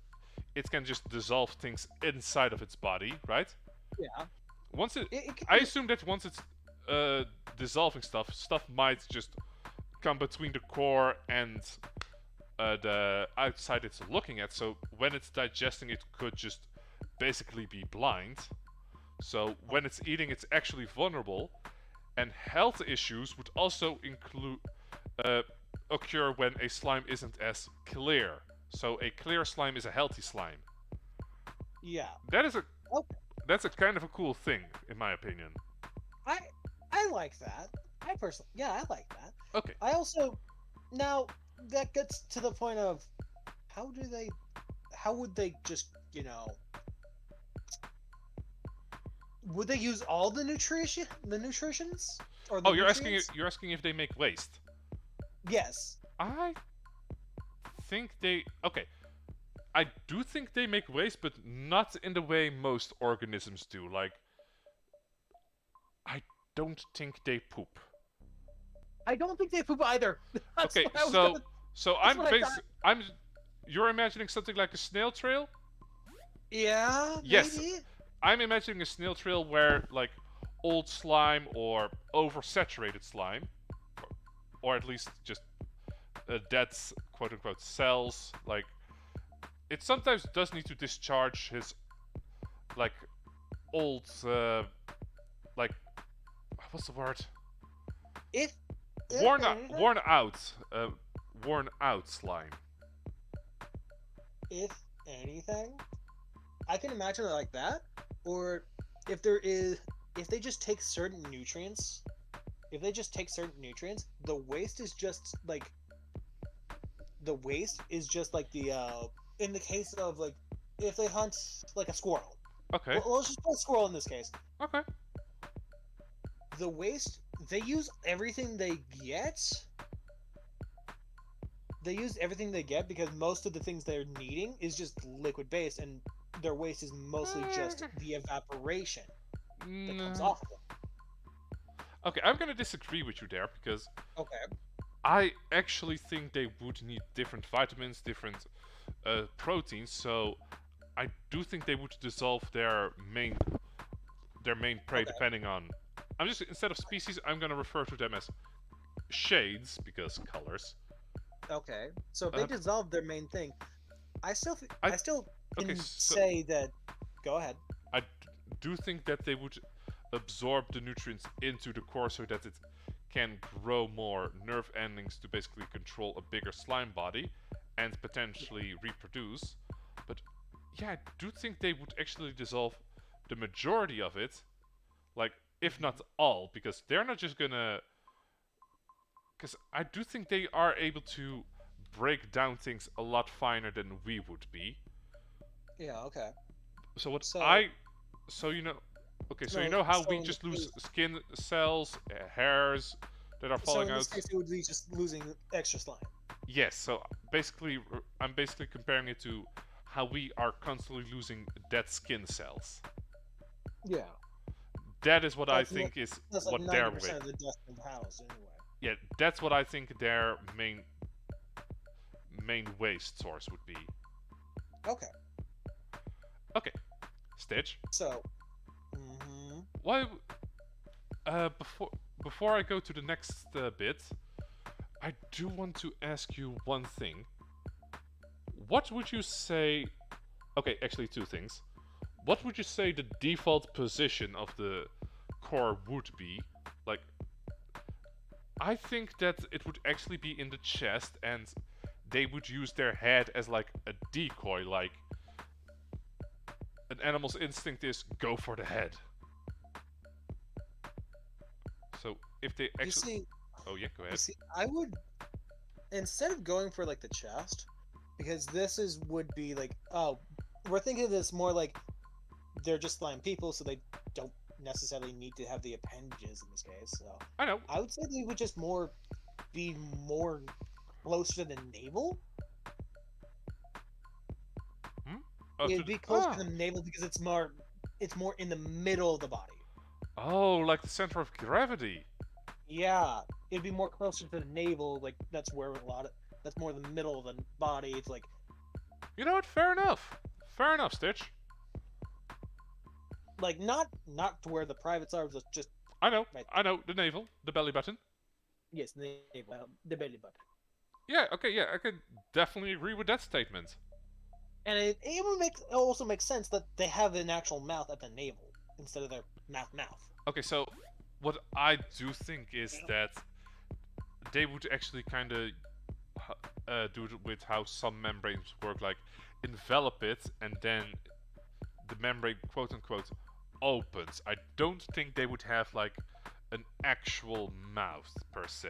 it can just dissolve things inside of its body, right? Yeah. Once it, It can I do. assume that once it's dissolving stuff might just come between the core and the outside it's looking at. So when it's digesting, it could just basically be blind. So when it's eating, it's actually vulnerable, and health issues would also include uh, occur when a slime isn't as clear. So a clear slime is a healthy slime. Yeah. That is a Okay. that's a kind of a cool thing, in my opinion. I I like that. I personally, yeah, I like that. Okay. I also now that gets to the point of how do they, how would they just would they use all the nutritions, or the Oh, nutrients? you're asking if they make waste. Yes. I think they okay. I do think they make waste, but not in the way most organisms do. Like, I don't think they poop. I don't think they poop either. That's Okay, what I was gonna. so That's what I thought. I'm you're imagining something like a snail trail? Yeah, Yes, maybe. I'm imagining a snail trail where like old slime or oversaturated slime, or at least just dead quote unquote cells. Like it sometimes does need to discharge his like old like what's the word? If Worn out, anything, worn out slime. if anything, I can imagine it like that, or if there is, if they just take certain nutrients, if they just take certain nutrients, the waste is just like the in the case of like if they hunt like a squirrel. Okay, Well, let's just put a squirrel in this case. okay. The waste, they use everything they get. They use everything they get because most of the things they're needing is just liquid based, and their waste is mostly just the evaporation that comes Mm, off of them. okay, I'm gonna disagree with you there because Okay. I actually think they would need different vitamins, different proteins. So I do think they would dissolve their main prey Okay. depending on. I'm just instead of species, I'm gonna refer to them as shades because colors. Okay. So if they Uh, dissolve their main thing, I I still okay, can so say that. Go ahead. I do think that they would absorb the nutrients into the core so that it can grow more nerve endings to basically control a bigger slime body and potentially reproduce. But yeah, I do think they would actually dissolve the majority of it, like if not all, because they're not just gonna. Because I do think they are able to break down things a lot finer than we would be. Yeah. Okay. So what So I so you know okay, so you no. know how we So in this just lose case, skin cells, hairs that are so falling in this out? case, it would be just losing extra slime. Yes, so basically I'm basically comparing it to how we are constantly losing dead skin cells. Yeah. That is what I That's like think is that's like what their 90% of the dust in the house anyway. yeah, that's what I think their main waste source would be. Okay. Okay, Stitch. So. Mm-hmm. Why? Before I go to the next bit, I do want to ask you one thing. What would you say? Okay, actually two things. What would you say the default position of the core would be? Like, I think that it would actually be in the chest, and they would use their head as like a decoy. Like, an animal's instinct is go for the head. So if they You actually, see, oh yeah, go you ahead. see, I would instead of going for like the chest, because this is would be like, oh, we're thinking of this more like they're just slime people, so they don't necessarily need to have the appendages in this case. So I know. I would say they would just be more closer to the navel. Hmm? Oh, It'd be closer ah. to the navel because it's more in the middle of the body. Oh, like the center of gravity. Yeah, it'd be more closer to the navel. Like that's where that's more the middle of the body. It's like You know what? Fair enough. Fair enough, Stitch. not to where the privates are, just I know. right. I know. The navel, the belly button. Yes, the navel, the belly button. Yeah. Okay. Yeah, I could definitely agree with that statement. And it also makes sense that they have an actual mouth at the navel instead of their mouth. Okay, so what I do think is that they would actually kind of do it with how some membranes work, like envelop it and then the membrane, quote unquote, opens. I don't think they would have like an actual mouth per se.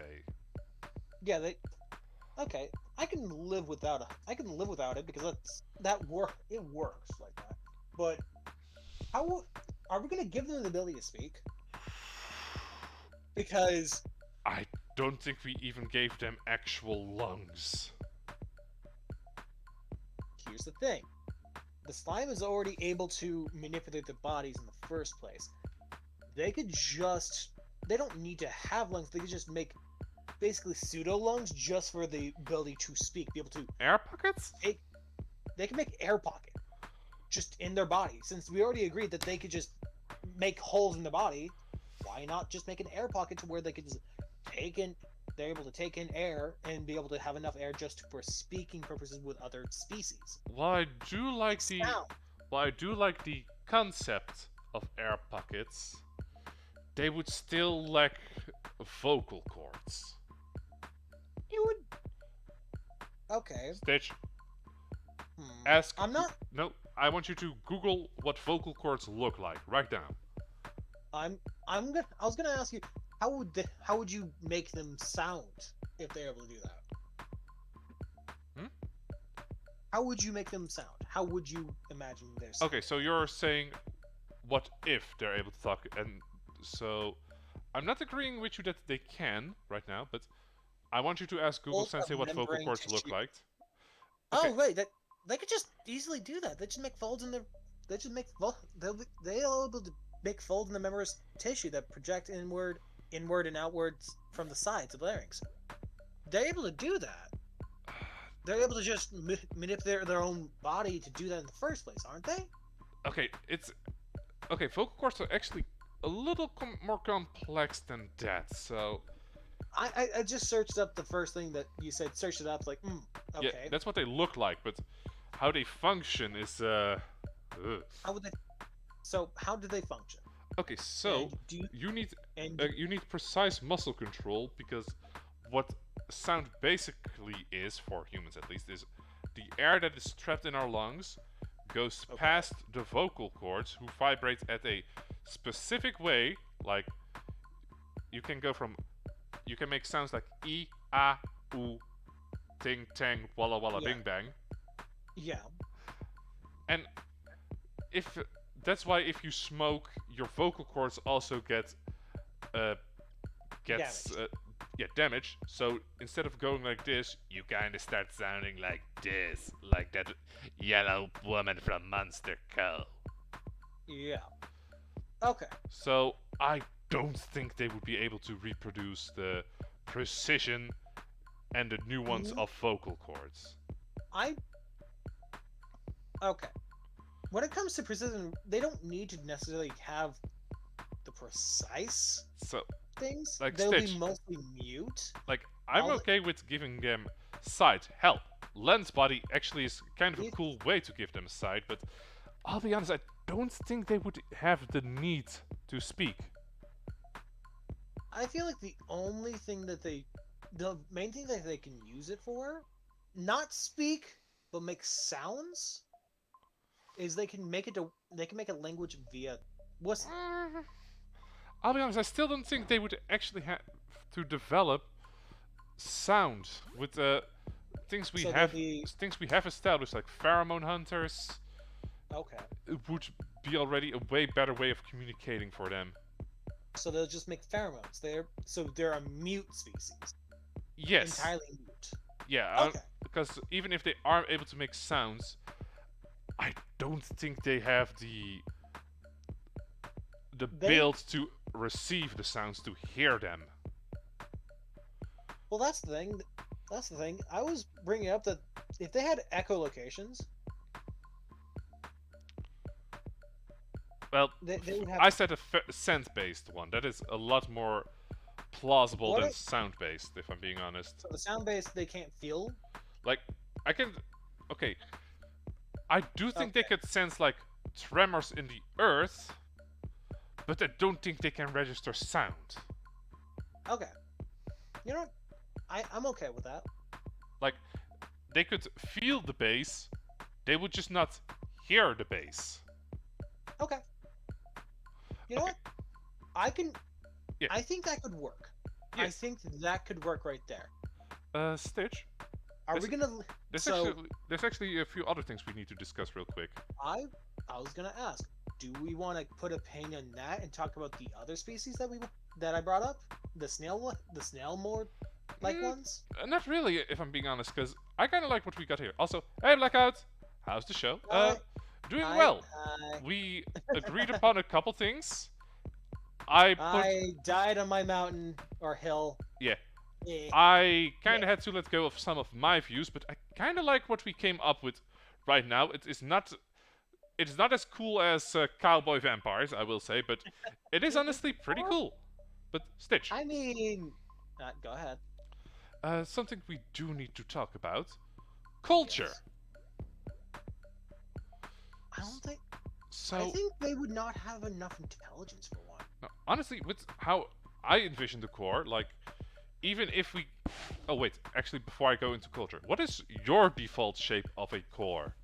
Yeah, they. Okay, I can live without it because it works like that. But how are we going to give them the ability to speak? Because I don't think we even gave them actual lungs. here's the thing: the slime is already able to manipulate the bodies in the first place. They could just they don't need to have lungs. They could just make basically pseudo lungs just for the ability to speak, be able to Air pockets? they can make air pocket just in their body. Since we already agreed that they could just make holes in the body, why not just make an air pocket to where they could just they're able to take in air and be able to have enough air just for speaking purposes with other species. While I do like the Sound. while I do like the concept of air pockets, they would still lack vocal cords. It would. Okay. Stitch, Hmm. ask. I'm not. No, I want you to Google what vocal cords look like right now. I'm gonna. I was gonna ask you how would you make them sound if they're able to do that? Hmm? How would you make them sound? How would you imagine their sound? Okay, so you're saying, what if they're able to talk? And so, I'm not agreeing with you that they can right now, but I want you to ask Google Folds of Sensei what vocal membrane cords look tissue. like. Oh Okay. wait, that they could just easily do that. They just make folds in their. They just make they'll able to make folds in the membranous tissue that project inward and outwards from the sides of the larynx. They're able to do that. They're able to just manipulate their own body to do that in the first place, aren't they? Okay, it's okay. Vocal cords are actually a little more complex than that. So I just searched up the first thing that you said. Searched it up, like, okay. yeah, that's what they look like. But how they function is How would they? So how do they function? Okay, so And do you, you need and you need precise muscle control because what sound basically is for humans at least is the air that is trapped in our lungs goes Okay. past the vocal cords who vibrate at a specific way. Like you can go from you can make sounds like e a u ting tang walla walla Yeah. bing bang, yeah, and if that's why if you smoke your vocal cords also gets yeah, damage. So instead of going like this, you kind of start sounding like this, like that yellow woman from Monster Co. Yeah. Okay. So I don't think they would be able to reproduce the precision and the nuance Mm, of vocal cords. I okay. When it comes to precision, they don't need to necessarily have the precise So, things. like They'll be Stitch, mostly mute. like I'm I'll okay with giving them sight. Hell, Lens Body actually is kind of a it, cool way to give them sight, but I'll be honest, I don't think they would have the need to speak. I feel like the main thing that they can use it for, not speak, but make sounds, is they can make a language via whistling. Mm, I'll be honest, I still don't think they would actually have to develop sound with things we So they'll have be things we have established like pheromone hunters. okay. It would be already a way better way of communicating for them. So they'll just make pheromones. They're a mute species, Yes, entirely mute. yeah, Okay. because even if they are able to make sounds, I don't think they have the They build to receive the sounds to hear them. well, that's the thing. That's the thing. I was bringing up that if they had echolocations, Well, they would have. I said a scent-based one. That is a lot more plausible What than if, sound-based, if I'm being honest. so the sound base they can't feel. Like, I can. Okay, I do think they Okay. could sense like tremors in the earth, but I don't think they can register sound. Okay. You know what? I'm okay with that. Like, they could feel the bass, they would just not hear the bass. Okay. You know Okay, what? I can. yeah, I think that could work. I yes. think that could work right there. Stitch. Are There's, we gonna? So there's actually a few other things we need to discuss real quick. I I was gonna ask, do we want to put a pin in that and talk about the other species that I brought up? The snail more like Mm, ones? not really, if I'm being honest, because I kind of like what we got here. Also, hey Blackout, how's the show? Hi, Doing hi, well. hi. We agreed upon a couple things. I put, I died on my mountain or hill. yeah, Eh, I kind yeah. of had to let go of some of my views, but I kind of like what we came up with right now. It is not as cool as cowboy vampires, I will say, but it is honestly pretty cool. But Stitch, I mean, go ahead. something we do need to talk about: culture. Yes. I S- don't think. I So, think they would not have enough intelligence for one. now, honestly, with how I envision the core, like, even if we. Oh, wait, actually, before I go into culture, what is your default shape of a core?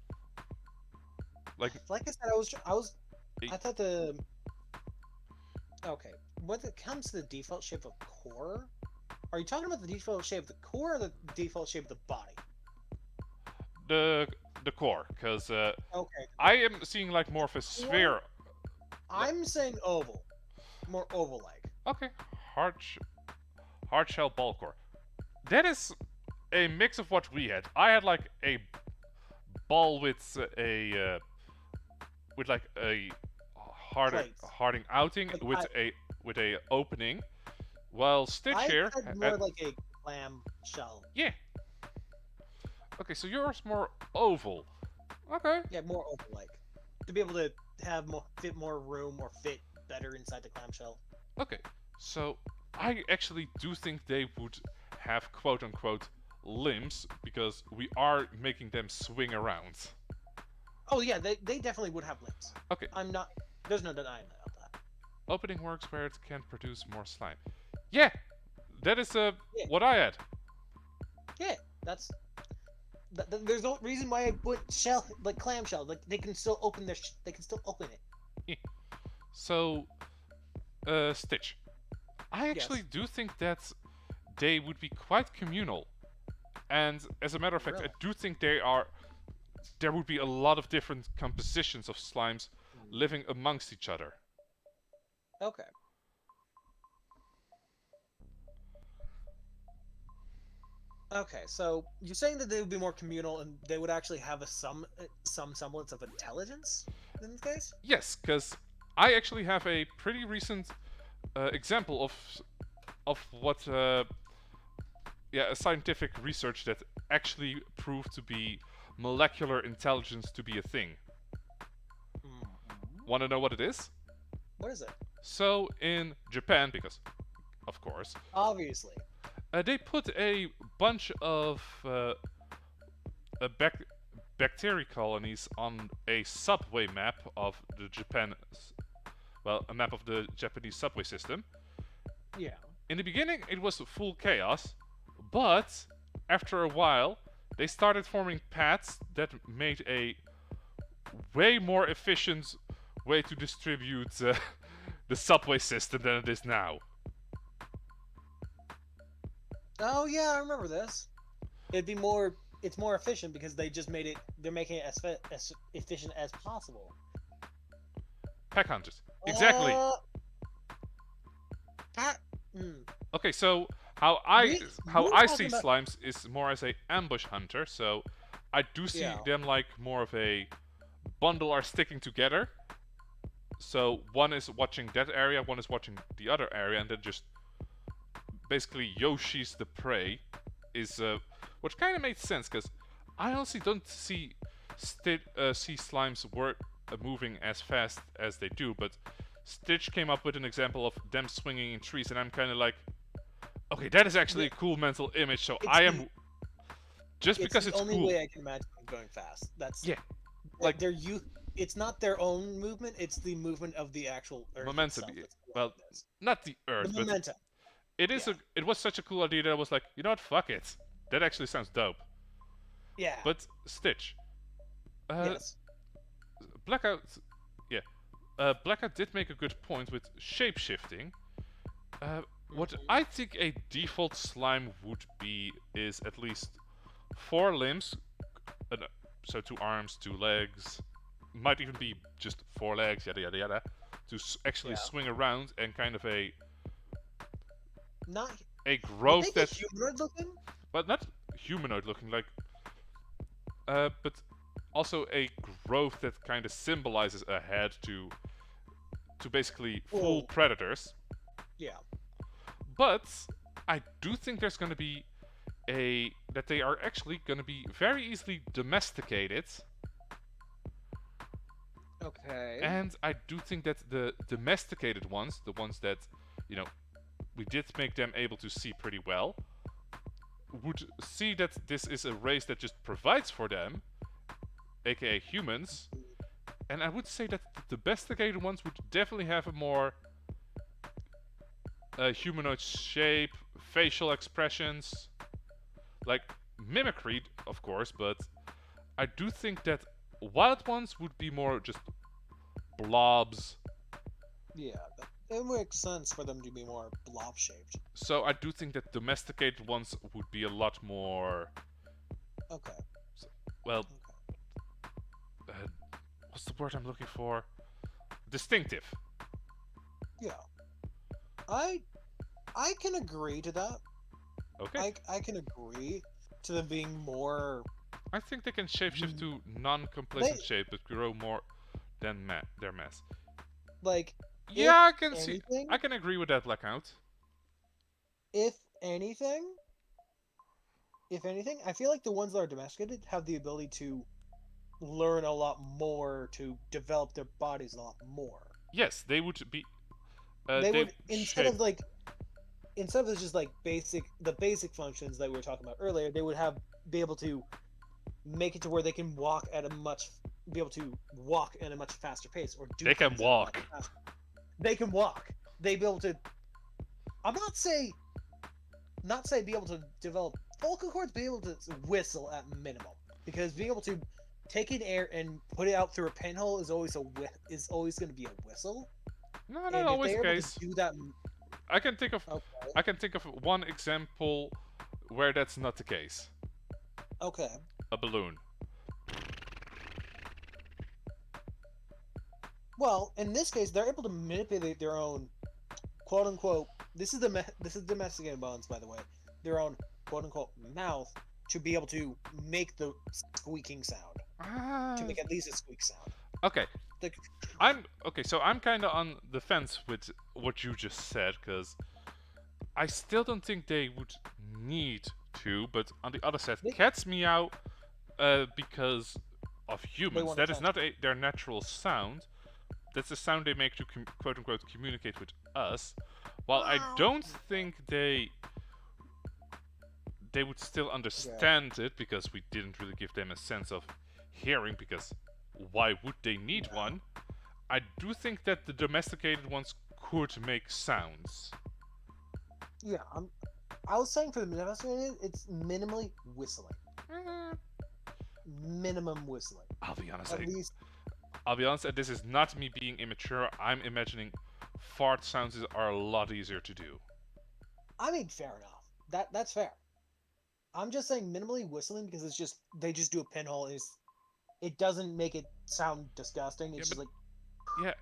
Like, Like I said, a- I thought the okay. When it comes to the default shape of core, are you talking about the default shape of the core or the default shape of the body? the the core, because Okay, I am seeing like more of a sphere. I'm saying oval, more oval-like. Okay, hard hard shell ball core. That is a mix of what we had. I had like a ball with like a Plates. harding outing Like with a opening, while Stitch I here had had, more like a clam shell. yeah. Okay, so yours more oval. Okay. Yeah, more oval-like to be able to have more room or fit better inside the clamshell. Okay, so I actually do think they would have quote unquote limbs because we are making them swing around. Oh yeah, they definitely would have limbs. Okay, I'm not. There's no denying that. opening works where it can produce more slime. Yeah, that is Yeah, what I had. yeah. That's there's no reason why I put shell like clamshell. Like they can still open they can still open it. So, Stitch. I actually Yes. do think that they would be quite communal. And as a matter of fact, I Really. do think there would be a lot of different compositions of slimes living amongst each other. Okay. Okay, so you're saying that they would be more communal and they would actually have some semblance of intelligence in this case? Yes, because I actually have a pretty recent example of what yeah, a scientific research that actually proved to be molecular intelligence to be a thing. Mhm. Want to know what it is? What is it? So in Japan, because of course, Obviously. they put a bunch of uh, bac- bacteria colonies on a subway map of the Japan, well, a map of the Japanese subway system. Yeah. In the beginning, it was full chaos, but after a while, they started forming paths that made a way more efficient way to distribute the subway system than it is now. Oh yeah, I remember this. It'd be more. It's more efficient because they just made it. They're making it as efficient as possible. Pack hunters. Exactly. Uh, that, mm, Okay, so how I we how we're I see talking about. slimes is more as a ambush hunter. So I do see Yeah. them like more of a bundle are sticking together. So one is watching that area, one is watching the other area, and then just basically Yoshi's the prey is which kind of makes sense because I honestly don't see slimes moving as fast as they do, but Stitch came up with an example of them swinging in trees, and I'm kind of like, okay, that is actually Yeah. a cool mental image. So It's I the am just it's because the it's only cool. way I can imagine them going fast. That's Yeah, like their you. It's not their own movement. It's the movement of the actual Earth momentum. itself. That's why Well, it is. not the The Earth, but momentum. Yeah. it was such a cool idea that I was like, you know what, fuck it. That actually sounds dope. Yeah. But Stitch, uh, Yes. Blackout, yeah, Blackout did make a good point with shape shifting. What Mhm. I think a default slime would be is at least four limbs, uh, so two arms, two legs, might even be just four legs, yada yada yada, to actually Yeah. swing around and kind of Not. a Would they growth be that, humanoid looking? but not humanoid looking, like, but also a growth that kind of symbolizes a head to basically fool Well, predators. yeah. But I do think there's going to be a that they are actually going to be very easily domesticated, Okay. and I do think that the domesticated ones, the ones that you know we did make them able to see pretty well, would see that this is a race that just provides for them, aka humans, and I would say that the domesticated ones would definitely have a more humanoid shape, facial expressions, like mimicry, of course, but I do think that wild ones would be more just blobs. Yeah. It makes sense for them to be more blob shaped. So I do think that domesticated ones would be a lot more, Okay. well, Okay. uh, what's the word I'm looking for? Distinctive. Yeah. I I can agree to that. Okay. I can agree to them being more. I think they can shapeshift hum- to non-complacent They shape but grow more than their mass. like Yeah, if I anything, can agree with that, Blackout. if anything, if anything, I feel like the ones that are domesticated have the ability to learn a lot more, to develop their bodies a lot more. Yes, they would be. They They would shape. instead of just like the basic functions that we were talking about earlier, they would have be able to make it to where they can walk at a much be able to walk at a much faster pace or do They can things at a much walk. faster. They can walk. They be able to. I'm not say be able to develop vocal cords, be able to whistle at minimum because being able to take in air and put it out through a pinhole is always is always going to be a whistle. No, not And if always the they're able to case. do that, I can think of okay, I can think of one example where that's not the case. okay. A balloon. Well, in this case, they're able to manipulate their own quote unquote. This is domesticated bones, by the way. Their own quote unquote mouth to be able to make the squeaking sound, to make at least a squeak sound. Okay, The, so I'm kind of on the fence with what you just said, because I still don't think they would need to. But on the other side, They- cats meow because of humans. want That is not attention. their natural sound. That's the sound they make to quote unquote communicate with us. While I don't think they would still understand it, because we didn't really give them a sense of hearing, because why would they need No. one? I do think that the domesticated ones could make sounds. Yeah, I was saying for the domesticated, it's minimally whistling. Minimum whistling. I'll be honest. At least, I'll be honest. And this is not me being immature. I'm imagining fart sounds are a lot easier to do. I mean, fair enough. That's fair. I'm just saying minimally whistling because it's just they just do a pinhole. It doesn't make it sound disgusting. It's Yeah, just like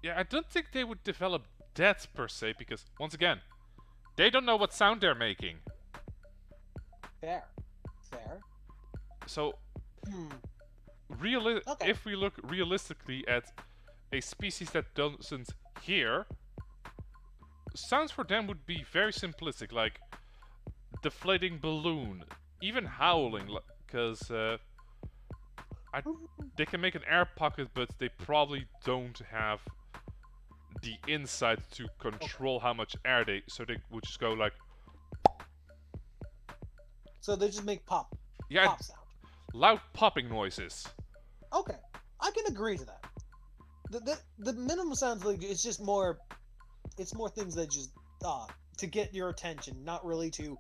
Yeah, I don't think they would develop that per se, because once again, they don't know what sound they're making. fair. So, Hmm. Okay. if we look realistically at a species that doesn't hear, sounds for them would be very simplistic, like deflating balloon, even howling, because they can make an air pocket, but they probably don't have the insight to control how much air so they would just go like, So they just make pop yeah, sound. loud popping noises. Okay, I can agree to that. The minimum sounds like it's just more. It's more things that just to get your attention, not really to.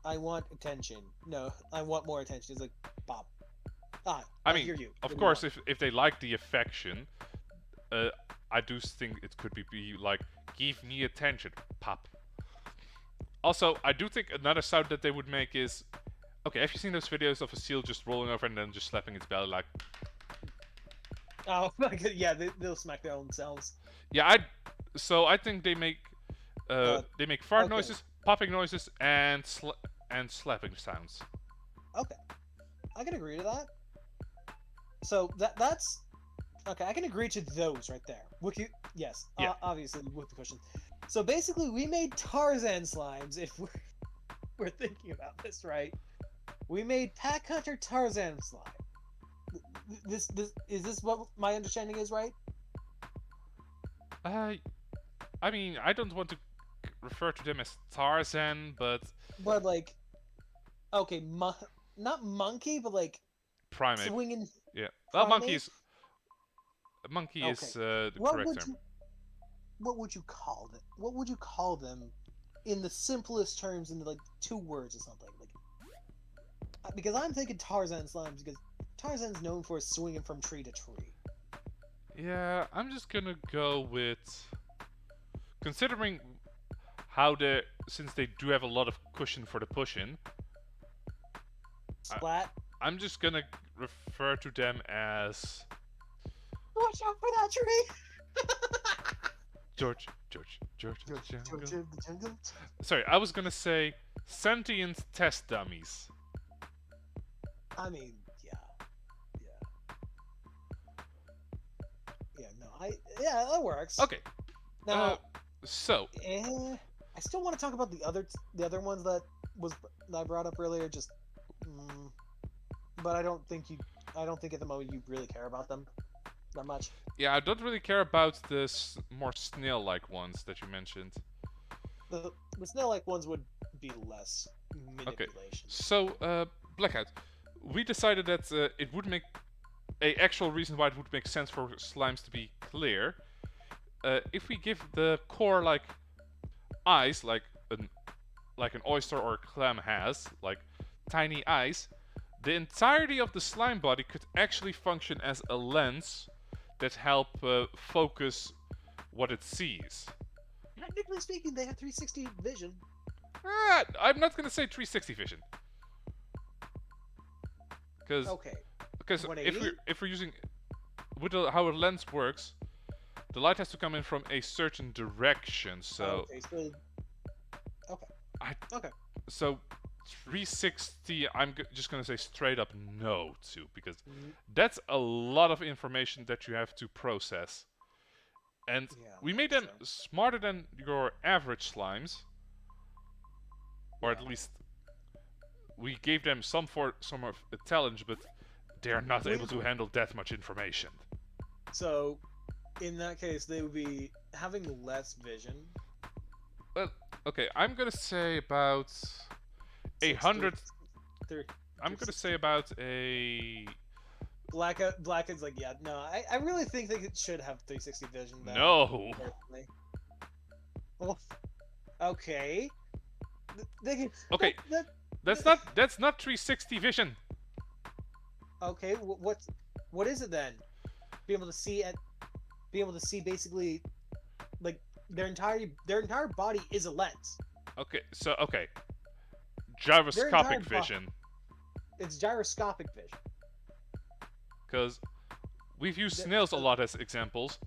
I want attention. No, I want more attention. It's like pop. I mean, hear you. of What do you course, want? if they like the affection, I do think it could be like, give me attention, pop. Also, I do think another sound that they would make is, okay, have you seen those videos of a seal just rolling over and then just slapping its belly like? Oh my god! Yeah, they'll smack their own selves. Yeah, I think they make fart okay. noises, popping noises, and slapping sounds. Okay, I can agree to that. So that's okay. I can agree to those right there. Wiki, yes, Yeah. obviously with the question. So basically, we made Tarzan slimes. If we're thinking about this right, we made Pack Hunter Tarzan slime. This is this what my understanding is, right? I mean, I don't want to refer to them as Tarzan, but But like, okay, not monkey, but like primate. swinging. Yeah, well, Primate? monkey Okay. is the What correct would term. you what would you call them? What would you call them in the simplest terms, in like 2 words or something? Like, because I'm thinking Tarzan slimes because Tarzan's known for swinging from tree to tree. Yeah, I'm just gonna go with, considering how since they do have a lot of cushion for the push-in, Splat. I'm just gonna refer to them as Watch out for that tree! George the George Jungle. of the Jungle. Sorry, I was gonna say sentient test dummies. I mean, yeah, no, yeah, that works. Okay, Now, so I still want to talk about the other ones that I brought up earlier. Just, but I don't think at the moment you really care about them that much. yeah, I don't really care about the more snail-like ones that you mentioned. The snail-like ones would be less manipulation. So, Blackout, we decided that it would make a actual reason why it would make sense for slimes to be clear. If we give the core like eyes, like an oyster or a clam has, like tiny eyes, the entirety of the slime body could actually function as a lens that help focus what it sees. Technically speaking, they have 360 vision. I'm not gonna say 360 vision, because Okay. because 180? if we're using with how a lens works, the light has to come in from a certain direction. So Okay. So. Okay. I- Okay. so 360, I'm just gonna say straight up no to, because Mm, that's a lot of information that you have to process. And yeah, we made that's them true. smarter than your average slimes, or Yeah. at least we gave them some of a challenge, but they are not able We to handle that much information. so in that case they would be having less vision. Well, okay, I'm gonna say about a Six three hundred. three I'm three gonna six say two. about a Blackout's like, yeah, no, I really think they should have 360 vision though. no. Personally. Well, okay. They can, Okay, that, that's not 360 vision. okay. What is it then? Be able to see at be able to see basically like their entire body is a lens. Okay, so okay, Their entire gyroscopic body, vision, it's gyroscopic vision. because we've used The, snails a the, lot as examples.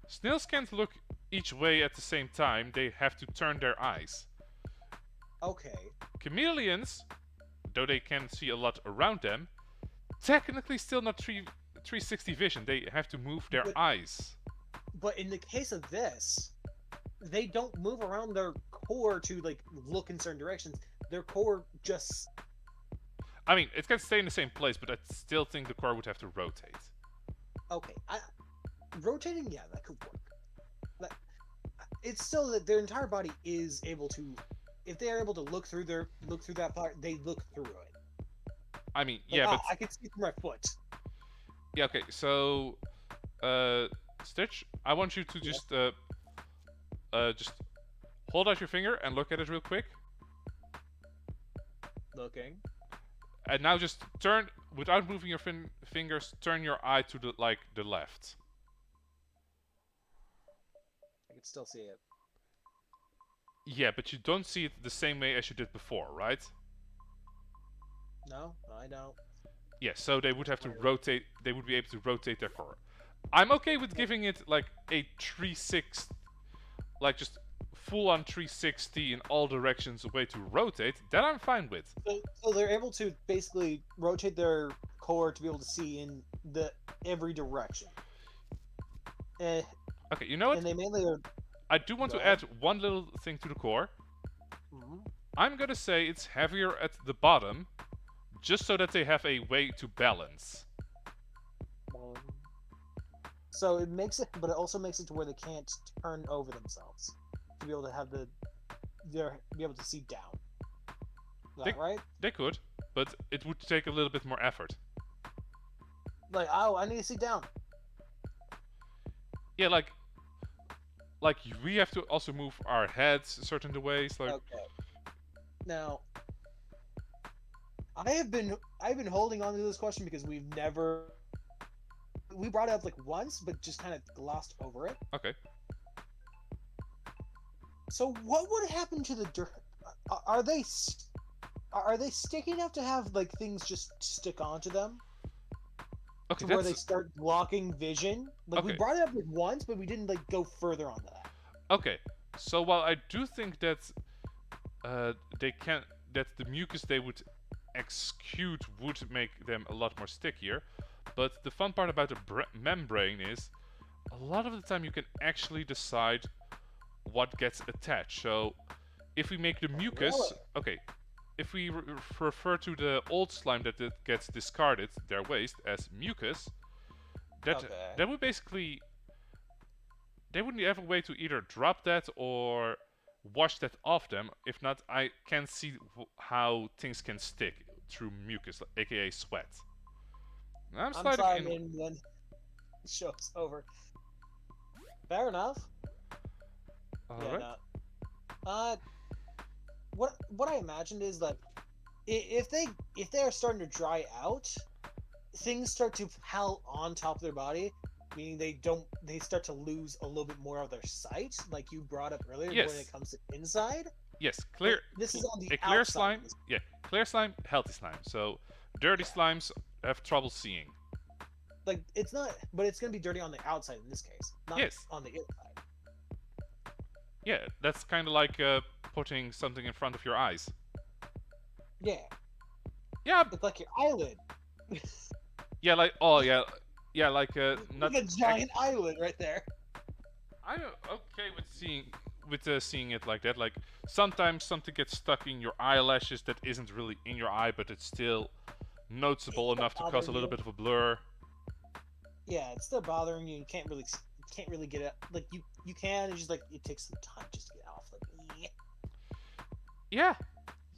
Snails can't look each way at the same time; they have to turn their eyes. okay, Chameleons, though they can see a lot around them, technically still not 360 vision. They have to move their but eyes. but in the case of this, they don't move around their core to like look in certain directions. Their core just I mean, it can stay in the same place, but I still think the core would have to rotate. okay. Rotating, yeah, that could work. But it's still that their entire body is able to, if they are able to look through that part, they look through it. I mean, Like, yeah, but I can see through my foot. yeah, okay. So, Stitch, I want you to just hold out your finger and look at it real quick. Looking. And now just turn, without moving your fingers, turn your eye to the left. I can still see it. Yeah, but you don't see it the same way as you did before, right? No, I don't. Yeah, so they would have to rotate, they would be able to rotate their core. I'm okay with giving it like a 360, like just full on 360 in all directions a way to rotate. That I'm fine with. So they're able to basically rotate their core to be able to see in the every direction. Eh, Okay, you know what? and they mainly are. I do want Go to ahead. add one little thing to the core. Mhm. I'm gonna say it's heavier at the bottom, just so that they have a way to balance. So it makes it, but it also makes it to where they can't turn over themselves to be able to have be able to see down. Is that right? They could, but it would take a little bit more effort. Like, oh, I need to see down. Yeah, like we have to also move our heads certain ways. Like, Okay. Now, I've been holding on to this question because we brought it up like once, but just kind of glossed over it. okay, So, what would happen to the dirt? Are they are they sticky enough to have like things just stick onto them okay, to where they that's start blocking vision? Like we okay. brought it up like once, but we didn't like go further onto that. Okay, so while I do think that they can, that the mucus they would exude would make them a lot more stickier, but the fun part about the membrane is a lot of the time you can actually decide what gets attached. So if we make the mucus, Really? okay, if we refer to the old slime that gets discarded, their waste, as mucus, that Okay. that would basically, they wouldn't have a way to either drop that or wash that off them. If not, I can see how things can stick through mucus, aka sweat. I'm I'm sliding sliding in. in when the show's over. Fair enough. All Yeah. right. No. What I imagined is that if they are starting to dry out, things start to pile on top of their body, meaning they start to lose a little bit more of their sight, like you brought up earlier Yes. when it comes to inside. Yes, But clear. this is on the A clear outside. slime. Yeah, clear slime, healthy slime. So dirty slimes have trouble seeing. Like it's not, but it's gonna be dirty on the outside in this case, not Yes. on the inside. Yeah, that's kind of like putting something in front of your eyes. Yeah, Yeah, it's like your eyelid. yeah, like oh yeah, yeah, like not. Like a giant eyelid right there. I'm okay with seeing it like that. Like sometimes something gets stuck in your eyelashes that isn't really in your eye, but it's still It's noticeable still enough to cause a bothering little you. bit of a blur. Yeah, it's still bothering you. You can't really get it. Like you can. It's just like it takes some time just to get off. Like, yeah. Yeah.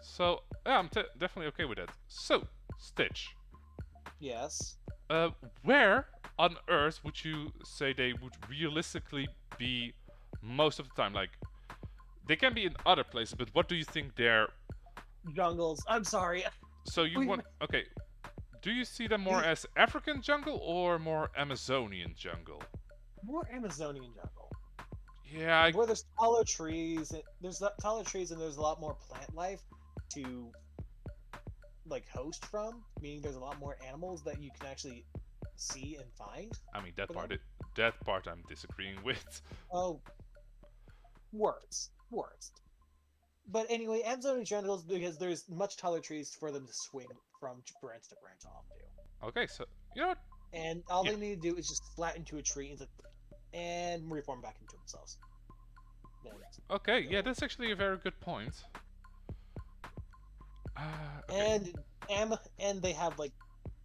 So yeah, I'm definitely okay with that. So Stitch, Yes. uh, where on Earth would you say they would realistically be most of the time? Like they can be in other places, but what do you think they're? Jungles. I'm sorry. So you We want okay? Do you see them more the as African jungle or more Amazonian jungle? more Amazonian jungle Yeah, where there's taller trees. Taller trees and there's a lot more plant life to like host from. Meaning there's a lot more animals that you can actually see and find I mean that for part. them. That part I'm disagreeing with. Oh, words. But anyway, Amazonian jungles because there's much taller trees for them to swing from branch to branch off to. Okay, so you know what? And all Yeah. they need to do is just flatten into a tree and reform back into themselves. Then Okay, yeah, go. that's actually a very good point. Okay. And and they have like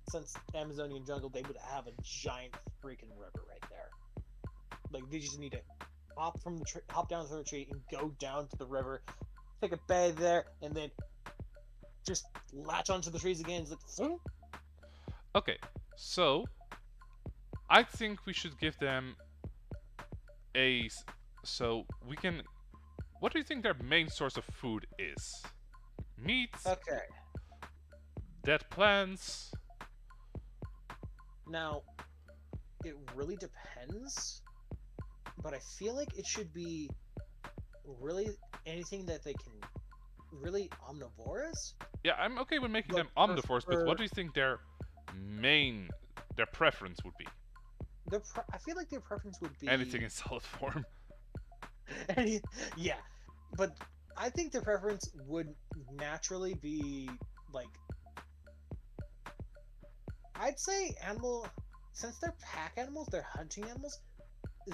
since Amazonian jungle, they would have a giant freaking river right there. Like they just need to hop down from the tree and go down to the river, take a bed there, and then just latch onto the trees again. It's like, "Vroom." Okay, so I think we should give them so we can. What do you think their main source of food is? Meat, Okay. dead plants. Now it really depends, but I feel like it should be really anything that they can really omnivorous, Yeah, I'm okay with making but them omnivores, but what do you think their preference would be? I feel like their preference would Anything be in solid form. yeah, but I think their preference would naturally be like I'd say animal since they're pack animals, they're hunting animals,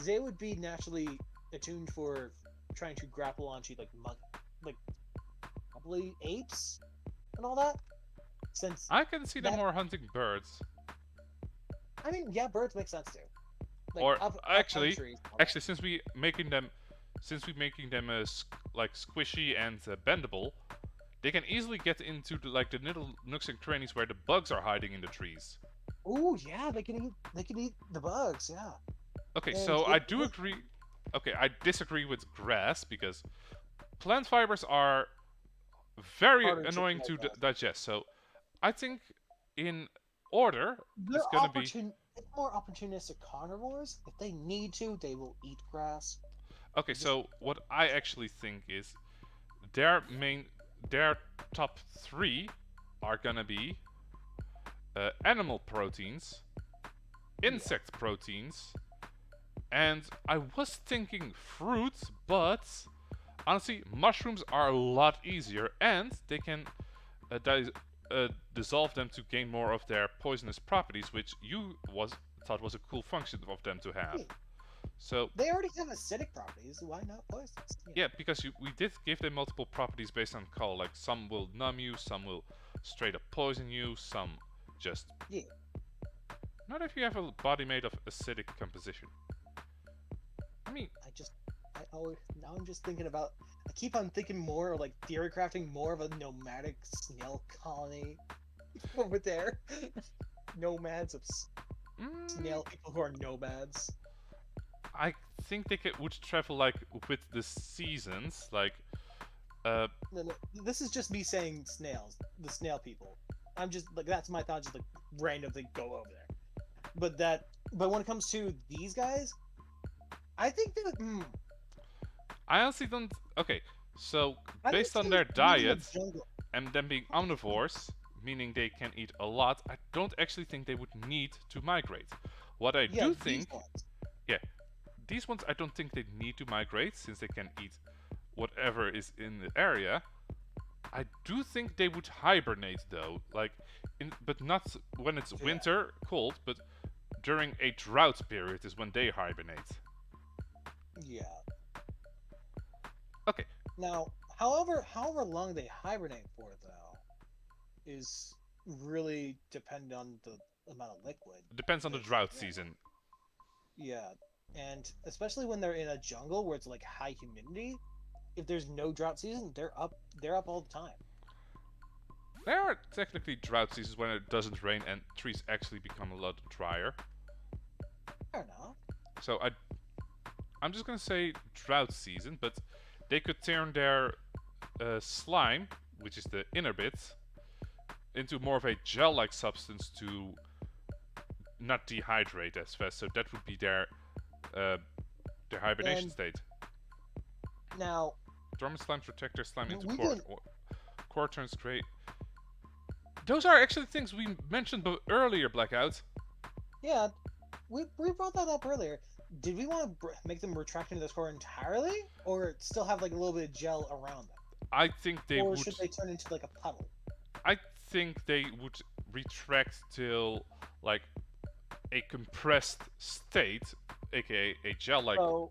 they would be naturally attuned for trying to grapple onto like probably apes and all that. Since I can see them that, more hunting birds. I mean, yeah, birds make sense too. Like Or up on actually, trees. And all that. actually, since we making them like squishy and bendable, they can easily get into like the little nooks and crannies where the bugs are hiding in the trees. Ooh, yeah, they can eat the bugs, yeah. Okay, And so I do agree. Okay, I disagree with grass because plant fibers are very harder to annoying to digest. digest. So I think in order it's They're gonna be it's more opportunistic carnivores. If they need to, they will eat grass. okay. Just So what I actually think is their main their top three are gonna be animal proteins, yeah. insect proteins, and I was thinking fruits, but honestly, mushrooms are a lot easier, and they can dissolve them to gain more of their poisonous properties, which you thought was a cool function of them to have. Yeah. So They already have acidic properties. Why not poisons? yeah, because we did give them multiple properties based on color. Like some will numb you, some will straight up poison you, some just Yeah. not if you have a body made of acidic composition. I mean, I just, I always now I'm just thinking about. I keep on thinking more like theory crafting more of a nomadic snail colony over there. Nomads of snail people who are nomads. I think they would travel like with the seasons, like No, this is just me saying snails, the snail people. I'm just like that's my thought, just like randomly go over there. But when it comes to these guys, I think that I honestly don't. Okay, so I don't based on see their leaving the diet jungle. and them being omnivores, meaning they can eat a lot, I don't actually think they would need to migrate. What I Yeah, do these think, ones. yeah, these ones I don't think they need to migrate since they can eat whatever is in the area. I do think they would hibernate though, but not when it's Yeah. winter, cold, but during a drought period is when they hibernate. Yeah. Okay, Now, however long they hibernate for, though, is really dependent on the amount of liquid depends on the they drought drink. season. Yeah, and especially when they're in a jungle where it's like high humidity, if there's no drought season, they're up all the time. There are technically drought seasons when it doesn't rain and trees actually become a lot drier. Fair enough. So I'm just gonna say drought season, but they could turn their slime, which is the inner bit, into more of a gel-like substance to not dehydrate as fast. So that would be their hibernation And state. now Dormant slimes protect their slime into we core. didn't. Core turns gray. Those are actually things we mentioned earlier, Blackout. Yeah, we brought that up earlier. Did we want to make them retract into this core entirely, or still have like a little bit of gel around them, I think they or would. should they turn into like a puddle? I think they would retract till like a compressed state, aka a gel-like, So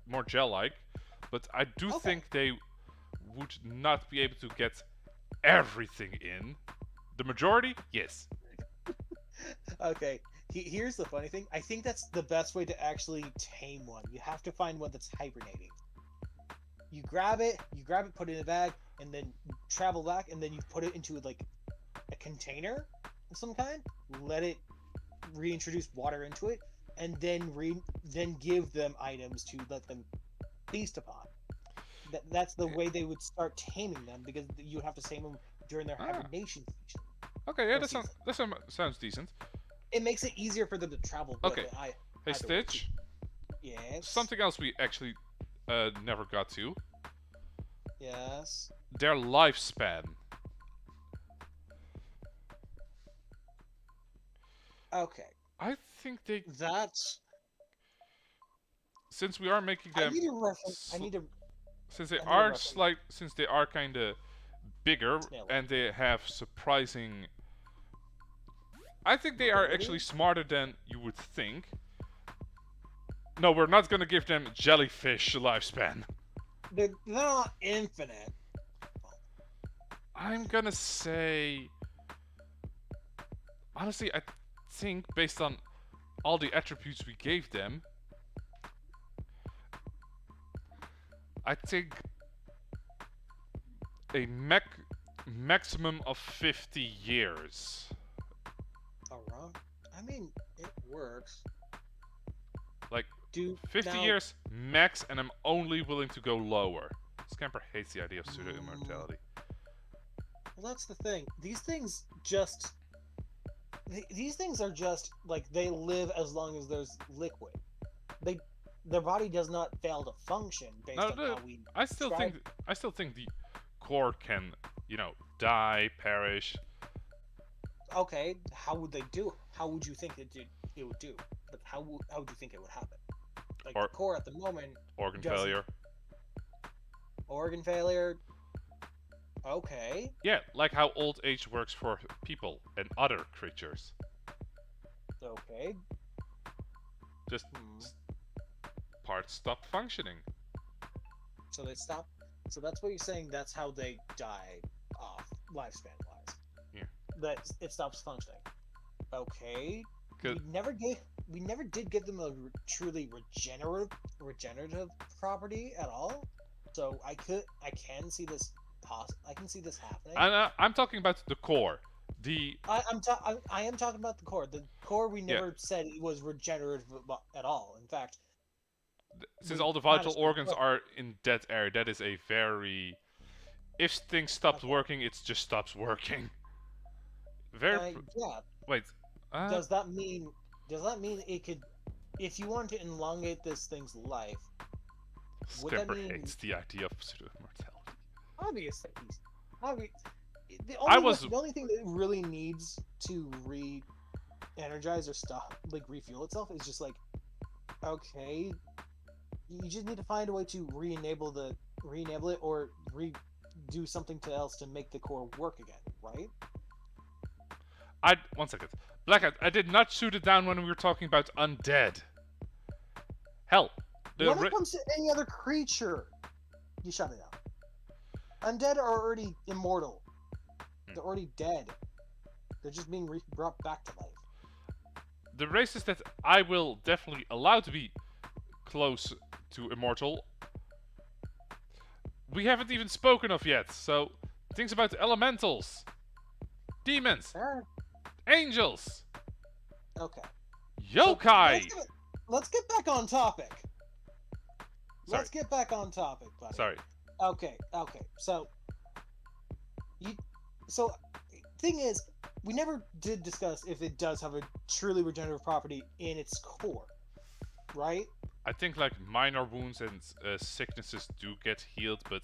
more gel-like. But I do okay, think they would not be able to get everything in. The majority, yes. okay. Here's the funny thing. I think that's the best way to actually tame one. You have to find one that's hibernating. You grab it, put it in a bag, and then travel back, and then you put it into like a container of some kind. Let it reintroduce water into it, and then give them items to let them feast upon. That's the way they would start taming them, because you have to tame them during their Ah. hibernation season. Okay, yeah, Or that sounds decent. It makes it easier for them to travel. Okay. But Hey, either way, Stitch. yes. Something else we actually never got to. Yes. Their lifespan. Okay. I think they, That's. since we are making them, I need to reference. I need to. since they I need a are reference. since they are kind of bigger Snail. and they have surprising. I think they are Mobility? actually smarter than you would think. No, we're not gonna give them jellyfish lifespan. They're not infinite. I'm gonna say. Honestly, I think based on all the attributes we gave them, I think a maximum of 50 years. Around. I mean, it works. Like, Do 50 now, years max, and I'm only willing to go lower. Scamper hates the idea of pseudo immortality. Well, that's the thing. These things just. These things are just like they live as long as there's liquid. Their body does not fail to function based No, on how we. I still think the core can, die, perish. Okay, how would they do? How would you think it would do? Like how would you think it would happen? Like Or- the core at the moment, Organ doesn't- failure. organ failure. Okay, Yeah, like how old age works for people and other creatures. okay. Just Hmm. parts stop functioning. So they stop. So that's what you're saying. That's how they die off lifespan wise. Yeah. That it stops functioning. Okay. 'Cause- We never did give them a truly regenerative property at all. So I can see this I can see this happening. I'm talking about the core. I am talking about the core. The core we never said it was regenerative at all. In fact, Since we all the kinda vital said, organs look, are in that area, that is a very. If things stopped Okay. working, it just stops working. Very. yeah. Wait. Does that mean it could, if you want to elongate this thing's life? would that Scamper mean- hates the idea of pseudo immortality. Obviously, the only thing that it really needs to re-energize or stop, like refuel itself, is just like, okay, you just need to find a way to re-enable it or do something else to make the core work again, right? One second. Blackout, I did not shoot it down when we were talking about undead. Hell, When it comes to any other creature, you shut it down. Undead are already immortal. They're already dead. They're just being brought back to life. the races that I will definitely allow to be close to immortal, we haven't even spoken of yet. So, things about elementals, demons, angels, Okay. yokai. So let's get back on topic. Sorry. Let's get back on topic, buddy. Sorry. Okay. So, thing is, we never did discuss if it does have a truly regenerative property in its core, right? I think like minor wounds and sicknesses do get healed, but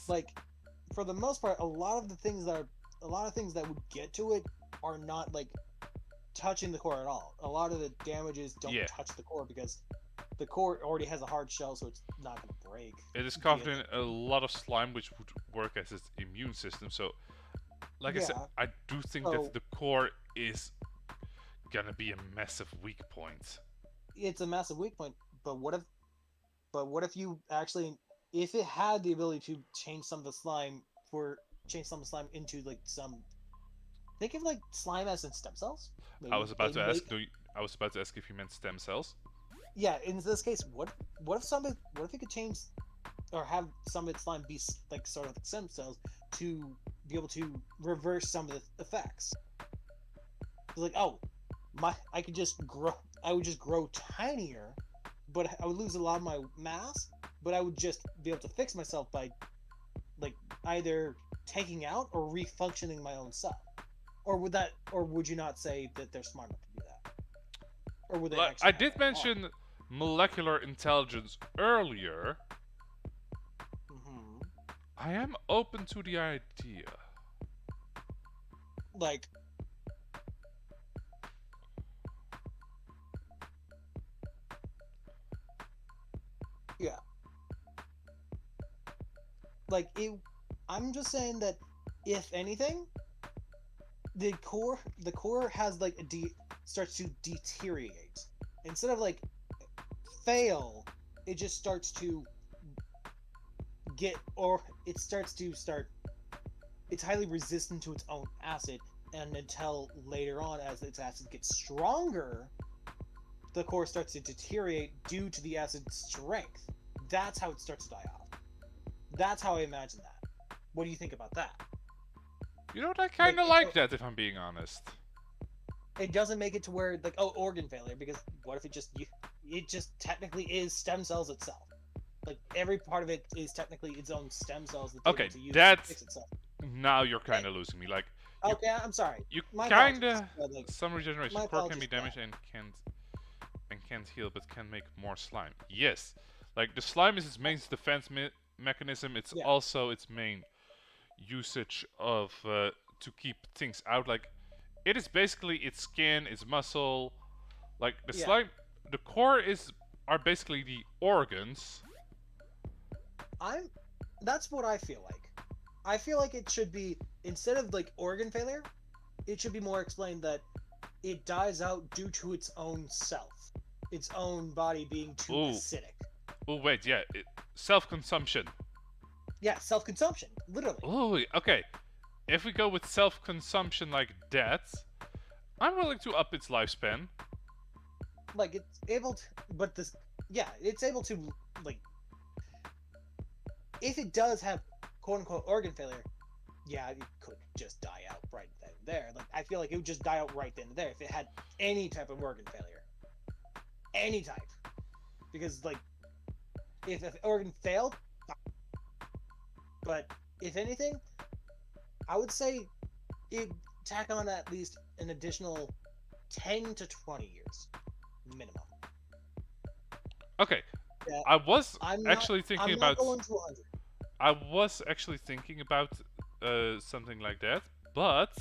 like for the most part, a lot of things that would get to it are not like touching the core at all. A lot of the damages don't touch the core because the core already has a hard shell, so it's not going to break. It is covered in a lot of slime, which would work as its immune system. So, like I said, I do think that the core is gonna be a massive weak point. It's a massive weak point, but what if you actually, if it had the ability to change some of the slime into like some, think of like slime as in stem cells. Maybe I was about to ask if you meant stem cells. Yeah, in this case, what if it could change or have some of its slime be like sort of stem cells to be able to reverse some of the effects? It's like, I would just grow tinier, but I would lose a lot of my mass, but I would just be able to fix myself by like either taking out or refunctioning my own self. Or would you not say that they're smart enough to do that? Or would they actually? I did mention molecular intelligence earlier. Mm-hmm. I am open to the idea. Like, yeah. Like, I'm just saying that if anything, the core has like starts to deteriorate. Instead of like fail, it just starts to it's highly resistant to its own acid, and until later on, as its acid gets stronger, the core starts to deteriorate due to the acid's strength. That's how it starts to die off. That's how I imagine that. What do you think about that? You know what, I kind of like that, if I'm being honest. It doesn't make it to where, like, organ failure, because what if it just technically is stem cells itself? Like, every part of it is technically its own stem cells that okay, able to use that's... to fix itself. Now you're kind of losing me. Like, okay, I'm sorry. You kind of... Like, some regeneration. Core can be damaged and can't heal, but can make more slime. Yes. Like, the slime is its main defense mechanism. It's also its main usage of to keep things out. Like, it is basically its skin, its muscle. Like, the slime, the core are basically the organs. That's what I feel like. I feel like it should be, instead of like organ failure, it should be more explained that it dies out due to its own self, its own body being too acidic. Oh wait, yeah, self-consumption. Yeah, self-consumption, literally. Oh, okay. If we go with self-consumption like that, I'm willing to up its lifespan. Like, it's able to, but this, it's able to, like, if it does have quote-unquote organ failure, it could just die out right then and there. Like, I feel like it would just die out right then and there if it had any type of organ failure. Any type. Because, like, if the organ failed, but if anything, I would say it tack on at least an additional 10 to 20 years minimum. Okay. I was actually thinking about something like that, but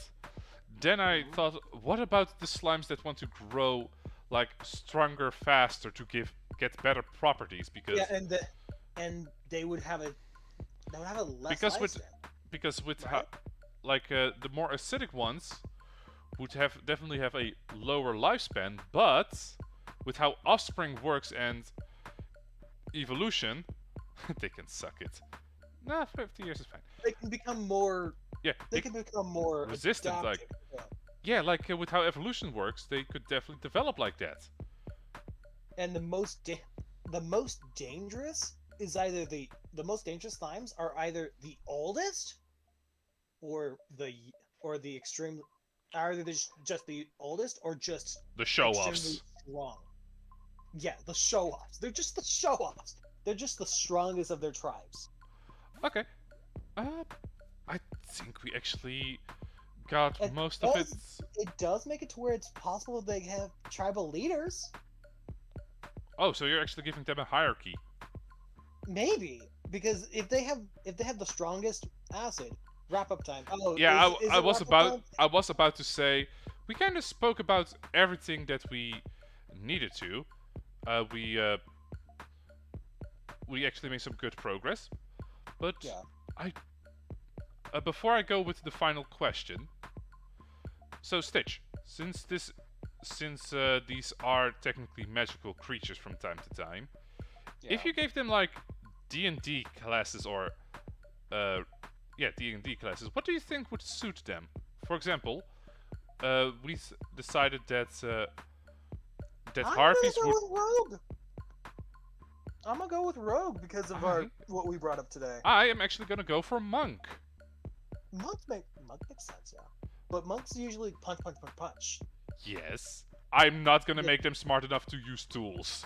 then I thought, what about the slimes that want to grow like stronger, faster to get better properties? Because and they would have That would have a less Because with lifespan, because with right? the more acidic ones would have definitely have a lower lifespan, but with how offspring works and evolution, they can suck it. Nah, 50 years is fine. They can become more. Yeah, They can become more resistant. Like adaptive. Yeah. yeah, like with how evolution works, they could definitely develop like that. And the most dangerous is either the most dangerous slimes are either the oldest or the extreme, either just the oldest or just The show extremely offs. strong. Yeah, the show offs. They're just the show offs. They're just the strongest of their tribes. Okay. Uh, I think we actually got It most of it. does make it to where it's possible they have tribal leaders. Oh, so you're actually giving them a hierarchy. Maybe, because if they have the strongest acid, wrap up time. Oh, Yeah, is I it was wrap up about time? I was about to say we kind of spoke about everything that we needed to. Uh, we uh, we actually made some good progress, but Yeah. I before I go with the final question. So Stitch, since these are technically magical creatures from time to time, if you gave them like D&D classes or D&D classes, what do you think would suit them? For example, we decided that I'm Harpies gonna would. go with Rogue. I'm gonna go with Rogue because of what we brought up today. I am actually gonna go for Monk. Monk makes sense, yeah. But monks usually punch, punch, punch, punch. Yes, I'm not gonna Yeah. make them smart enough to use tools.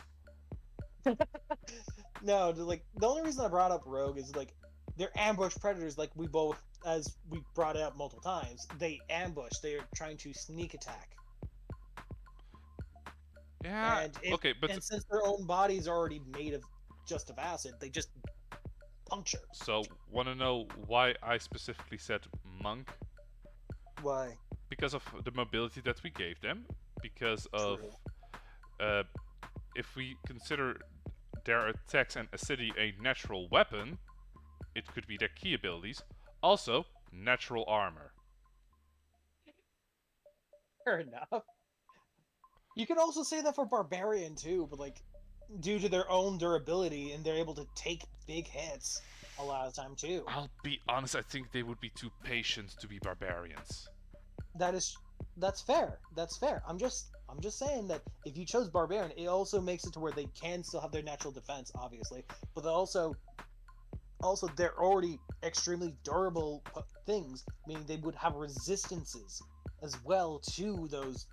No, the only reason I brought up Rogue is like they're ambush predators. Like we both, as we brought it up multiple times, they ambush. They are trying to sneak attack. Yeah. And Okay, but and since their own bodies are already made of acid, they just puncture. so wanna know why I specifically said Monk? Why? Because of the mobility that we gave them. Because of True. if we consider their attacks and acidity a natural weapon, it could be their key abilities. Also, natural armor. Fair enough. You could also say that for Barbarian too, but like due to their own durability and they're able to take big hits a lot of the time too. I'll be honest, I think they would be too patient to be barbarians. That's fair. That's fair. I'm just saying that if you chose Barbarian, it also makes it to where they can still have their natural defense, obviously, but also they're already extremely durable things, meaning they would have resistances as well to those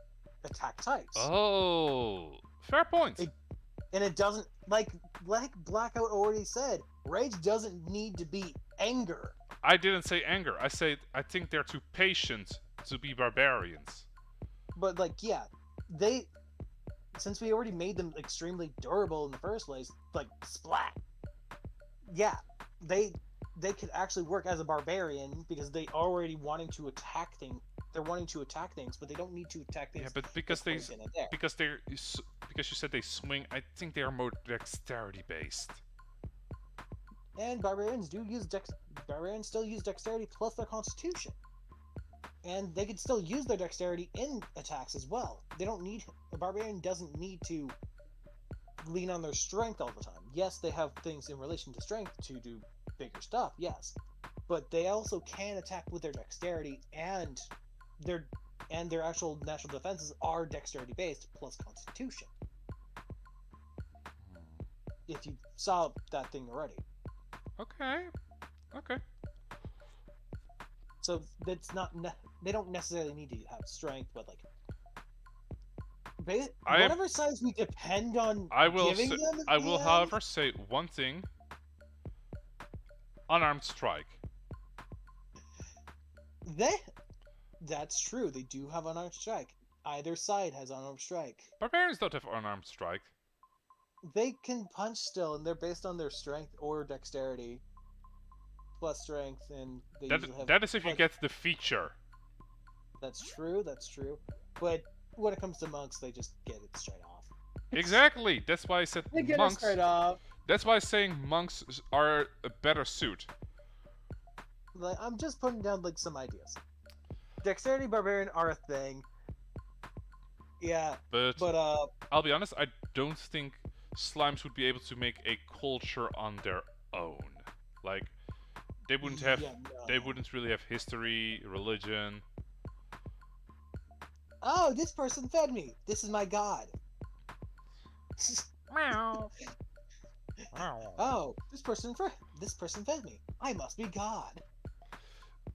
attack types. Oh, fair point. And it doesn't like Blackout already said, rage doesn't need to be anger. I didn't say anger. I said I think they're too patient to be barbarians. But like, yeah, they since we already made them extremely durable in the first place, like splat. Yeah, they could actually work as a barbarian because they already wanting to attack things. They're wanting to attack things, but they don't need to attack things. Yeah, but because you said they swing, I think they are more dexterity based. And barbarians barbarians still use dexterity plus their constitution. And they can still use their dexterity in attacks as well. They don't need a barbarian doesn't need to lean on their strength all the time. Yes, they have things in relation to strength to do bigger stuff, yes. But they also can attack with their dexterity and their actual natural defenses are dexterity based plus constitution. If you saw that thing already. Okay. So that's not they don't necessarily need to have strength, but like whatever size we depend on giving them. I will, however, say one thing: unarmed strike. That's true. They do have unarmed strike. Either side has unarmed strike. Barbarians don't have unarmed strike. They can punch still, and they're based on their strength or dexterity plus strength, and they usually have. That is if you get the feature. That's true. But when it comes to monks, they just get it straight off. Exactly. That's why I said They get monks. it straight off. That's why saying monks are a better suit. Like, I'm just putting down like some ideas. Dexterity barbarian are a thing. Yeah, But but I'll be honest, I don't think slimes would be able to make a culture on their own. Like they wouldn't have, yeah, they no. wouldn't really have history, religion. Oh, this person fed me. This is my god. Meow. Meow. Oh, this person fed me. I must be God.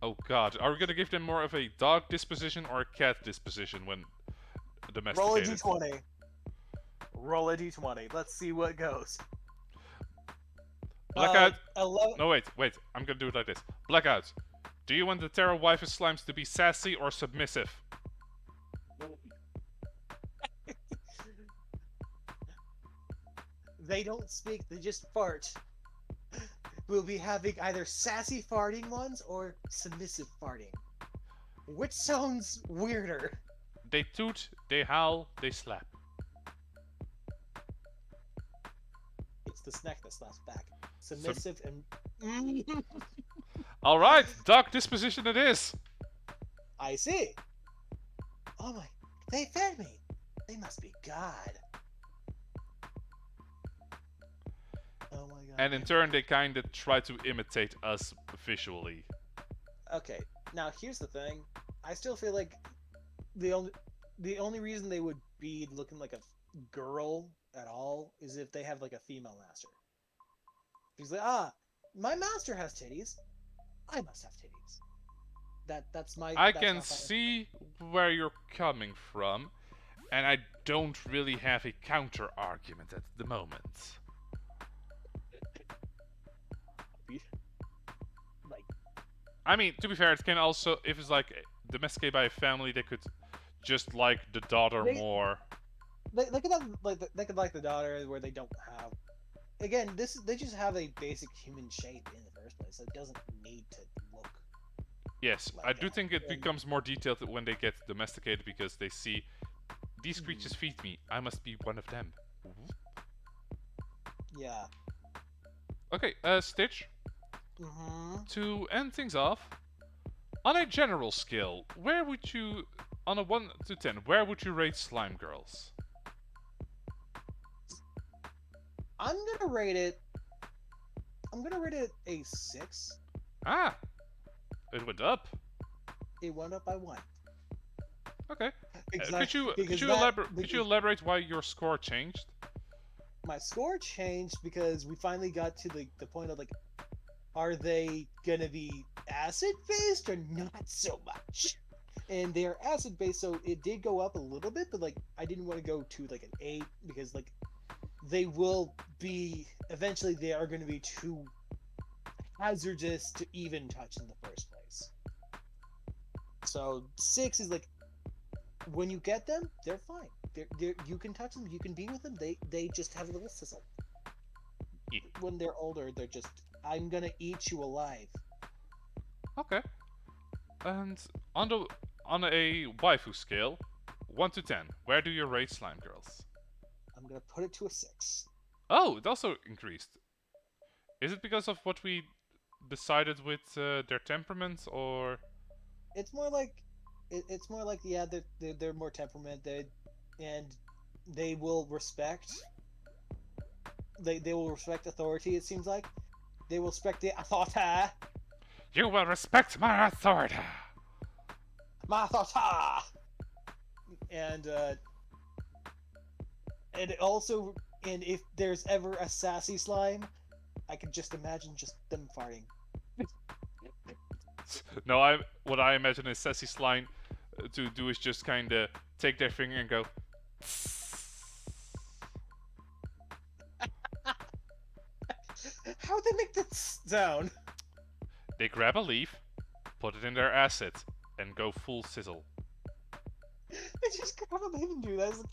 Oh god, are we gonna give them more of a dog disposition or a cat disposition when Roll a domesticated? d20. Roll a d20. Let's see what goes. Blackout. 11. No, wait. I'm gonna do it like this. Blackout. Do you want the Terra Waifu slimes to be sassy or submissive? They don't speak, they just fart. We'll be having either sassy farting ones or submissive farting. Which sounds weirder? They toot, they howl, they slap. It's the snack that slaps back. Submissive and. Alright, dog disposition it is. I see. Oh my. They fed me. They must be God. Oh my god. And in turn, they kinda try to imitate us visually. Okay, now here's the thing. I still feel like the only reason they would be looking like a girl at all is if they have like a female master. He's like, my master has titties. I must have titties. That's my. I that's can my see where you're coming from, and I don't really have a counter argument at the moment. like I mean, to be fair, it can also, if it's like domesticated by a family, they could just like the daughter they more. they could have they could like the daughter where they don't have. Again, they just have a basic human shape in the first place. So it doesn't need to look Yes, like I do that. think it And becomes more detailed when they get domesticated because they see these creatures feed me. I must be one of them. yeah. Okay, Stitch. Mm-hmm. To end things off, on a general scale, where would you, on a 1 to 10, where would you rate Slime Girls? I'm gonna rate it. I'm gonna rate it a 6. Ah, it went up. It went up by 1. Okay. Exactly. Could you Because could you elaborate why your score changed? my score changed because we finally got to the point of like, are they gonna be acid based or not so much? And they're acid based, so it did go up a little bit, but like I didn't want to go to like an 8 because like they will be eventually they are going to be too hazardous to even touch in the first place. So 6 is like when you get them, they're fine. You can touch them, you can be with them. They just have a little sizzle. Yeah. When they're older, they're just I'm gonna eat you alive. Okay. And on a waifu scale, 1 to 10, where do you rate Slime Girls? I'm gonna put it to a 6. Oh, it also increased. Is it because of what we decided with their temperaments, or? It's more like it's more like yeah, they're more temperamented, and they will respect. They will respect authority. It seems like they will respect the authority. You will respect my authority. My authority. And it also and if there's ever a sassy slime, I could just imagine just them farting. No, what I imagine is sassy slime to do is just kind of take their finger and go. How would they make that sound? They grab a leaf, put it in their acid, and go full sizzle. They just grab a leaf and do that. It's like...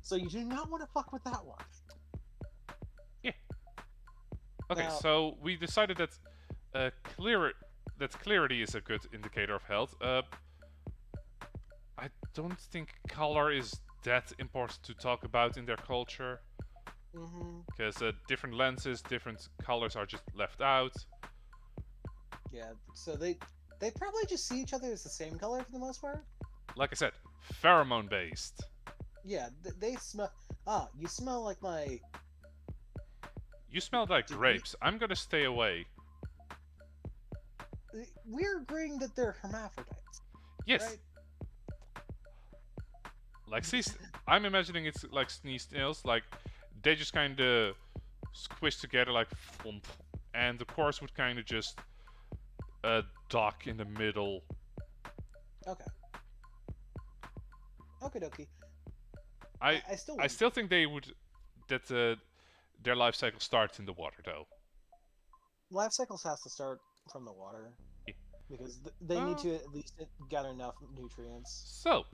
so you do not want to fuck with that one. Yeah. Okay, Now, so we decided that clarity is a good indicator of health. I don't think color is that important to talk about in their culture. Mm-hmm. Because different lenses, different colors are just left out. Yeah. So they probably just see each other as the same color for the most part. Like I said, pheromone based. Yeah. They smell. Ah, you smell like my. You smell like Did we? grapes. I'm gonna stay away. We're agreeing that they're hermaphrodites, Yes, right? like see, I'm imagining it's like sneeze nails. Like they just kind of squish together like thump, and the course would kind of just dock in the middle. Okay. Okay, dokie. I I still I wouldn't. still think they would that their life cycle starts in the water though. Life cycles has to start from the water Yeah. because they need Uh, to at least gather enough nutrients. so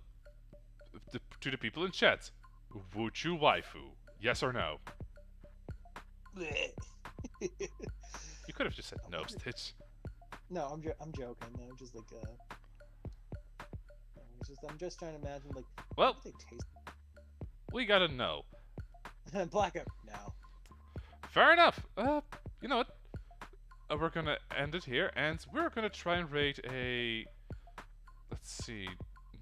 to the people in chat, would you waifu? Yes or no? You could have just said no, Stitch. No, I'm joking. I'm just like I'm just trying to imagine like what Well, would they taste? we gotta know. Blackout. No. Fair enough. You know what? We're gonna end it here, and we're gonna try and rate a. Let's see.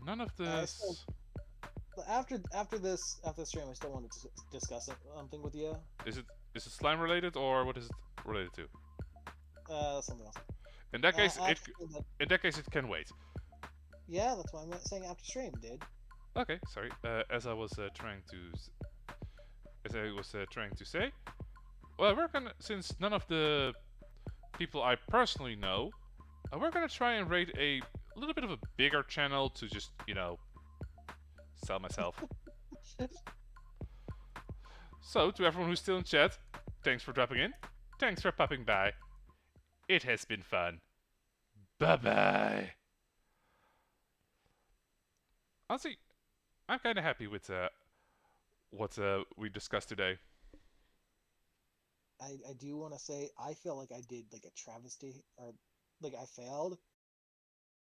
None of I still this. after the stream, I still want to discuss something with you. Is it is it slime related or what is it related to? Something else. In that case, After that, it can wait. yeah, that's why I'm saying after stream, dude. Okay, sorry. As I was trying to say, well, we're gonna since none of the people I personally know, we're gonna try and rate a little bit of a bigger channel to just sell myself. So to everyone who's still in chat, thanks for dropping in. Thanks for popping by. It has been fun. Bye bye. Honestly, I'm kind of happy with what we discussed today. I do want to say I feel like I did like a travesty or like I failed